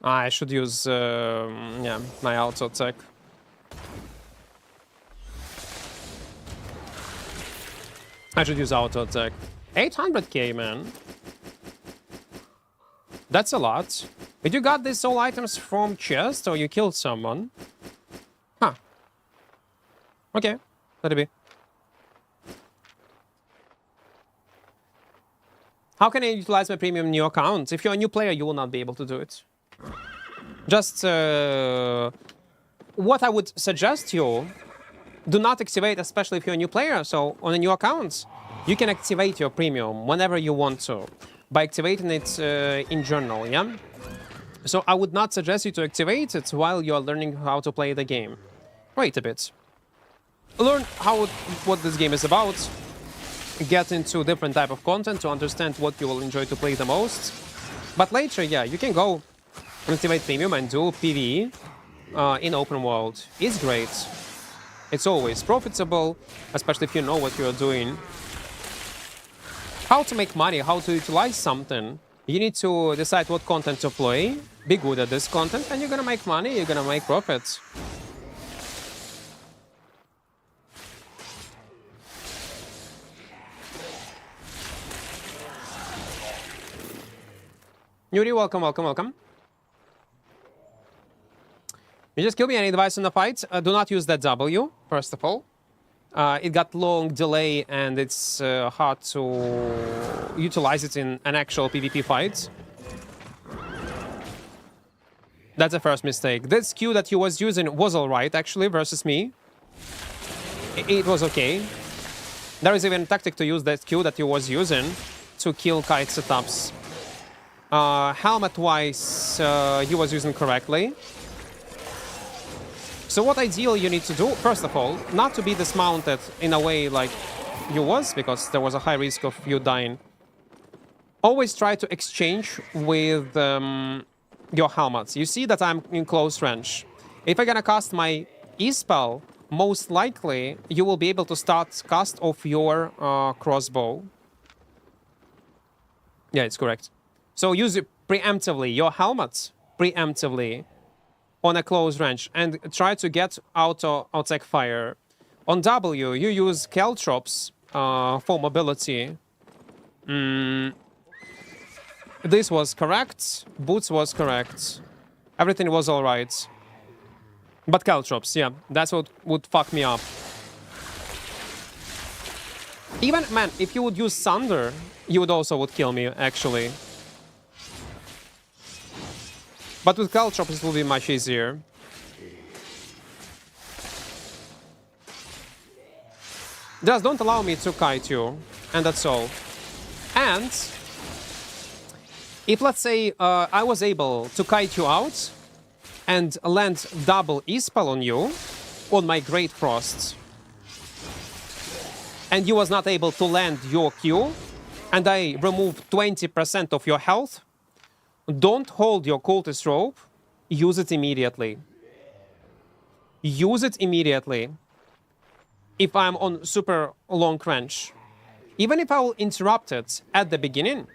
I should use, yeah, my auto attack. I should use auto attack. 800k, man. That's a lot. Did you got these all items from chest or you killed someone? Huh. Okay, let it be. How can I utilize my premium new account? If you're a new player, you will not be able to do it. Just what I would suggest you, do not activate, especially if you're a new player. So on a new account, you can activate your premium whenever you want to by activating it in general, yeah? So I would not suggest you to activate it while you're learning how to play the game. Wait a bit. Learn what this game is about. Get into different type of content to understand what you will enjoy to play the most. But later, yeah, you can go activate premium and do PvE in open world. It's great. It's always profitable, especially if you know what you're doing. How to make money, how to utilize something. You need to decide what content to play, be good at this content, and you're gonna make money, you're gonna make profits. Yuri, welcome, welcome, welcome. You just killed me. Any advice on the fight? Do not use that W, first of all. It got long delay and it's hard to utilize it in an actual PvP fight. That's the first mistake. This Q that he was using was alright, actually, versus me. It was okay. There is even a tactic to use that Q that he was using to kill kite setups. Helmet-wise, he was using correctly. So what ideal you need to do, first of all, not to be dismounted in a way like you was, because there was a high risk of you dying. Always try to exchange with your helmets. You see that I'm in close range. If I'm gonna cast my E-spell, most likely you will be able to start cast off your crossbow. Yeah, it's correct. So use it preemptively, your helmet, preemptively, on a close range, and try to get auto attack fire. On W, you use caltrops for mobility. This was correct. Boots was correct. Everything was all right. But caltrops, yeah, that's what would fuck me up. Even, man, if you would use Thunder, you would also would kill me, actually. But with caltrops, it will be much easier. Just don't allow me to kite you, and that's all. And if, let's say, I was able to kite you out and land double E-spell on you, on my Great Frost, and you was not able to land your Q, and I removed 20% of your health, don't hold your cultist rope, use it immediately. Use it immediately. If I'm on super long range. Even if I will interrupt it at the beginning,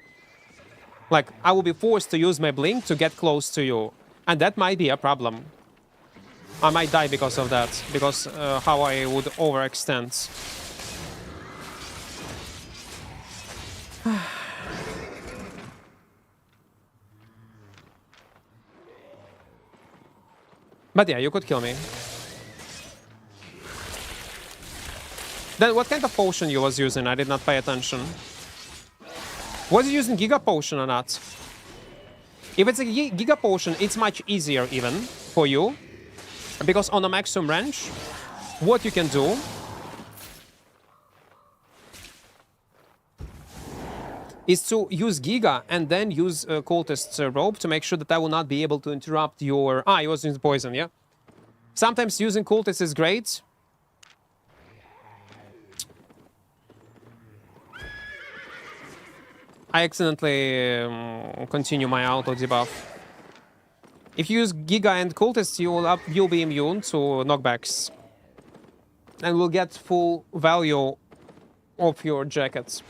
like I will be forced to use my blink to get close to you. And that might be a problem. I might die because of that, because how I would overextend. But yeah, you could kill me. Then what kind of potion you was using? I did not pay attention. Was you using Giga Potion or not? If it's a Giga Potion, it's much easier even for you. Because on the maximum range, what you can do is to use Giga and then use Cultist's Rope to make sure that I will not be able to interrupt your... Ah, he was using poison, yeah? Sometimes using Cultist is great. I accidentally continue my auto debuff. If you use Giga and Cultist, you'll be immune to knockbacks. And will get full value of your jackets.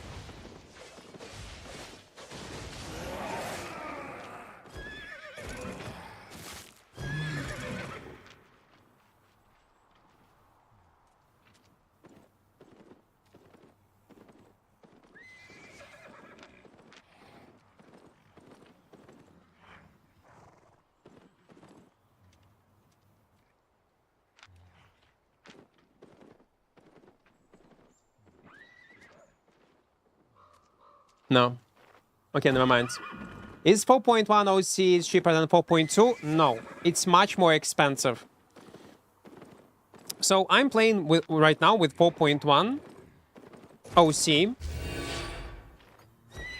No. Okay, never mind. Is 4.1 OC cheaper than 4.2? No, it's much more expensive. So I'm playing with right now with 4.1 OC.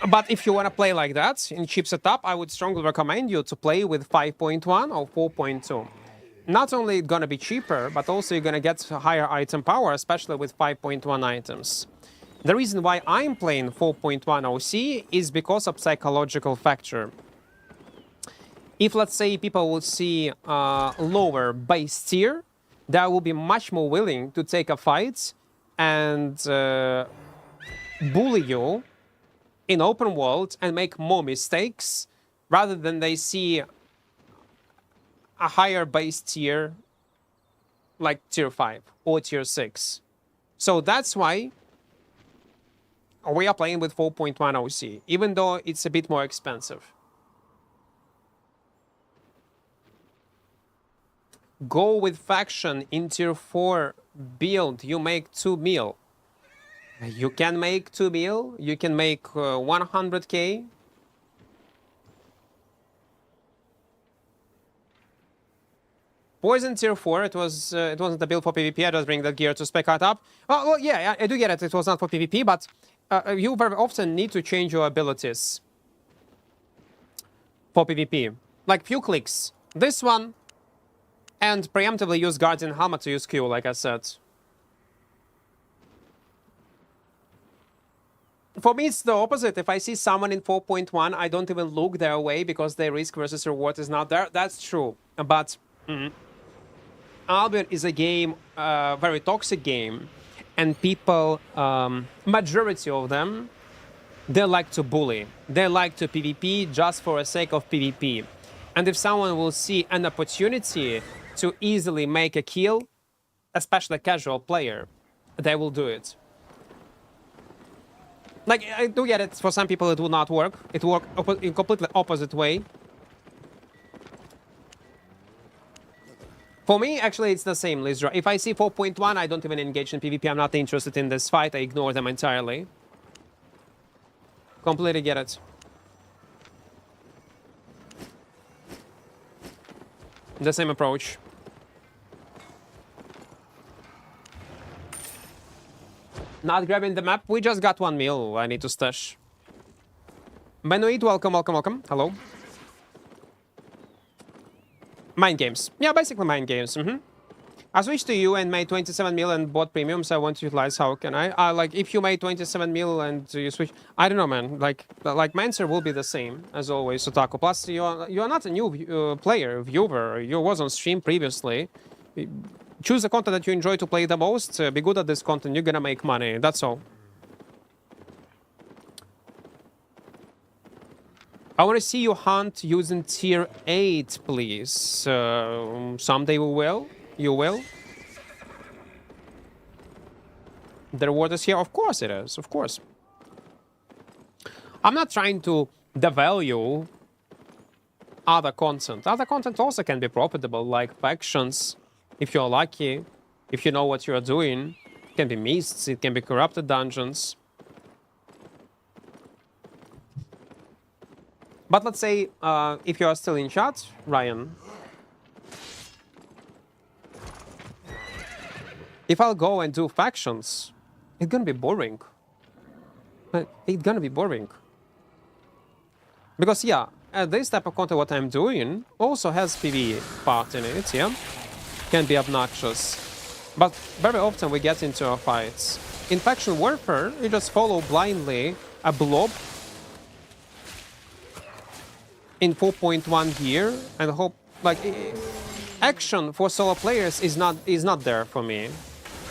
But if you want to play like that in cheap setup, I would strongly recommend you to play with 5.1 or 4.2. Not only it's gonna be cheaper, but also you're gonna get higher item power, especially with 5.1 items. The reason why I'm playing 4.1 OC is because of psychological factor. If, let's say, people will see lower base tier, they will be much more willing to take a fight and bully you in open world and make more mistakes rather than they see a higher base tier like tier 5 or tier 6. So that's why we are playing with 4.1 OC, even though it's a bit more expensive. Go with faction in tier 4 build, you make 2 mil. You can make 2 mil, you can make 100k. Poison tier 4, it wasn't a build for PvP, I just bring that gear to spec it up. Oh, well, yeah, I do get it, it was not for PvP, but you very often need to change your abilities for PvP. Like few clicks. This one, and preemptively use Guardian Helmet to use Q, like I said. For me, it's the opposite. If I see someone in 4.1, I don't even look their way because their risk versus reward is not there. That's true. But Albion is a game, very toxic game. And people, majority of them, they like to bully. They like to PvP just for the sake of PvP. And if someone will see an opportunity to easily make a kill, especially a casual player, they will do it. Like, I do get it, for some people it will not work. It will work in completely opposite way. For me, actually, it's the same, Lizdra. If I see 4.1, I don't even engage in PvP. I'm not interested in this fight. I ignore them entirely. Completely get it. The same approach. Not grabbing the map. We just got 1 mil. I need to stash. Benoit, welcome, welcome, welcome. Hello. Mind games. Yeah, basically mind games. I switched to you and made 27 mil and bought premiums. I want to utilize. How can I? Like, if you made 27 mil and you switch, I don't know, man. Like Mancer will be the same as always. Otaku. Plus, you're not a new player, viewer. You was on stream previously. Choose the content that you enjoy to play the most. Be good at this content. You're gonna make money. That's all. I want to see you hunt using tier 8, please. Someday we will. You will. The reward is here? Of course it is. Of course. I'm not trying to devalue other content. Other content also can be profitable, like factions. If you're lucky, if you know what you're doing. It can be mists, it can be corrupted dungeons. But let's say, if you are still in chat, Ryan. If I'll go and do factions, it's gonna be boring. It's gonna be boring. Because, yeah, this type of content, what I'm doing, also has PvE part in it, yeah? Can be obnoxious. But very often we get into fights. In faction warfare, you just follow blindly a blob in 4.1 gear and hope, like, action for solo players is not there for me.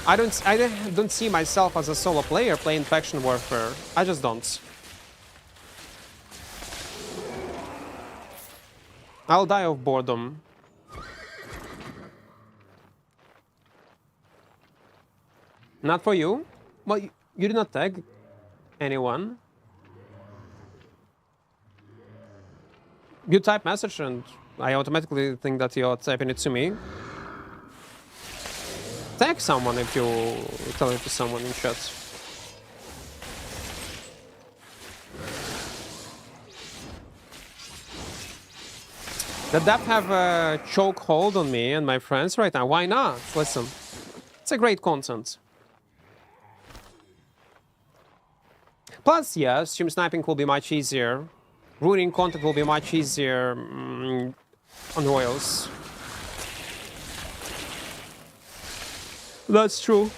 I don't see myself as a solo player playing faction warfare. I just don't. I'll die of boredom. Not for you? Well, you did not tag anyone. You type message and I automatically think that you're typing it to me. Tag someone if you tell it to someone in chat. The depth have a choke hold on me and my friends right now. Why not? Listen, it's a great content. Plus, yeah, stream sniping will be much easier. Ruining content will be much easier on Royals. That's true.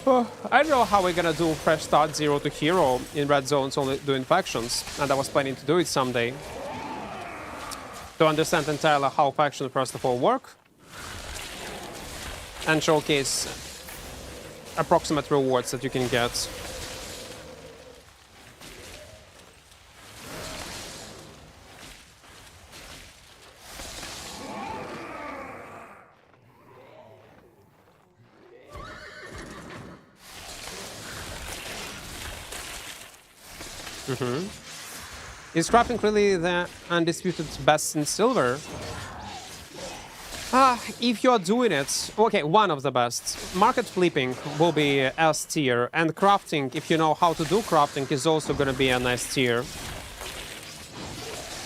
I don't know how we're gonna do fresh start 0 to hero in red zones only doing factions, and I was planning to do it someday. To understand entirely how factions first of all work, and showcase approximate rewards that you can get. Is crafting really the undisputed best in silver? If you're doing it, okay, one of the best. Market flipping will be S tier, and crafting, if you know how to do crafting, is also gonna be an S tier.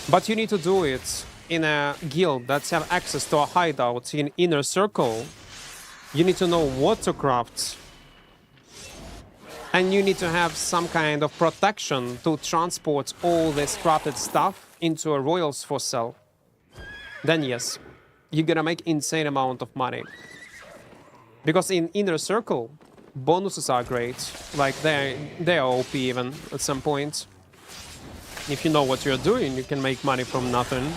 But you need to do it in a guild that's have access to a hideout in inner circle. You need to know what to craft. And you need to have some kind of protection to transport all this crafted stuff into a Royals for sale. Then yes, you're gonna make insane amount of money. Because in inner circle, bonuses are great. Like they're OP even at some point. If you know what you're doing, you can make money from nothing.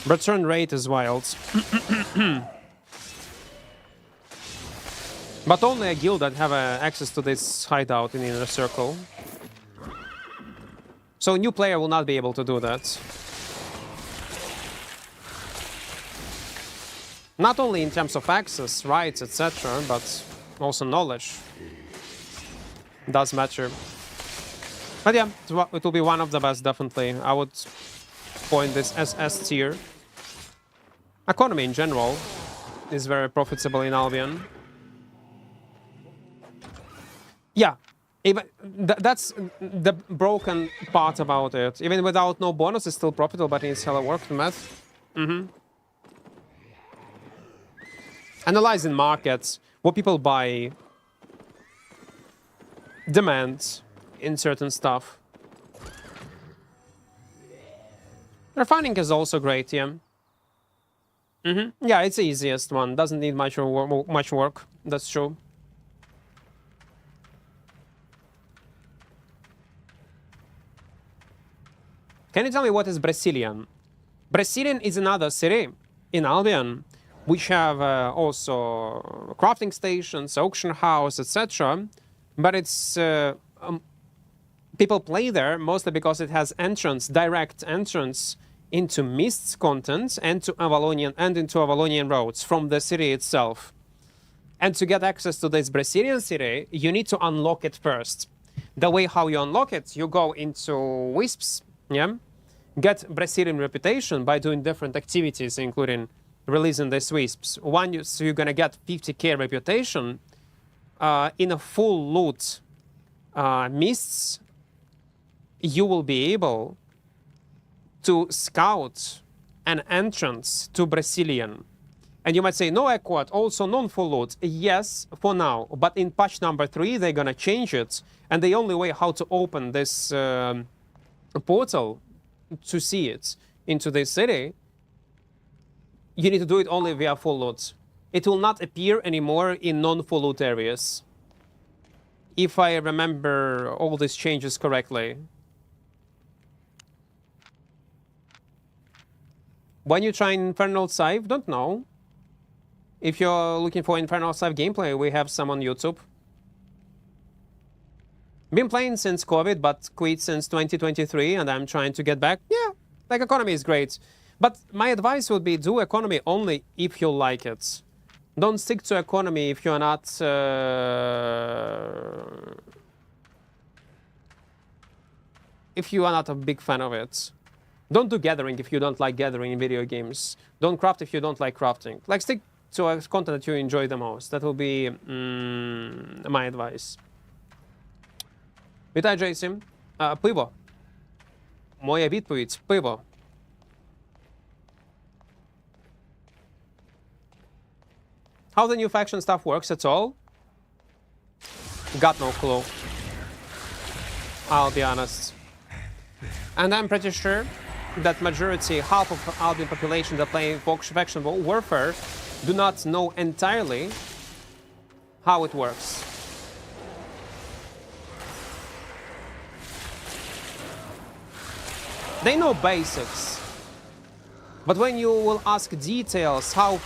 Return rate is wild. But only a guild that have access to this hideout in the inner circle. So a new player will not be able to do that. Not only in terms of access, rights, etc., but also knowledge. Does matter. But yeah, it will be one of the best, definitely. I would point this as S tier. Economy in general is very profitable in Albion. Yeah, even that's the broken part about it. Even without no bonus, it's still profitable, but it's hella work to math. Analyzing markets, what people buy, demand in certain stuff. Refining is also great, yeah. Yeah, it's the easiest one. Doesn't need much work. That's true. Can you tell me what is Brazilian? Brazilian is another city in Albion, which have also crafting stations, auction house, etc. But it's people play there mostly because it has direct entrance into Mist's content and into Avalonian roads from the city itself. And to get access to this Brazilian city, you need to unlock it first. The way how you unlock it, you go into Wisps, yeah, get Brazilian reputation by doing different activities, including releasing these Wisps. So you're gonna get 50k reputation in a full loot Mists. You will be able to scout an entrance to Brazilian. And you might say, no, Equart, also non-full loot. Yes, for now. But in patch number 3, they're going to change it. And the only way how to open this portal to see it into this city, you need to do it only via full loot. It will not appear anymore in non-full loot areas. If I remember all these changes correctly. When you try Infernal Scythe, don't know. If you're looking for Infernal Scythe gameplay, we have some on YouTube. Been playing since COVID, but quit since 2023, and I'm trying to get back. Yeah, like economy is great. But my advice would be do economy only if you like it. Don't stick to economy if you're not... if you are not a big fan of it. Don't do gathering if you don't like gathering in video games. Don't craft if you don't like crafting. Like, stick to a content that you enjoy the most. That will be my advice. Witaj, Jason. Pivo. Моя відповідь – пиво. How the new faction stuff works at all? Got no clue. I'll be honest. And I'm pretty sure that majority, half of Albion population that play faction warfare do not know entirely how it works. They know basics, but when you will ask details, how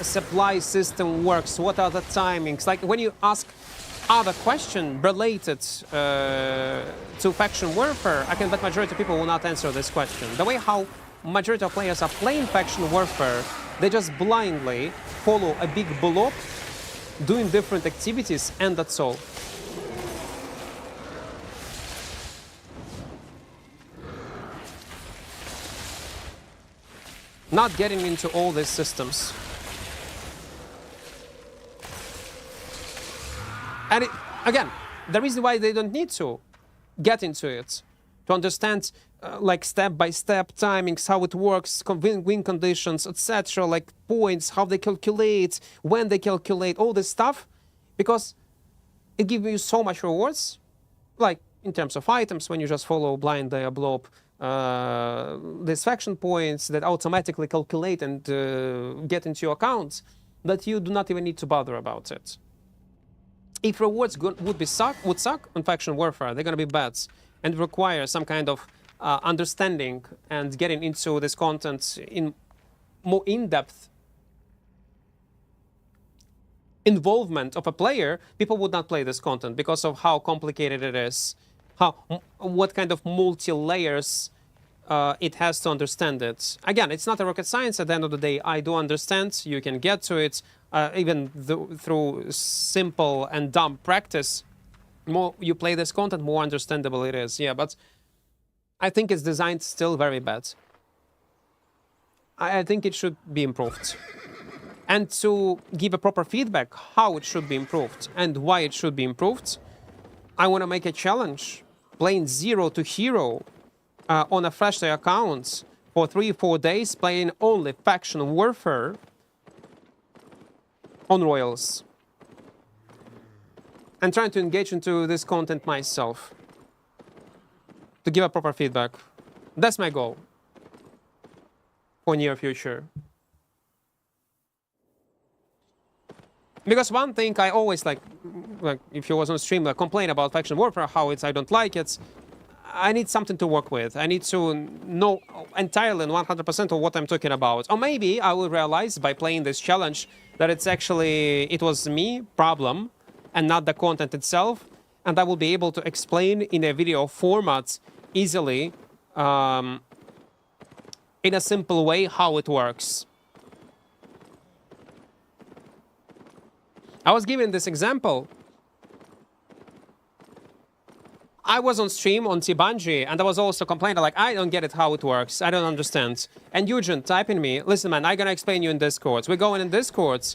supply system works, what are the timings, like when you ask other question related to faction warfare, I can bet majority of people will not answer this question. The way how majority of players are playing faction warfare, they just blindly follow a big blob, doing different activities, and that's all. Not getting into all these systems. And again, the reason why they don't need to get into it, to understand like step-by-step timings, how it works, win conditions, etc., like points, how they calculate, when they calculate, all this stuff, because it gives you so much rewards, like in terms of items, when you just follow blind blob, these faction points that automatically calculate and get into your account, that you do not even need to bother about it. If rewards would suck on faction warfare, they're gonna be bad and require some kind of understanding and getting into this content in more in-depth involvement of a player. People would not play this content because of how complicated it is, what kind of multi-layers it has to understand it. Again, it's not a rocket science. At the end of the day, I do understand. You can get to it even through simple and dumb practice. More you play this content, more understandable it is. Yeah, but I think it's designed still very bad. I think it should be improved. And to give a proper feedback how it should be improved and why it should be improved, I want to make a challenge. Playing 0 to hero on a fresh day account for 3-4 days, playing only faction warfare on Royals. And trying to engage into this content myself. To give a proper feedback. That's my goal for near future. Because one thing I always like if you was on stream, complain about faction warfare, how I don't like it. I need something to work with. I need to know entirely and 100% of what I'm talking about. Or maybe I will realize by playing this challenge that it was me problem and not the content itself. And I will be able to explain in a video format easily, in a simple way, how it works. I was given this example. I was on stream on T-Bungie, and I was also complaining, like, I don't get it how it works. I don't understand. And Eugen typing me, listen, man, I'm gonna explain you in Discord. We're going in Discord.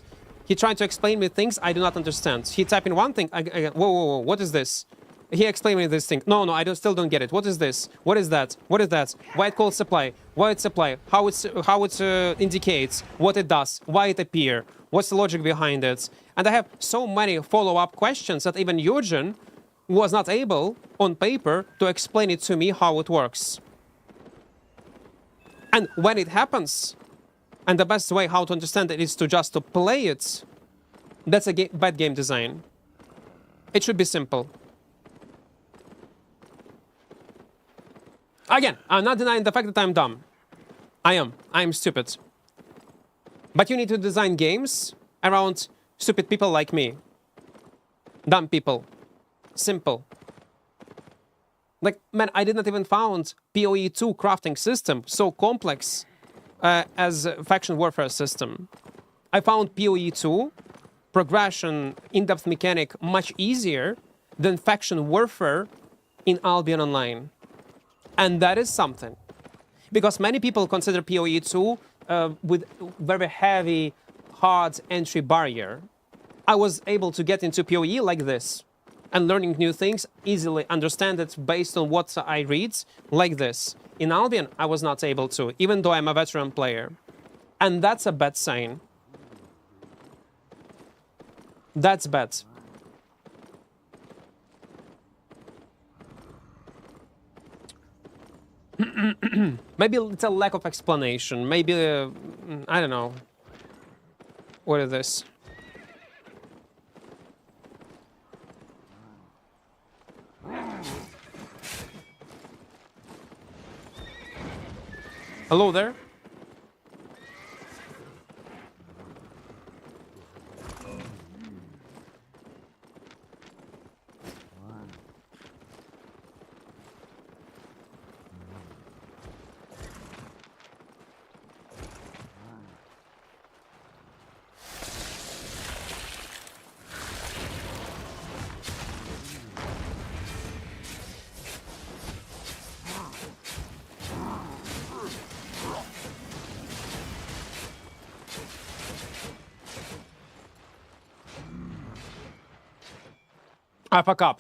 He tried to explain me things I do not understand. He typing one thing, whoa, what is this? He explained me this thing. No, I still don't get it. What is this? What is that? What is that? Why it called supply? Why it's supply? How it indicates? What it does? Why it appear? What's the logic behind it? And I have so many follow-up questions that even Eugen was not able, on paper, to explain it to me how it works. And when it happens, and the best way how to understand it is to just to play it, that's a bad game design. It should be simple. Again, I'm not denying the fact that I'm dumb. I am stupid. But you need to design games around stupid people like me. Dumb people. Simple. Like, man, I did not even found PoE2 crafting system so complex as a faction warfare system. I found PoE2 progression, in-depth mechanic much easier than faction warfare in Albion Online. And that is something. Because many people consider PoE2 with very heavy, hard entry barrier. I was able to get into PoE like this. And learning new things, easily understand it based on what I read, like this. In Albion, I was not able to, even though I'm a veteran player. And that's a bad sign. That's bad. Maybe it's a lack of explanation. Maybe, I don't know. What is this? Hello there. I fuck up.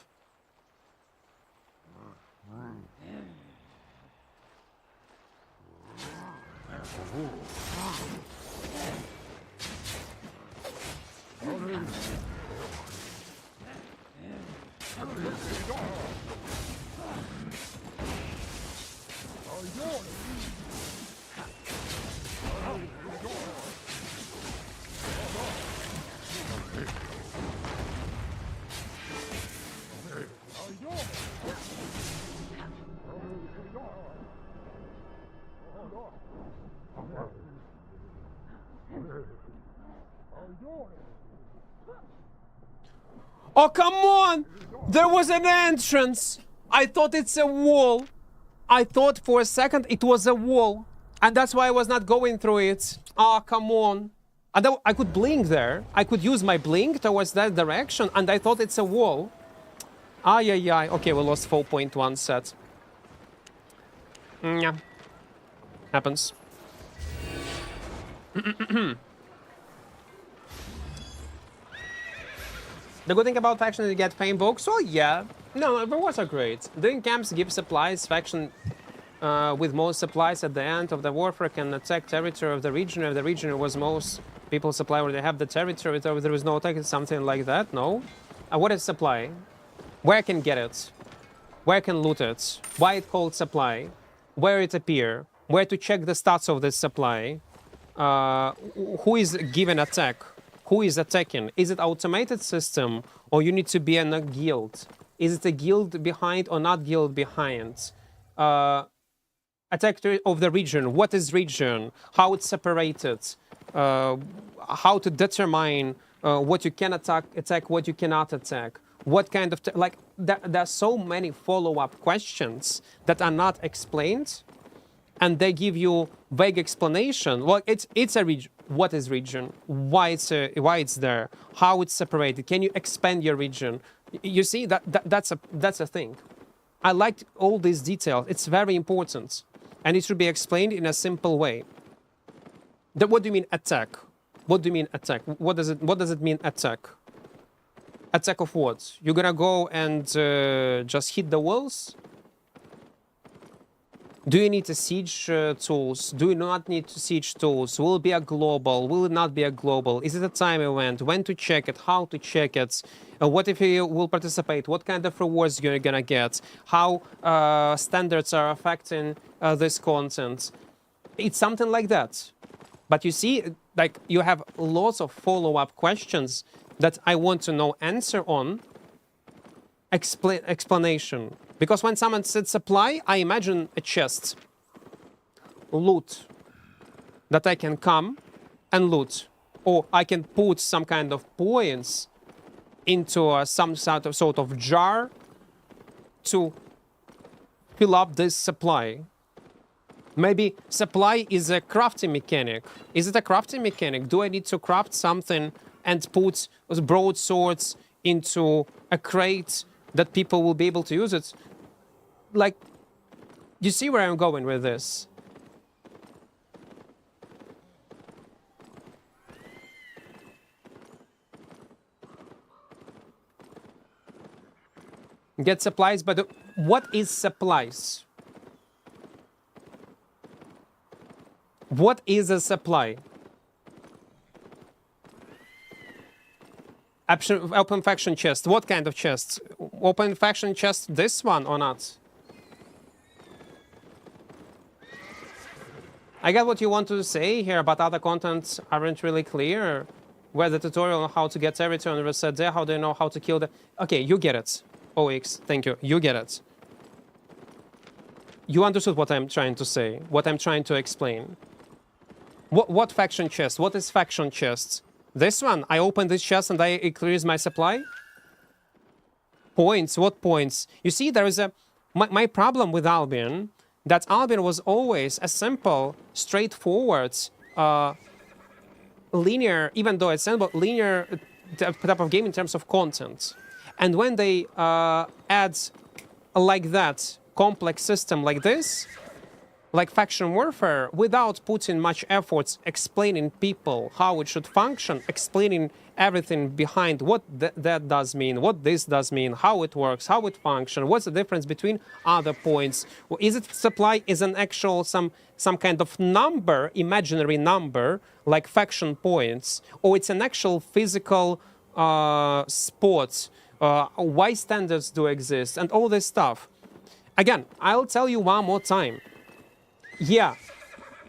Oh, come on! There was an entrance! I thought it's a wall. I thought for a second it was a wall. And that's why I was not going through it. Oh, come on. And I could blink there. I could use my blink towards that direction, and I thought it's a wall. Ay, ay, ay. Okay, we lost 4.1 set. Yeah. Happens. The good thing about faction is you get fame books. So yeah, no, rewards are great. Doing camps give supplies. Faction with most supplies at the end of the warfare can attack territory of the region. If the region was most people supply where they have the territory, if there is no attack, it's something like that. No. What is supply? Where I can get it? Where I can loot it? Why it called supply? Where it appear? Where to check the stats of this supply? Who is given attack? Who is attacking? Is it automated system, or you need to be in a guild? Is it a guild behind or not guild behind? Attack of the region. What is region? How it's separated? How to determine what you can attack, what you cannot attack? What kind of like there are so many follow-up questions that are not explained, and they give you vague explanation. Well, it's a region. What is region? Why it's there? How it's separated? Can you expand your region? You see that's a thing. I liked all these details. It's very important, and it should be explained in a simple way. What do you mean attack? What do you mean attack? What does it mean attack? Attack of what? You're gonna go and just hit the walls? Do you need a siege tools? Do you not need siege tools? Will it be a global? Will it not be a global? Is it a time event? When to check it? How to check it? What if you will participate? What kind of rewards you're gonna get? How standards are affecting this content? It's something like that. But you see, like you have lots of follow-up questions that I want to know answer on. Explanation. Because when someone said supply, I imagine a chest. Loot. That I can come and loot. Or I can put some kind of points into some sort of jar to fill up this supply. Maybe supply is a crafting mechanic. Is it a crafting mechanic? Do I need to craft something and put broadswords into a crate that people will be able to use it? Like, you see where I'm going with this? Get supplies, but what is supplies? What is a supply? Open faction chest. What kind of chest? Open faction chest, this one or not? I get what you want to say here, but other contents aren't really clear. Where the tutorial on how to get territory on reset there, how do you know how to kill the... Okay, you get it. OX, thank you. You get it. You understood what I'm trying to say, what I'm trying to explain. What faction chest? What is faction chest? This one, I open this chest and it clears my supply? Points, what points? You see, there is a... My problem with Albion, that Albion was always a simple, straightforward, linear, even though it's simple, linear type of game in terms of content. And when they add like that, complex system like this, like faction warfare, without putting much effort explaining people how it should function, explaining everything behind what that does mean, what this does mean, how it works, how it functions, what's the difference between other points. Is it supply is an actual some kind of number, imaginary number, like faction points, or it's an actual physical spot, why standards do exist, and all this stuff. Again, I'll tell you one more time. Yeah,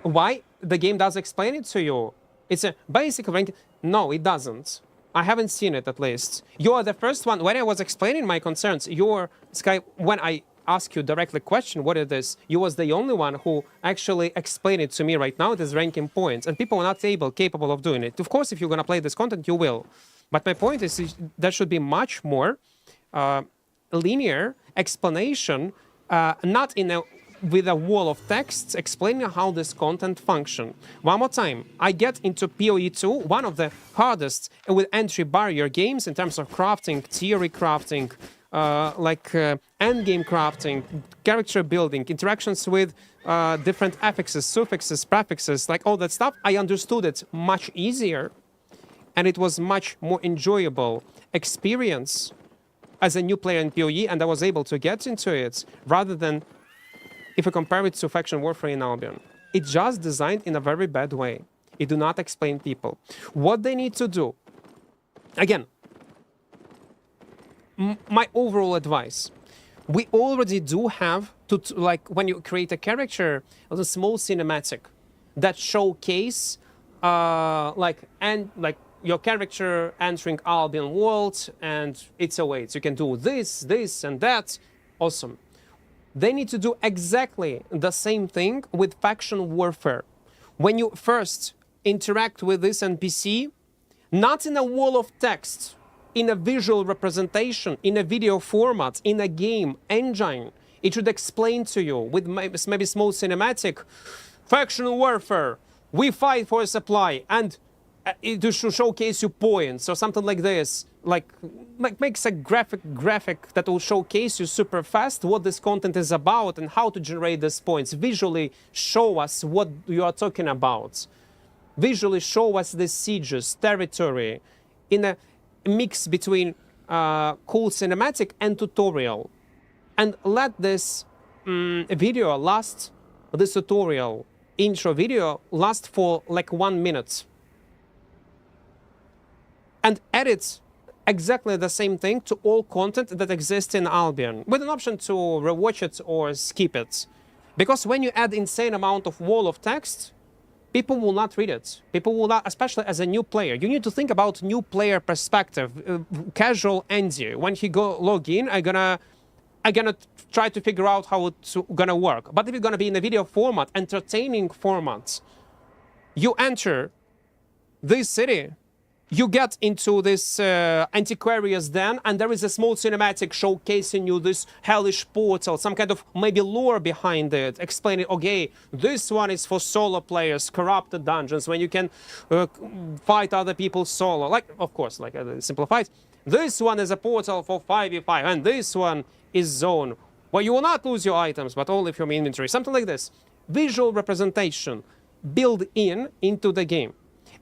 why? The game does explain it to you. It's a basic rank. No, it doesn't. I haven't seen it, at least. You are the first one. When I was explaining my concerns, when I ask you directly question, what is this? You was the only one who actually explained it to me right now. It is ranking points, and people are not capable of doing it. Of course, if you're gonna play this content, you will. But my point is there should be much more linear explanation, not in a with a wall of texts explaining how this content function. One more time, I get into PoE 2, one of the hardest with entry barrier games in terms of crafting, theory crafting, endgame crafting, character building, interactions with different affixes, suffixes, prefixes, like all that stuff. I understood it much easier, and it was much more enjoyable experience as a new player in PoE, and I was able to get into it rather than if you compare it to faction warfare in Albion. It's just designed in a very bad way. It do not explain people what they need to do. Again, my overall advice, we already do have to like when you create a character, a small cinematic that showcase your character entering Albion world, and it's a way. So you can do this, and that. Awesome. They need to do exactly the same thing with faction warfare. When you first interact with this NPC, not in a wall of text, in a visual representation, in a video format, in a game engine, it should explain to you with maybe small cinematic, faction warfare, we fight for a supply, and it should showcase you points or something like this. Like makes a graphic that will showcase you super fast what this content is about and how to generate these points. Visually show us what you are talking about. Visually show us the sieges, territory, in a mix between cool cinematic and tutorial. And let this video last, this tutorial, intro video, last for like 1 minute. And edit exactly the same thing to all content that exists in Albion, with an option to rewatch it or skip it. Because when you add insane amount of wall of text, people will not read it. People will not, especially as a new player. You need to think about new player perspective. Casual Andy, when he log in, I gonna try to figure out how it's gonna work. But if it's gonna be in a video format, entertaining format, you enter this city, you get into this antiquarius den, and there is a small cinematic showcasing you this hellish portal, some kind of maybe lore behind it, explaining, okay, this one is for solo players, corrupted dungeons, when you can fight other people solo. Like, of course, like simplified. This one is a portal for 5v5, and this one is zone, where you will not lose your items, but only from inventory. Something like this. Visual representation built into the game.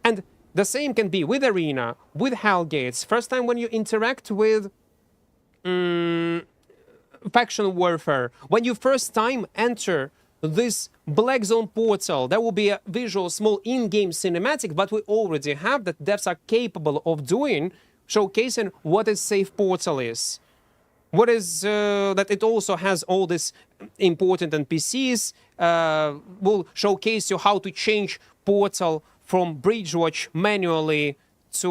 And the same can be with Arena, with Hellgates. First time when you interact with faction warfare, when you first time enter this black zone portal, there will be a visual small in-game cinematic, but we already have that devs are capable of doing, showcasing what a safe portal is. What is that it also has all this important NPCs, will showcase you how to change portal from Bridgewatch manually to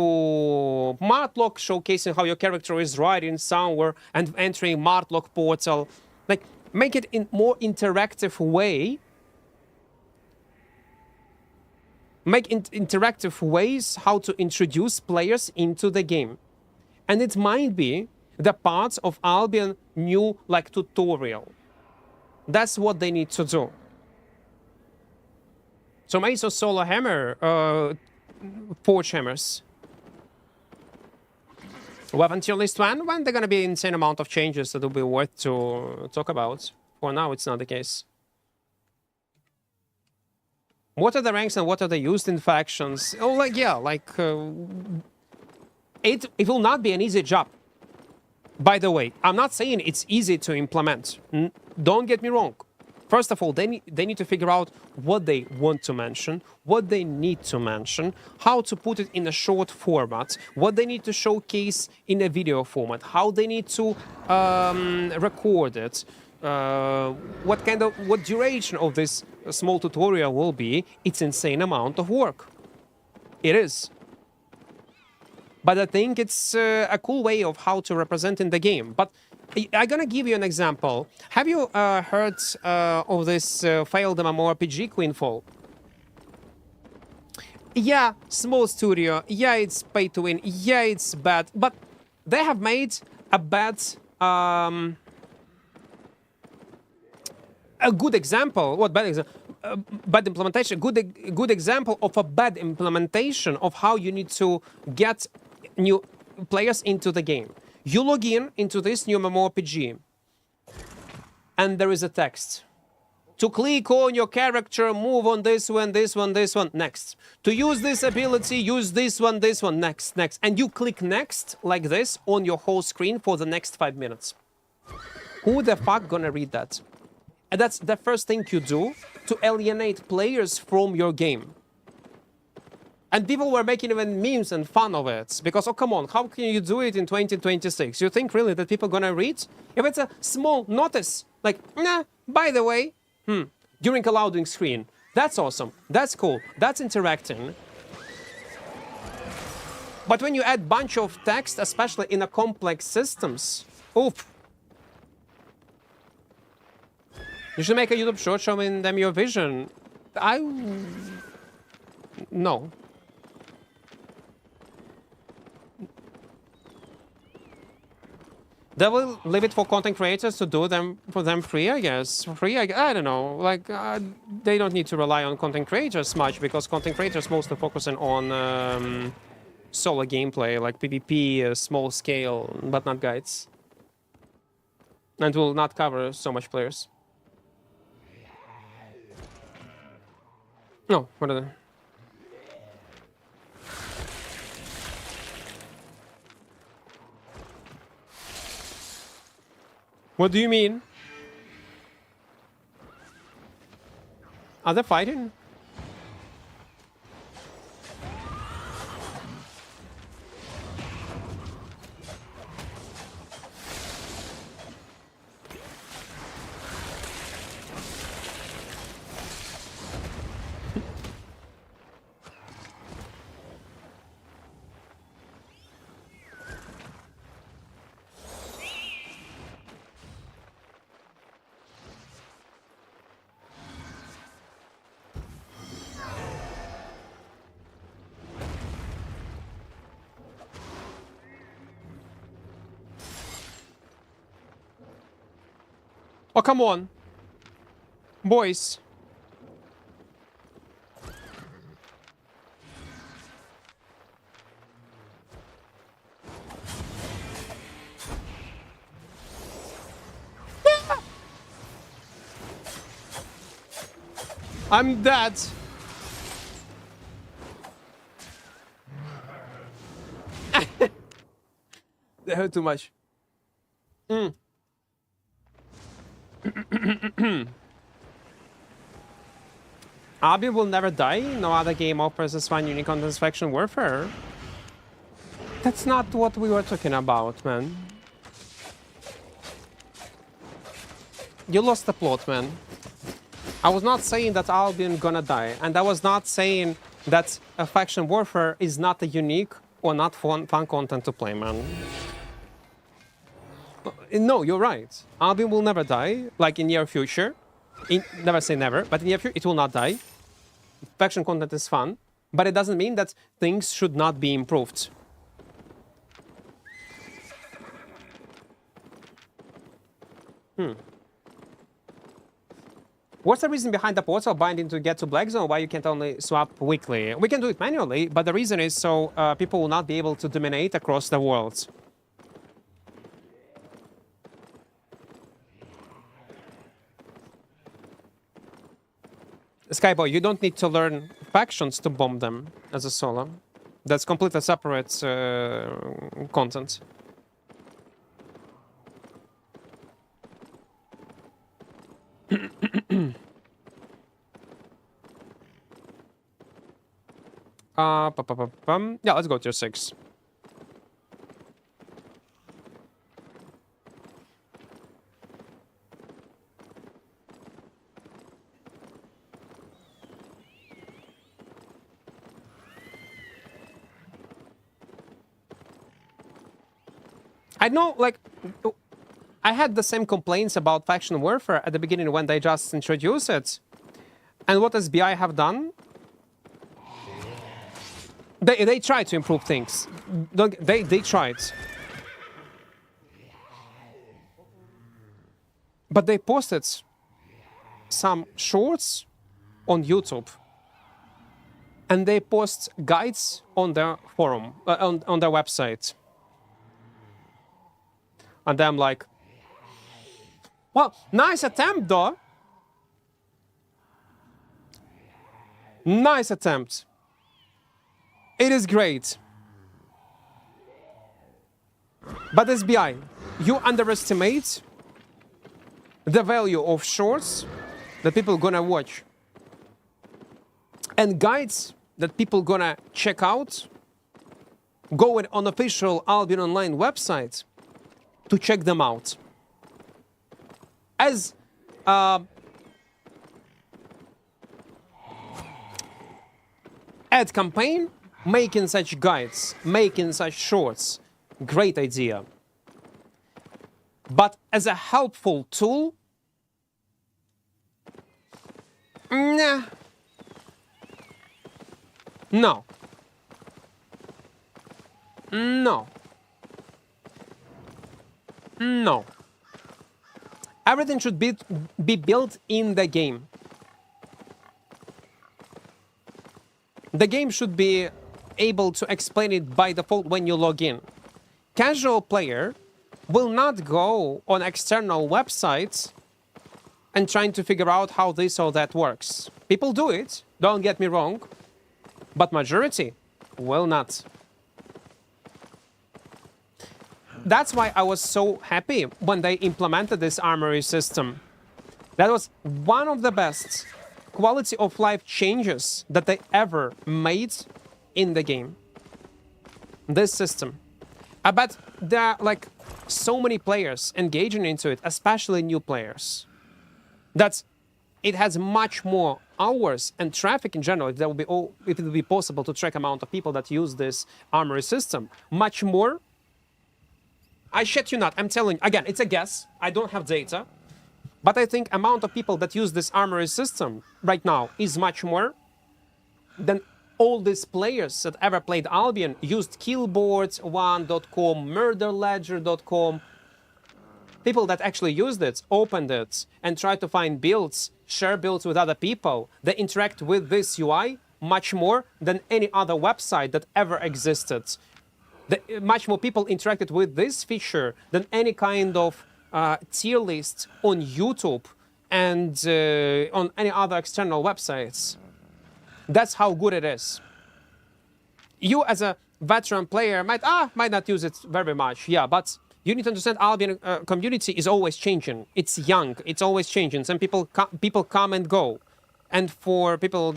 Martlock, showcasing how your character is riding somewhere and entering Martlock portal. Like, make it in more interactive way. Make interactive ways how to introduce players into the game. And it might be the parts of Albion new like tutorial. That's what they need to do. So maybe so solo hammer, forge hammers. Weapon tier list 1, when they're gonna be insane amount of changes that will be worth to talk about. For now, it's not the case. What are the ranks and what are they used in factions? Oh, like, yeah, like... it will not be an easy job. By the way, I'm not saying it's easy to implement. Don't get me wrong. First of all, they need to figure out what they want to mention, what they need to mention, how to put it in a short format, what they need to showcase in a video format, how they need to record it, what duration of this small tutorial will be. It's insane amount of work. It is. But I think it's a cool way of how to represent in the game. But I'm gonna give you an example. Have you heard of this failed mmorpg Queenfall? Yeah, small studio. Yeah, it's pay to win. Yeah, it's bad. But they have made a bad... a good example. What bad example? Bad implementation. Good example of a bad implementation of how you need to get new players into the game. You log in into this new mmorpg, and there is a text. To click on your character, move on this one, this one, this one, next. To use this ability, use this one, next, next. And you click next, like this, on your whole screen for the next 5 minutes. Who the fuck gonna read that? And that's the first thing you do to alienate players from your game. And people were making even memes and fun of it. Because, oh, come on, how can you do it in 2026? You think really that people are gonna read? If it's a small notice, like, nah, by the way, during a loading screen, that's awesome, that's cool, that's interacting. But when you add bunch of text, especially in a complex systems, oof. You should make a YouTube short showing them your vision. No. They will leave it for content creators to do them for them free, I guess. Free, I don't know. Like, they don't need to rely on content creators much because content creators mostly focusing on solo gameplay, like PvP, small scale, but not guides. And will not cover so much players. No, what are they? What do you mean? Are they fighting? Oh, come on. Boys. I'm dead. They hurt too much. Albion will never die. No other game offers as fun unique content as faction warfare. That's not what we were talking about, man. You lost the plot, man. I was not saying that Albion gonna die, and I was not saying that a faction warfare is not a unique or not fun content to play, man. No, you're right. Albion will never die, like in near future. Never say never, but in near future it will not die. Faction content is fun, but it doesn't mean that things should not be improved. What's the reason behind the portal binding to get to Black Zone? Why you can't only swap weekly? We can do it manually, but the reason is so people will not be able to dominate across the world. Skyboy, you don't need to learn factions to bomb them as a solo. That's completely separate content. Yeah, let's go tier 6. I know, like, I had the same complaints about faction warfare at the beginning when they just introduced it. And what does BI have done? They tried to improve things. They tried. But they posted some shorts on YouTube. And they post guides on their forum, on their website. And I'm like, well, nice attempt, though. Nice attempt. It is great. But SBI, you underestimate the value of shorts that people gonna watch. And guides that people gonna check out, going on official Albion Online website to check them out. As ad campaign, making such guides, making such shorts, great idea. But as a helpful tool, nah. No. No. No. Everything should be built in the game. The game should be able to explain it by default when you log in. Casual player will not go on external websites and trying to figure out how this or that works. People do it, don't get me wrong, but majority will not. That's why I was so happy when they implemented this armory system. That was one of the best quality of life changes that they ever made in the game. This system. I bet there are like so many players engaging into it, especially new players, that it has much more hours and traffic in general. If it will be possible to track amount of people that use this armory system, much more. I shit you not, I'm telling you, again, it's a guess, I don't have data, but I think amount of people that use this armory system right now is much more than all these players that ever played Albion, used killboards1.com, murderledger.com, people that actually used it, opened it, and tried to find builds, share builds with other people. They interact with this UI much more than any other website that ever existed. Much more people interacted with this feature than any kind of tier list on YouTube and on any other external websites. That's how good it is. You as a veteran player might not use it very much, yeah, but you need to understand Albion community is always changing. It's young, it's always changing. Some people come and go. And for people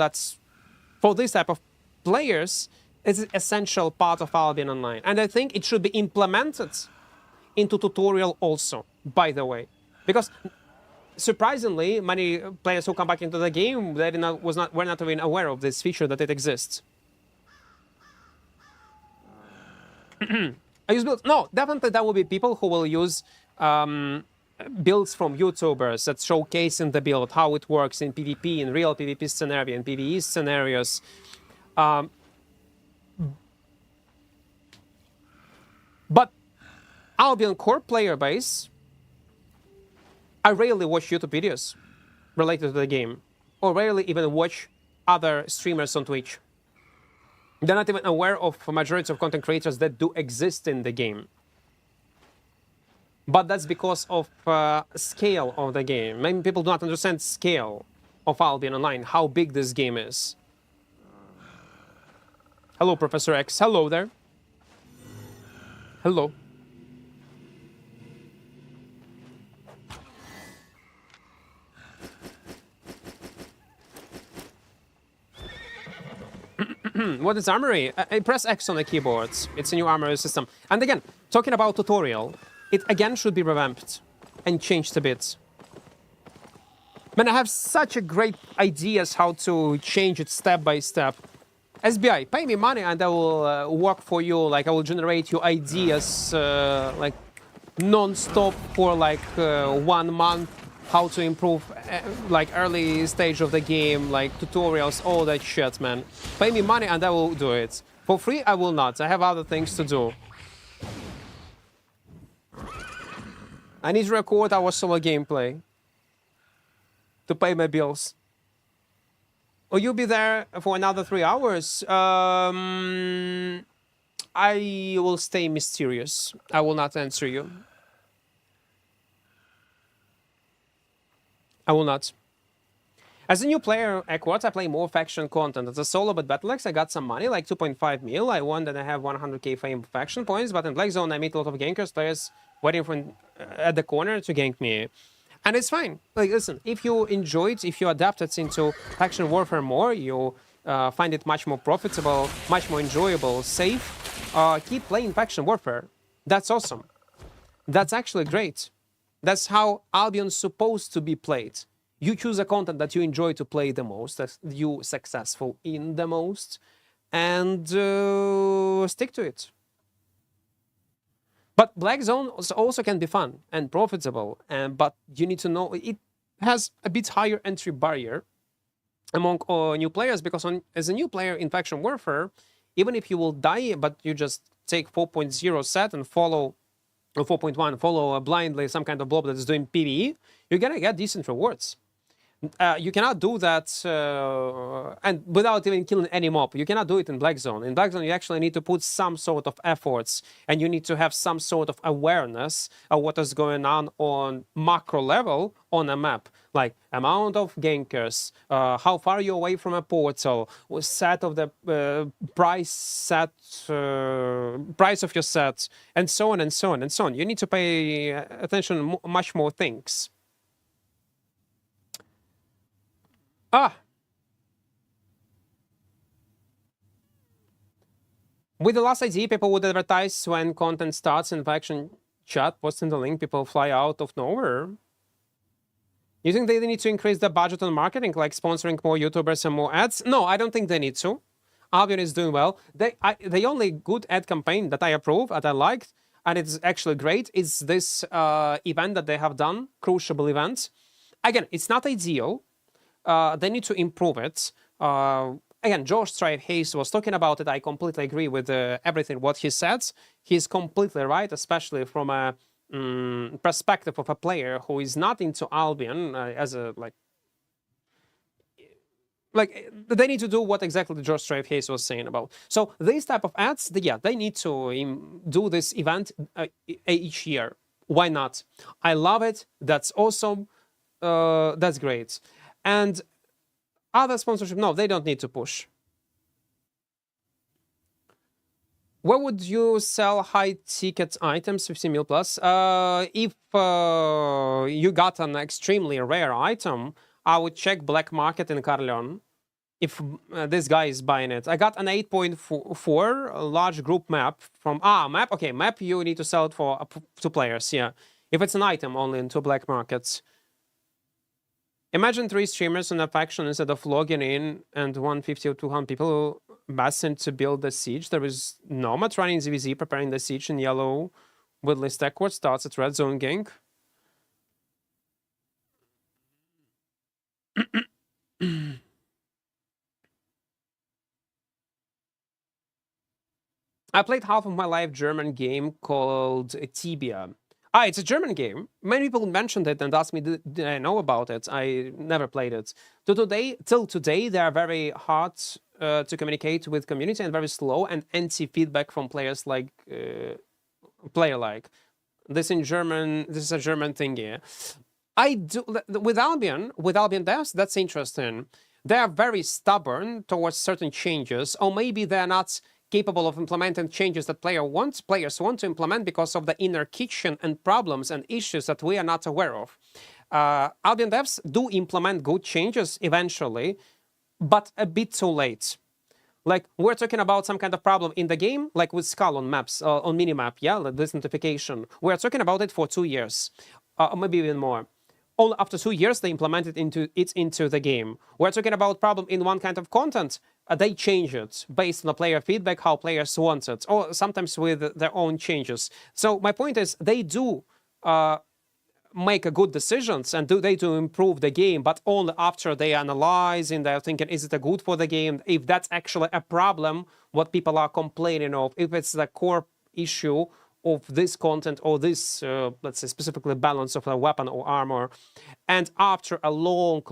for this type of players, it's an essential part of Albion Online. And I think it should be implemented into tutorial also, by the way. Because surprisingly, many players who come back into the game, were not even aware of this feature that it exists. I use builds. No, definitely there will be people who will use builds from YouTubers that showcasing the build, how it works in PvP, in real PvP scenario, in PvE scenarios. But Albion core player base, I rarely watch YouTube videos related to the game, or rarely even watch other streamers on Twitch. They're not even aware of a majority of content creators that do exist in the game. But that's because of scale of the game. Many people do not understand scale of Albion Online, how big this game is. Hello, Professor X. Hello there. Hello. What is Armory? I press X on the keyboard. It's a new Armory system. And again, talking about tutorial, it again should be revamped and changed a bit. Man, I have such a great ideas how to change it step by step. SBI, pay me money and I will work for you. Like I will generate you ideas like non-stop for like 1 month. How to improve like early stage of the game, like tutorials, all that shit, man. Pay me money and I will do it. For free, I will not. I have other things to do. I need to record our solo gameplay to pay my bills. Will you be there for another 3 hours? I will stay mysterious. I will not answer you. I will not. As a new player, Equart, I play more faction content. As a solo but Battlex, I got some money, like 2.5 mil. I won that I have 100k fame faction points, but in Black Zone I meet a lot of gankers, players waiting for at the corner to gank me. And it's fine. Like, listen, if you enjoy it, if you adapt it into faction warfare more, you find it much more profitable, much more enjoyable, safe, keep playing faction warfare. That's awesome. That's actually great. That's how Albion's supposed to be played. You choose a content that you enjoy to play the most, that you successful in the most, and stick to it. But Black Zone also can be fun and profitable, but you need to know it has a bit higher entry barrier among new players, because as a new player in faction warfare, even if you will die, but you just take 4.0 set and follow 4.1, follow blindly some kind of blob that is doing PvE, you're gonna get decent rewards. You cannot do that and without even killing any mob. You cannot do it in Black Zone. In Black Zone, you actually need to put some sort of efforts, and you need to have some sort of awareness of what is going on macro level on a map, like amount of gankers, how far you're away from a portal, set of the price of your set, and so on and so on and so on. You need to pay attention to much more things. With the last ID, people would advertise when content starts in faction chat, posting the link, people fly out of nowhere. You think they need to increase the budget on marketing, like sponsoring more YouTubers and more ads? No, I don't think they need to. Albion is doing well. The only good ad campaign that I approve, that I liked, and it's actually great, is this event that they have done, Crucible event. Again, it's not ideal. They need to improve it. Again, George Hayes was talking about it. I completely agree with everything what he said. He's completely right, especially from a perspective of a player who is not into Albion as a like they need to do what exactly George Hayes was saying about. So these type of ads, they need to do this event each year. Why not? I love it. That's awesome. That's great. And other sponsorship, no, they don't need to push. Where would you sell high-ticket items, 50 mil plus? If you got an extremely rare item, I would check black market in Carleon if this guy is buying it. I got an 8.4 large group map from map. Okay, map. You need to sell it for 2 players. Yeah, if it's an item only in 2 black markets. Imagine 3 streamers in a faction instead of logging in and 150 or 200 people basing to build the siege. There is Nomad running ZVZ preparing the siege in yellow with list Equart starts at red zone gang. I played half of my life German game called Tibia. It's a German game. Many people mentioned it and asked me, did I know about it? I never played it. Till today, they are very hard to communicate with community and very slow and anti-feedback from players like player-like. This is a German thing here. I do with Albion devs. That's interesting. They are very stubborn towards certain changes, or maybe they're not capable of implementing changes that players want to implement because of the inner kitchen and problems and issues that we are not aware of. Albion devs do implement good changes eventually, but a bit too late. Like, we're talking about some kind of problem in the game, like with Skull on maps, on minimap, yeah, like this notification. We're talking about it for 2 years, maybe even more. Only after 2 years, they implemented into the game. We're talking about problem in one kind of content. They change it based on the player feedback, how players want it, or sometimes with their own changes. So my point is, they do make good decisions and they do improve the game, but only after they analyze and they're thinking, is it a good for the game? If that's actually a problem, what people are complaining of, if it's the core issue of this content or this, let's say, specifically balance of a weapon or armor. And after a long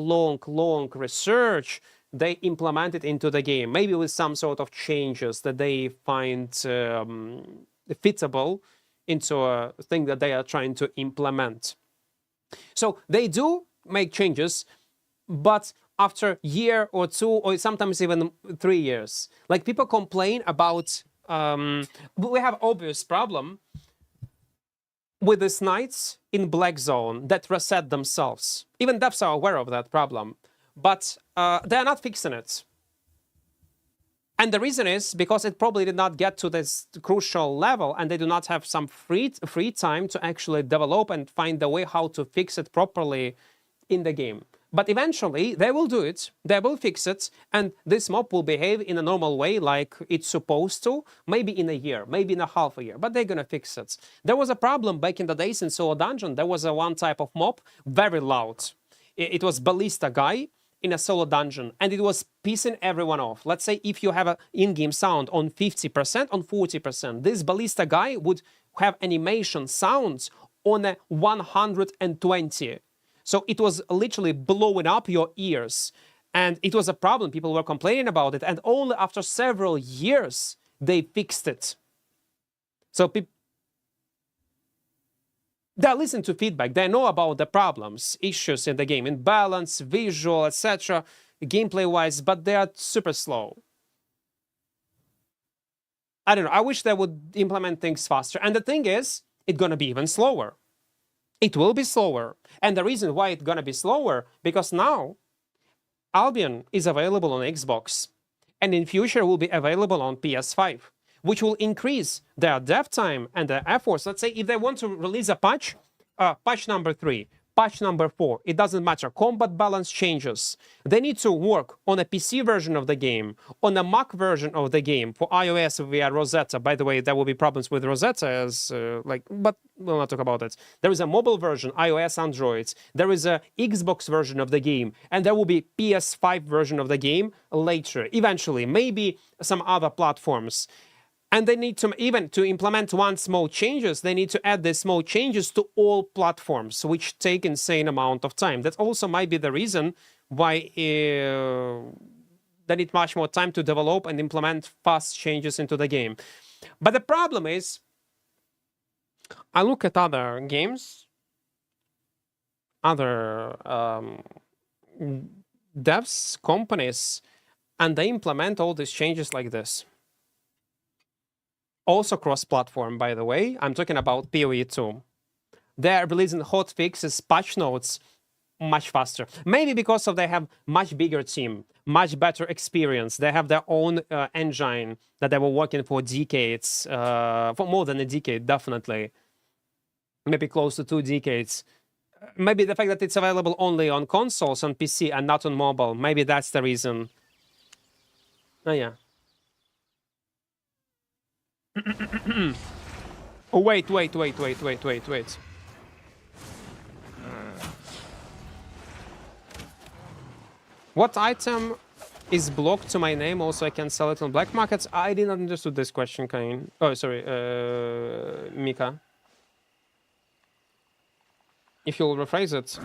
research, they implement it into the game, maybe with some sort of changes that they find fitable into a thing that they are trying to implement. So they do make changes, but after a year or 2, or sometimes even 3 years. Like, people complain about we have obvious problem with these knights in black zone that reset themselves. Even devs are aware of that problem, but they're not fixing it. And the reason is because it probably did not get to this crucial level, and they do not have some free time to actually develop and find the way how to fix it properly in the game. But eventually, they will do it, they will fix it, and this mob will behave in a normal way like it's supposed to, maybe in a year, maybe in a half a year, but they're gonna fix it. There was a problem back in the days in Solo Dungeon. There was one type of mob, very loud. It was Ballista guy in a solo dungeon, and it was pissing everyone off. Let's say if you have an in-game sound on 50%, on 40%, this Ballista guy would have animation sounds on a 120. So it was literally blowing up your ears. And it was a problem. People were complaining about it. And only after several years, they fixed it. So they listen to feedback. They know about the problems, issues in the game, in balance, visual, etc., gameplay-wise, but they are super slow. I don't know. I wish they would implement things faster. And the thing is, it's going to be even slower. It will be slower. And the reason why it's going to be slower, because now Albion is available on Xbox, and in future will be available on PS5, which will increase their dev time and their efforts. Let's say if they want to release a patch, patch number 3, patch number 4, it doesn't matter. Combat balance changes. They need to work on a PC version of the game, on a Mac version of the game. For iOS via Rosetta. By the way, there will be problems with Rosetta, as but we'll not talk about it. There is a mobile version, iOS, Android. There is a Xbox version of the game, and there will be PS5 version of the game later. Eventually, maybe some other platforms. And they need to, even to implement one small changes, they need to add the small changes to all platforms, which take insane amount of time. That also might be the reason why they need much more time to develop and implement fast changes into the game. But the problem is, I look at other games, other devs, companies, and they implement all these changes like this. Also cross-platform, by the way. I'm talking about PoE 2. They're releasing hot fixes, patch notes much faster. Maybe because of they have much bigger team, much better experience. They have their own engine that they were working for decades, for more than a decade, definitely. Maybe close to 2 decades. Maybe the fact that it's available only on consoles, on PC, and not on mobile. Maybe that's the reason. Oh, yeah. Oh, wait. What item is blocked to my name? Also, I can sell it on black markets. I did not understand this question, Kain. Oh, sorry, Mika. If you'll rephrase it.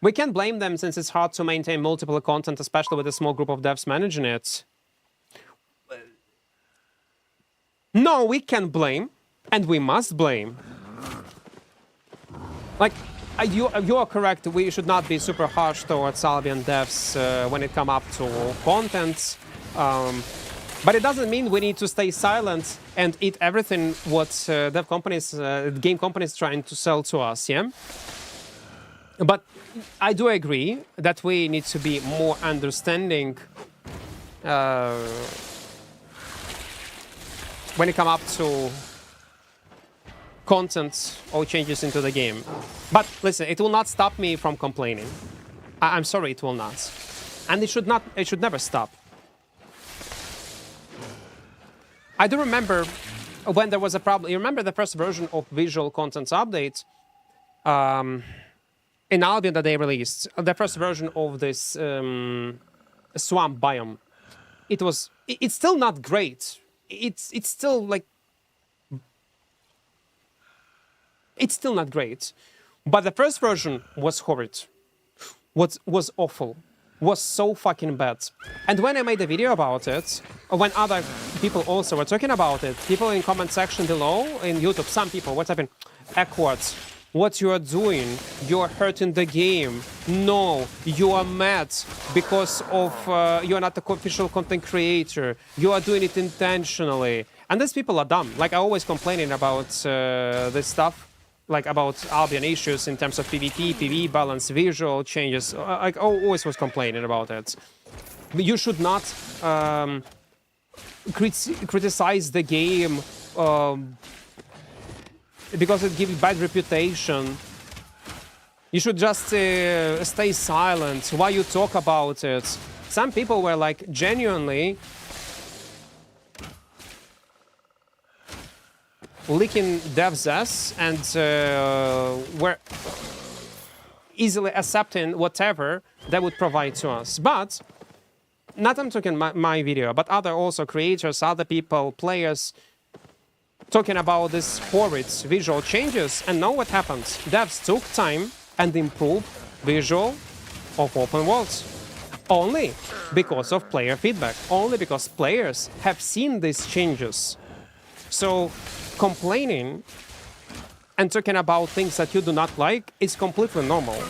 We can blame them since it's hard to maintain multiple content, especially with a small group of devs managing it. No, we can blame, and we must blame. Like, you are correct, we should not be super harsh towards Albion devs when it comes up to content. But it doesn't mean we need to stay silent and eat everything what dev companies, game companies trying to sell to us, yeah? But I do agree that we need to be more understanding when it comes up to content or changes into the game. But listen, it will not stop me from complaining. I'm sorry, it will not. And it should never stop. I do remember when there was a problem. You remember the first version of Visual Contents Update in Albion that they released? The first version of this swamp biome. It's still not great. It's still like... It's still not great. But the first version was horrid. Was awful. Was so fucking bad. And when I made a video about it, or when other people also were talking about it, people in comment section below in YouTube, some people, what's happening? Equart, what you are doing? You are hurting the game. No, you are mad because of you are not the official content creator. You are doing it intentionally. And these people are dumb. Like, I always complaining about this stuff. Like about Albion issues in terms of PvP, PvE balance, visual changes. I always was complaining about it. You should not criticize the game because it gives bad reputation. You should just stay silent while you talk about it. Some people were like genuinely licking devs' ass and were easily accepting whatever they would provide to us. But, not I'm talking my video, but other also creators, other people, players, talking about these horrid visual changes, and know what happens. Devs took time and improved visual of open worlds. Only because of player feedback. Only because players have seen these changes. So, complaining and talking about things that you do not like is completely normal.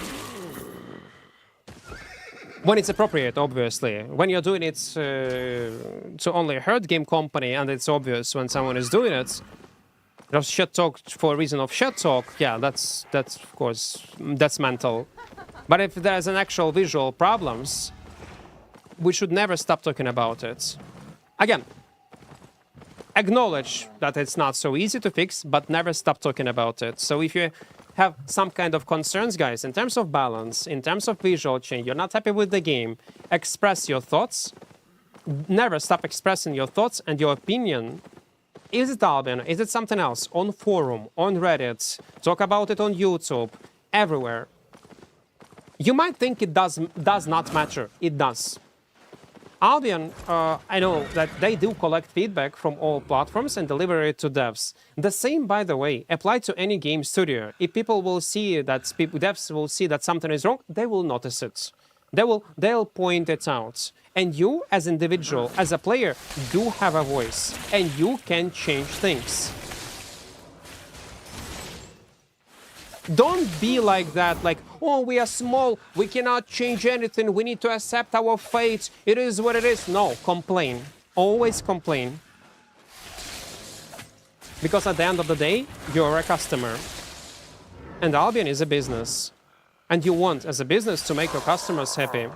When it's appropriate, obviously. When you're doing it to only hurt game company and it's obvious when someone is doing it, just shit talk for a reason of shit talk, yeah, that's of course, that's mental. But if there's an actual visual problems, we should never stop talking about it. Again, acknowledge that it's not so easy to fix, but never stop talking about it. So if you have some kind of concerns, guys, in terms of balance, in terms of visual change, you're not happy with the game, express your thoughts. Never stop expressing your thoughts and your opinion. Is it Albion? Is it something else? On forum, on Reddit, talk about it on YouTube, everywhere. You might think it does not matter. It does. Albion, I know that they do collect feedback from all platforms and deliver it to devs. The same, by the way, applies to any game studio. If people will see that, devs will see that something is wrong, they will notice it. They'll point it out. And you, as an individual, as a player, do have a voice, and you can change things. Don't be like that, like, oh, we are small, we cannot change anything, we need to accept our fate, it is what it is. No, complain. Always complain. Because at the end of the day, you're a customer. and Albion is a business. And you want, as a business, to make your customers happy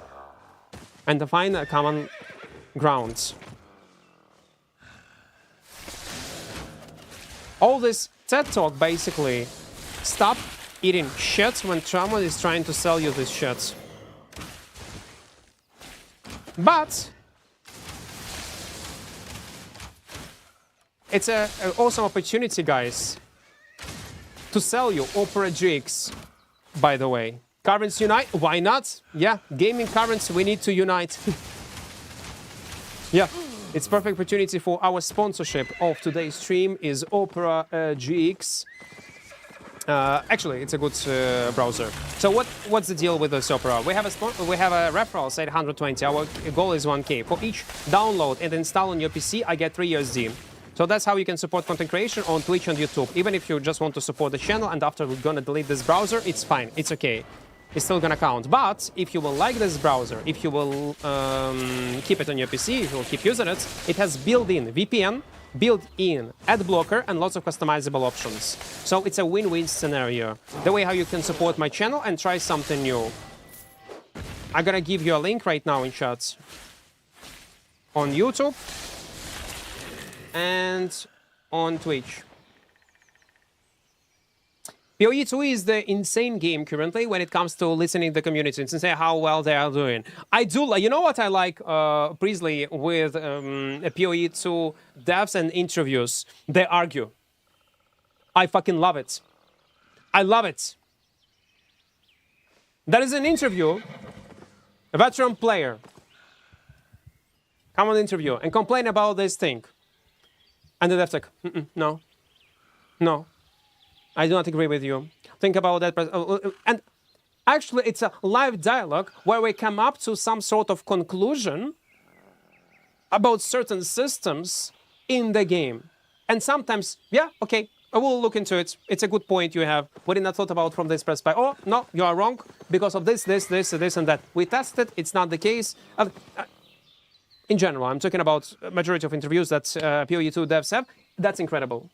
and to find a common ground. All this TED Talk, basically, stop eating shit when someone is trying to sell you this shit. But it's an awesome opportunity, guys, to sell you Opera GX, by the way. Currents unite, why not? Yeah, gaming currents, we need to unite. Yeah, it's perfect opportunity for our sponsorship of today's stream is Opera GX. Actually, it's a good browser. So what's the deal with this Opera? We have a referrals 820. Our goal is 1K. For each download and install on your PC, I get 3 USD. So that's how you can support content creation on Twitch and YouTube. Even if you just want to support the channel and after we're gonna delete this browser, it's fine, it's okay. It's still gonna count. But if you will like this browser, if you will keep it on your PC, if you will keep using it, it has built-in VPN, built-in ad blocker, and lots of customizable options. So it's a win-win scenario. The way how you can support my channel and try something new. I'm gonna give you a link right now in chat on YouTube and on Twitch. PoE2 is the insane game currently when it comes to listening to the community and say how well they are doing. I do like, you know what I like, Priestley, with PoE2 devs and interviews? They argue. I fucking love it. I love it. That is an interview, a veteran player. Come on interview and complain about this thing. And the dev's like, no, no, I do not agree with you. Think about that. And actually, it's a live dialogue where we come up to some sort of conclusion about certain systems in the game. And sometimes, yeah, okay, I will look into it. It's a good point you have. We did not thought about from this perspective. Oh, no, you are wrong because of this, and that. We tested, it's not the case. In general, I'm talking about a majority of interviews that PoE2 devs have. That's incredible.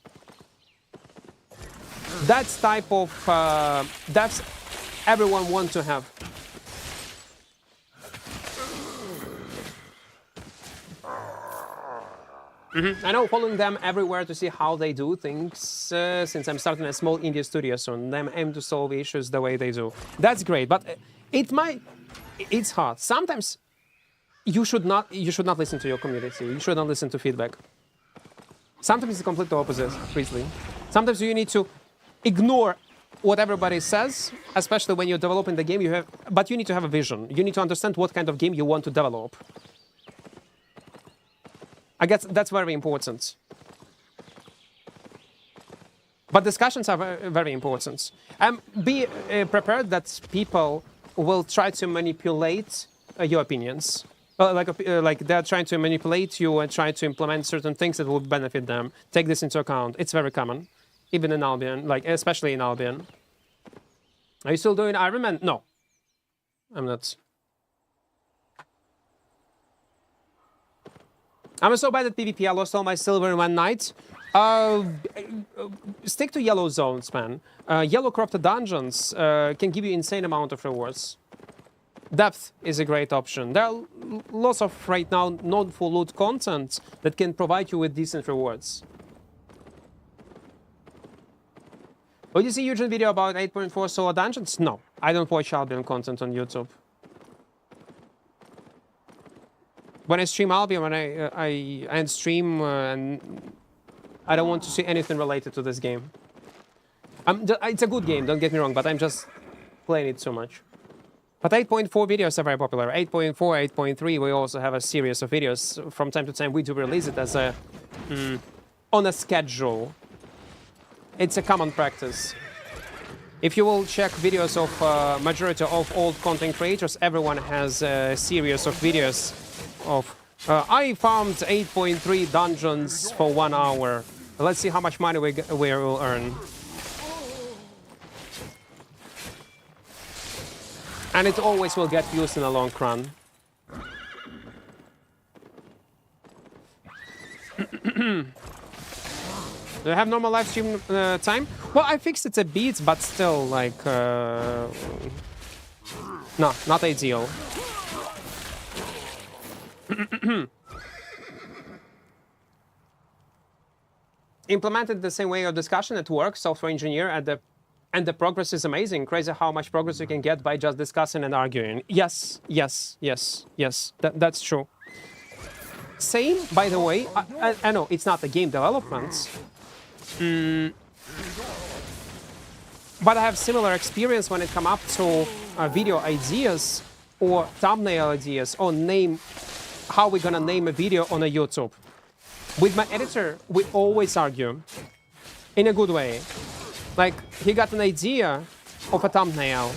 That's type of devs everyone wants to have. I know, following them everywhere to see how they do things, since I'm starting a small indie studio soon, them aim to solve issues the way they do. That's great, but it's hard. Sometimes you should not listen to your community. You should not listen to feedback. Sometimes it's the complete opposite, Priestley. Sometimes you need to ignore what everybody says, especially when you're developing the game. But you need to have a vision. You need to understand what kind of game you want to develop. I guess that's very important. But discussions are very, very important. Be prepared that people will try to manipulate your opinions. Like they're trying to manipulate you and try to implement certain things that will benefit them. Take this into account. It's very common, even in Albion, like especially in Albion. Are you still doing Iron Man? No, I'm not. I'm so bad at PvP. I lost all my silver in one night. Stick to yellow zones, man. Yellow corrupted dungeons can give you insane amount of rewards. Depth is a great option. There are lots of, right now, non-full loot content that can provide you with decent rewards. Did you see Eugene video about 8.4 solo dungeons? No, I don't watch Albion content on YouTube. When I stream Albion, when I stream, and I don't want to see anything related to this game. It's a good game, don't get me wrong, but I'm just playing it so much. But 8.4 videos are very popular. 8.4, 8.3, we also have a series of videos. From time to time, we do release it as a on a schedule. It's a common practice. If you will check videos of majority of old content creators, everyone has a series of videos of I farmed 8.3 dungeons for 1 hour. Let's see how much money we will earn. And it always will get used in the long run. Do you have normal live stream time? Well, I fixed it a bit, but still, like, no, not ideal. Implemented the same way of discussion at work, software engineer, and the progress is amazing. Crazy how much progress you can get by just discussing and arguing. Yes, yes, yes, yes, that's true. Same, by the way, I know it's not the game development, but I have similar experience when it comes up to video ideas or thumbnail ideas or name, how we're gonna name a video on a YouTube. With my editor, we always argue in a good way. Like, he got an idea of a thumbnail.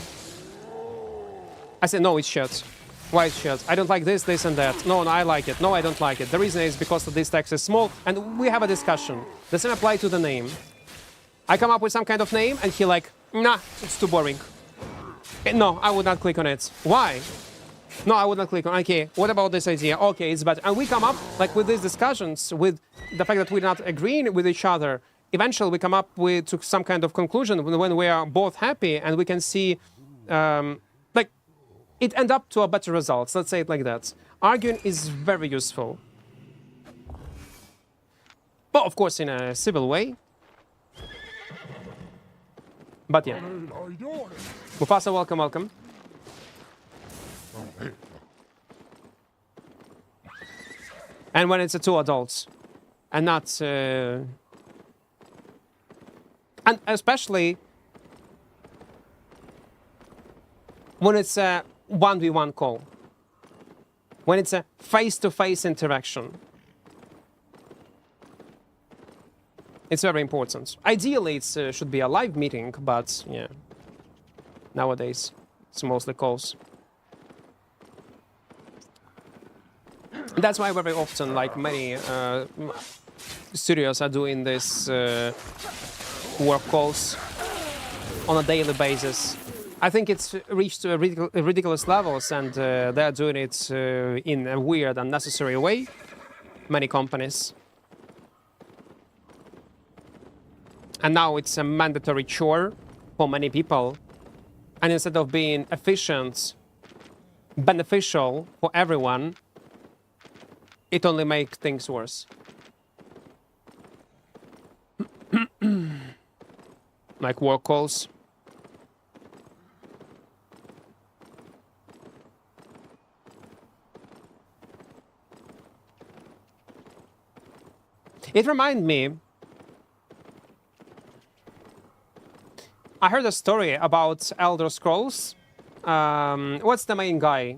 I said, no, it's shit. Why it's shit? I don't like this, this, and that. No, I like it. No, I don't like it. The reason is because this text is small, and we have a discussion. The same applies to the name. I come up with some kind of name, and he like, nah, it's too boring. No, I would not click on it. Why? No, I would not click on. Okay, what about this idea? Okay, it's better. And we come up like with these discussions, with the fact that we're not agreeing with each other. Eventually, we come up to some kind of conclusion when we are both happy, and we can see, like, it end up to a better results. Let's say it like that. Arguing is very useful, but of course in a civil way. But yeah, Mufasa, welcome, welcome. And when it's two adults, and not, and especially when it's a 1v1 call, when it's a face-to-face interaction, it's very important. Ideally, it should be a live meeting, but yeah, nowadays it's mostly calls. That's why very often, like many studios are doing this work calls on a daily basis. I think it's reached ridiculous levels, and they're doing it in a weird, unnecessary way. Many companies. And now it's a mandatory chore for many people. And instead of being efficient, beneficial for everyone, it only makes things worse. Like work calls. It reminds me, I heard a story about Elder Scrolls. What's the main guy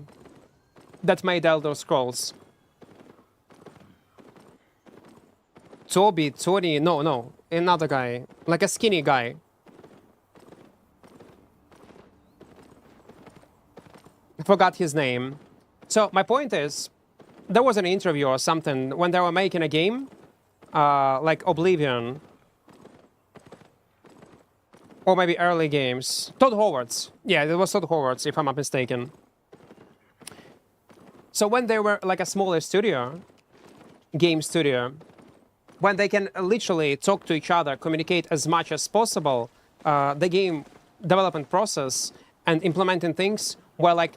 that made Elder Scrolls? Tony, no, another guy, like a skinny guy. I forgot his name. So my point is, there was an interview or something when they were making a game, like Oblivion, or maybe early games. Todd Howard's. Yeah, it was Todd Howard's, if I'm not mistaken. So when they were like a smaller studio, game studio, when they can literally talk to each other, communicate as much as possible, the game development process and implementing things were like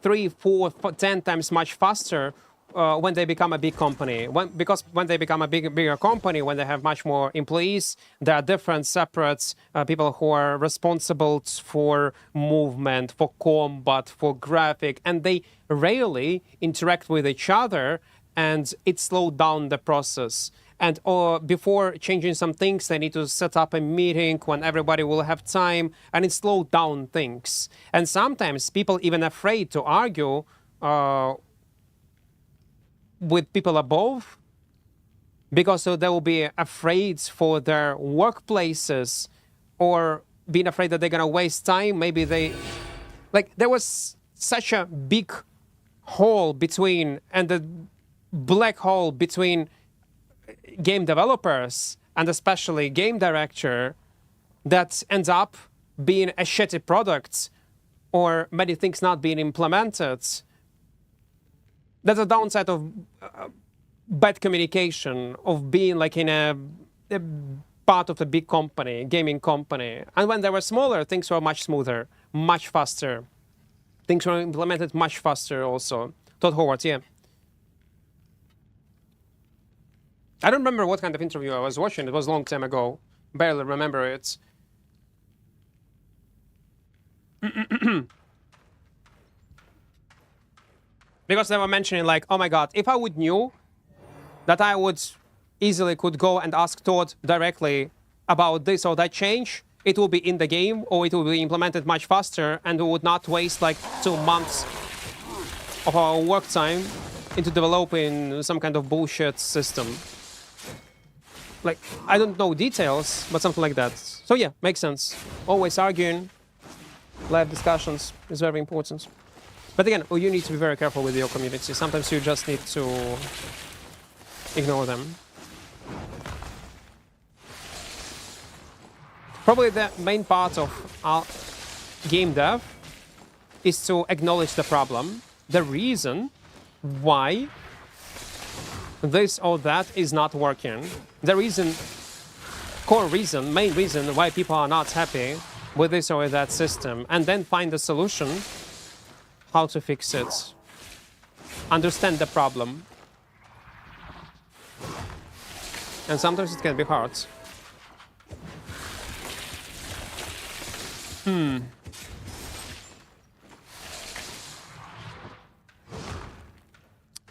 3, 4, 10 times much faster when they become a big company. Because when they become a bigger company, when they have much more employees, there are different separate people who are responsible for movement, for combat, for graphic, and they rarely interact with each other, and it slowed down the process. And before changing some things, they need to set up a meeting when everybody will have time, and it slowed down things. And sometimes people even afraid to argue with people above, because they will be afraid for their workplaces, or being afraid that they're gonna waste time. Maybe there was such a big hole between, and the black hole between game developers and especially game director, that ends up being a shitty product or many things not being implemented. That's a downside of bad communication, of being like in a part of a big company, gaming company. And when they were smaller, things were much smoother, much faster. Things were implemented much faster also. Todd Howard, yeah. I don't remember what kind of interview I was watching. It was a long time ago. Barely remember it. Because they were mentioning like, oh my god, if I would knew that I would easily could go and ask Todd directly about this or that change, it will be in the game or it will be implemented much faster and we would not waste like 2 months of our work time into developing some kind of bullshit system. Like, I don't know details, but something like that. So yeah, makes sense. Always arguing, live discussions is very important. But again, you need to be very careful with your community. Sometimes you just need to ignore them. Probably the main part of our game dev is to acknowledge the problem, the reason why this or that is not working, the reason, core reason, main reason why people are not happy with this or that system, and then find a solution how to fix it. Understand the problem. And sometimes it can be hard.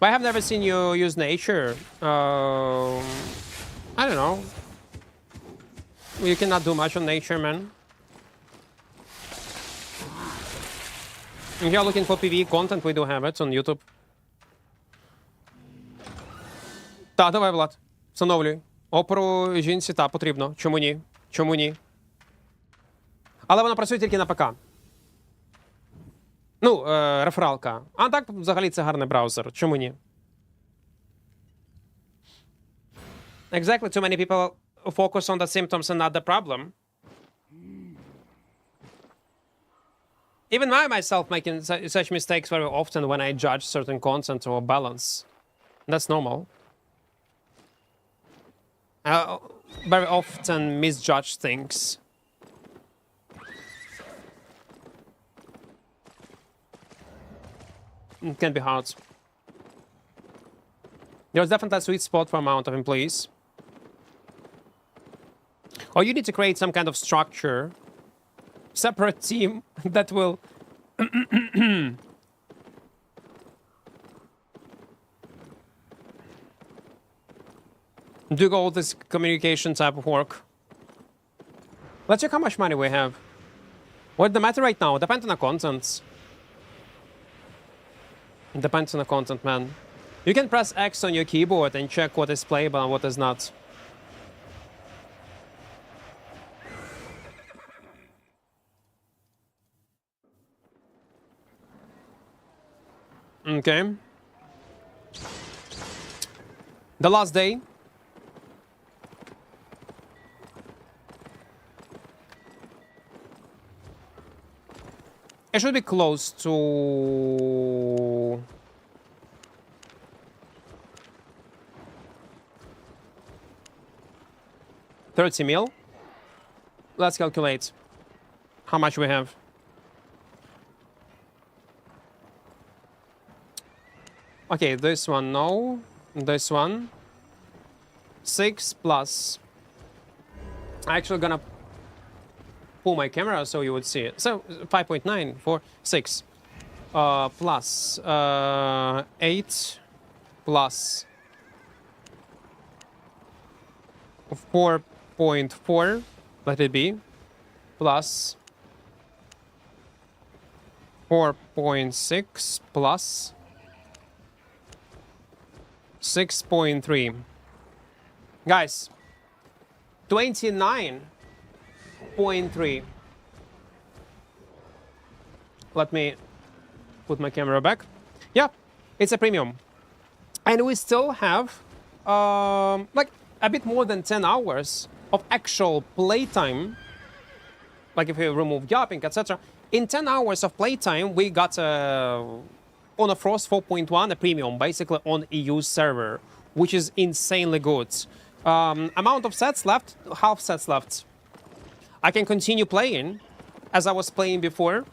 But I have never seen you use nature. I don't know. You cannot do much on nature, man. If you're looking for PvE content, we do have it on YouTube. Та, давай, Влад. Встановлюй. Опору жінці, та, потрібно. Чому ні? Чому ні? Але вона працює тільки на ПК. Ну, рефералка. А так, взагалі, це гарний браузер. Чому ні? Exactly, too many people focus on the symptoms and not the problem. Even I myself making such mistakes very often when I judge certain content or balance. That's normal. I very often misjudge things. It can be hard. There's definitely a sweet spot for amount of employees. Or you need to create some kind of structure, separate team that will do all this communication type of work. Let's check how much money we have. What's the matter right now? Depends on the content. It depends on the content, man. You can press X on your keyboard and check what is playable and what is not. Okay. The last day. It should be close to 30 mil. Let's calculate how much we have. Okay, this one, no. This one. 6 plus. I'm actually gonna pull my camera so you would see it. So 5.9 for 6. Plus 8 plus 4.4, let it be, plus 4.6 plus 6.3. Guys, 29.3. Let me put my camera back. Yeah, it's a premium. And we still have like a bit more than 10 hours of actual playtime. Like if we remove yapping, etc. In 10 hours of playtime, we got on a Frost 4.1, a premium, basically on EU server, which is insanely good. Amount of sets left, half sets left. I can continue playing as I was playing before,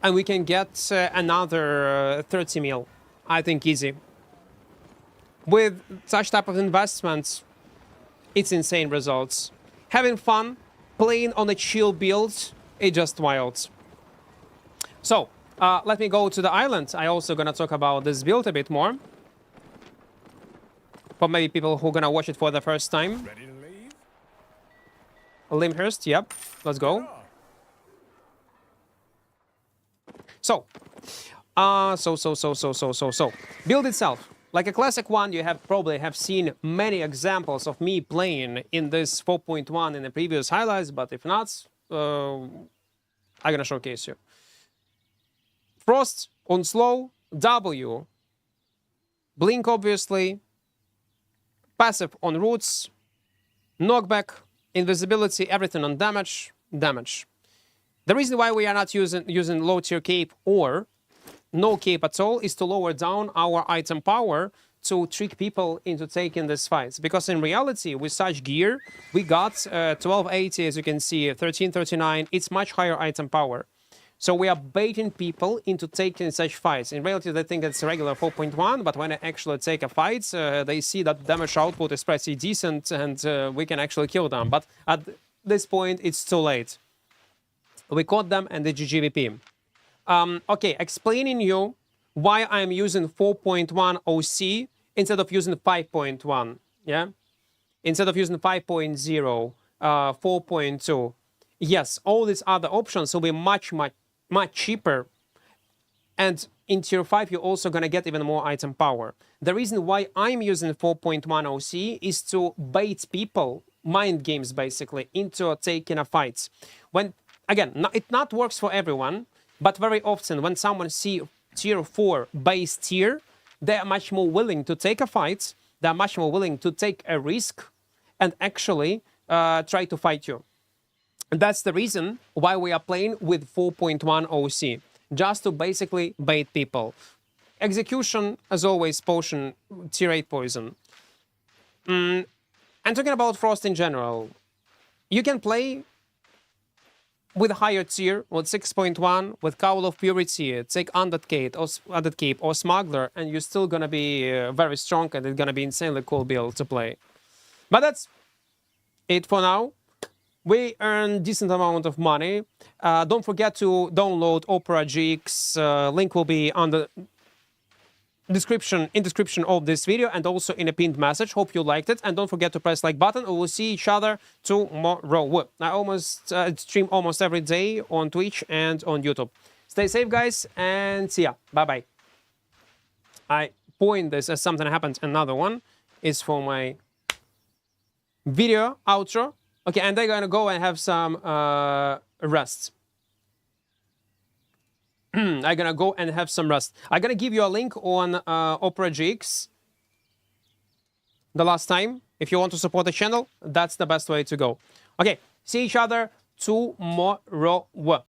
and we can get another 30 mil. I think easy. With such type of investments, it's insane results. Having fun, playing on a chill build, it's just wild. So, let me go to the island. I also gonna talk about this build a bit more. For maybe people who are gonna watch it for the first time. Ready to leave? Limhurst, yep. Let's go. So, build itself. Like a classic one, you probably have seen many examples of me playing in this 4.1 in the previous highlights, but if not, I'm gonna showcase you. Frost on slow, W, blink obviously, passive on roots, knockback, invisibility, everything on damage. The reason why we are not using low tier cape or no cape at all is to lower down our item power to trick people into taking these fights. Because in reality, with such gear, we got 1280, as you can see, 1339. It's much higher item power. So we are baiting people into taking such fights. In reality, they think it's regular 4.1, but when I actually take a fight, they see that damage output is pretty decent and we can actually kill them. But at this point, it's too late. We caught them and the GGVP. Okay, explaining you why I'm using 4.1 OC instead of using 5.1, yeah? Instead of using 5.0, 4.2. Yes, all these other options will be much cheaper. And in tier 5, you're also going to get even more item power. The reason why I'm using 4.1 OC is to bait people, mind games basically, into taking a fight. When, again, it not works for everyone, but very often when someone see tier 4 base tier, they are much more willing to take a fight, they are much more willing to take a risk and actually try to fight you. And that's the reason why we are playing with 4.1 OC, just to basically bait people. Execution, as always, potion, tier 8 poison. And talking about Frost in general, you can play with a higher tier, with 6.1, with Cowl of Purity, take Undead Cape or Smuggler, and you're still gonna be very strong, and it's gonna be insanely cool build to play. But that's it for now. We earn decent amount of money. Don't forget to download mmorpg. Link will be on the description of this video and also in a pinned message. Hope you liked it, and don't forget to press like button. We will see each other tomorrow. I stream almost every day on Twitch and on YouTube. Stay safe, guys, and see ya. Bye. I point this as something happened. Another one is for my video outro. Okay, and they're gonna go and have some rest. I'm gonna go and have some rest. I'm gonna give you a link on mmorpg the last time. If you want to support the channel, that's the best way to go. Okay, see each other tomorrow.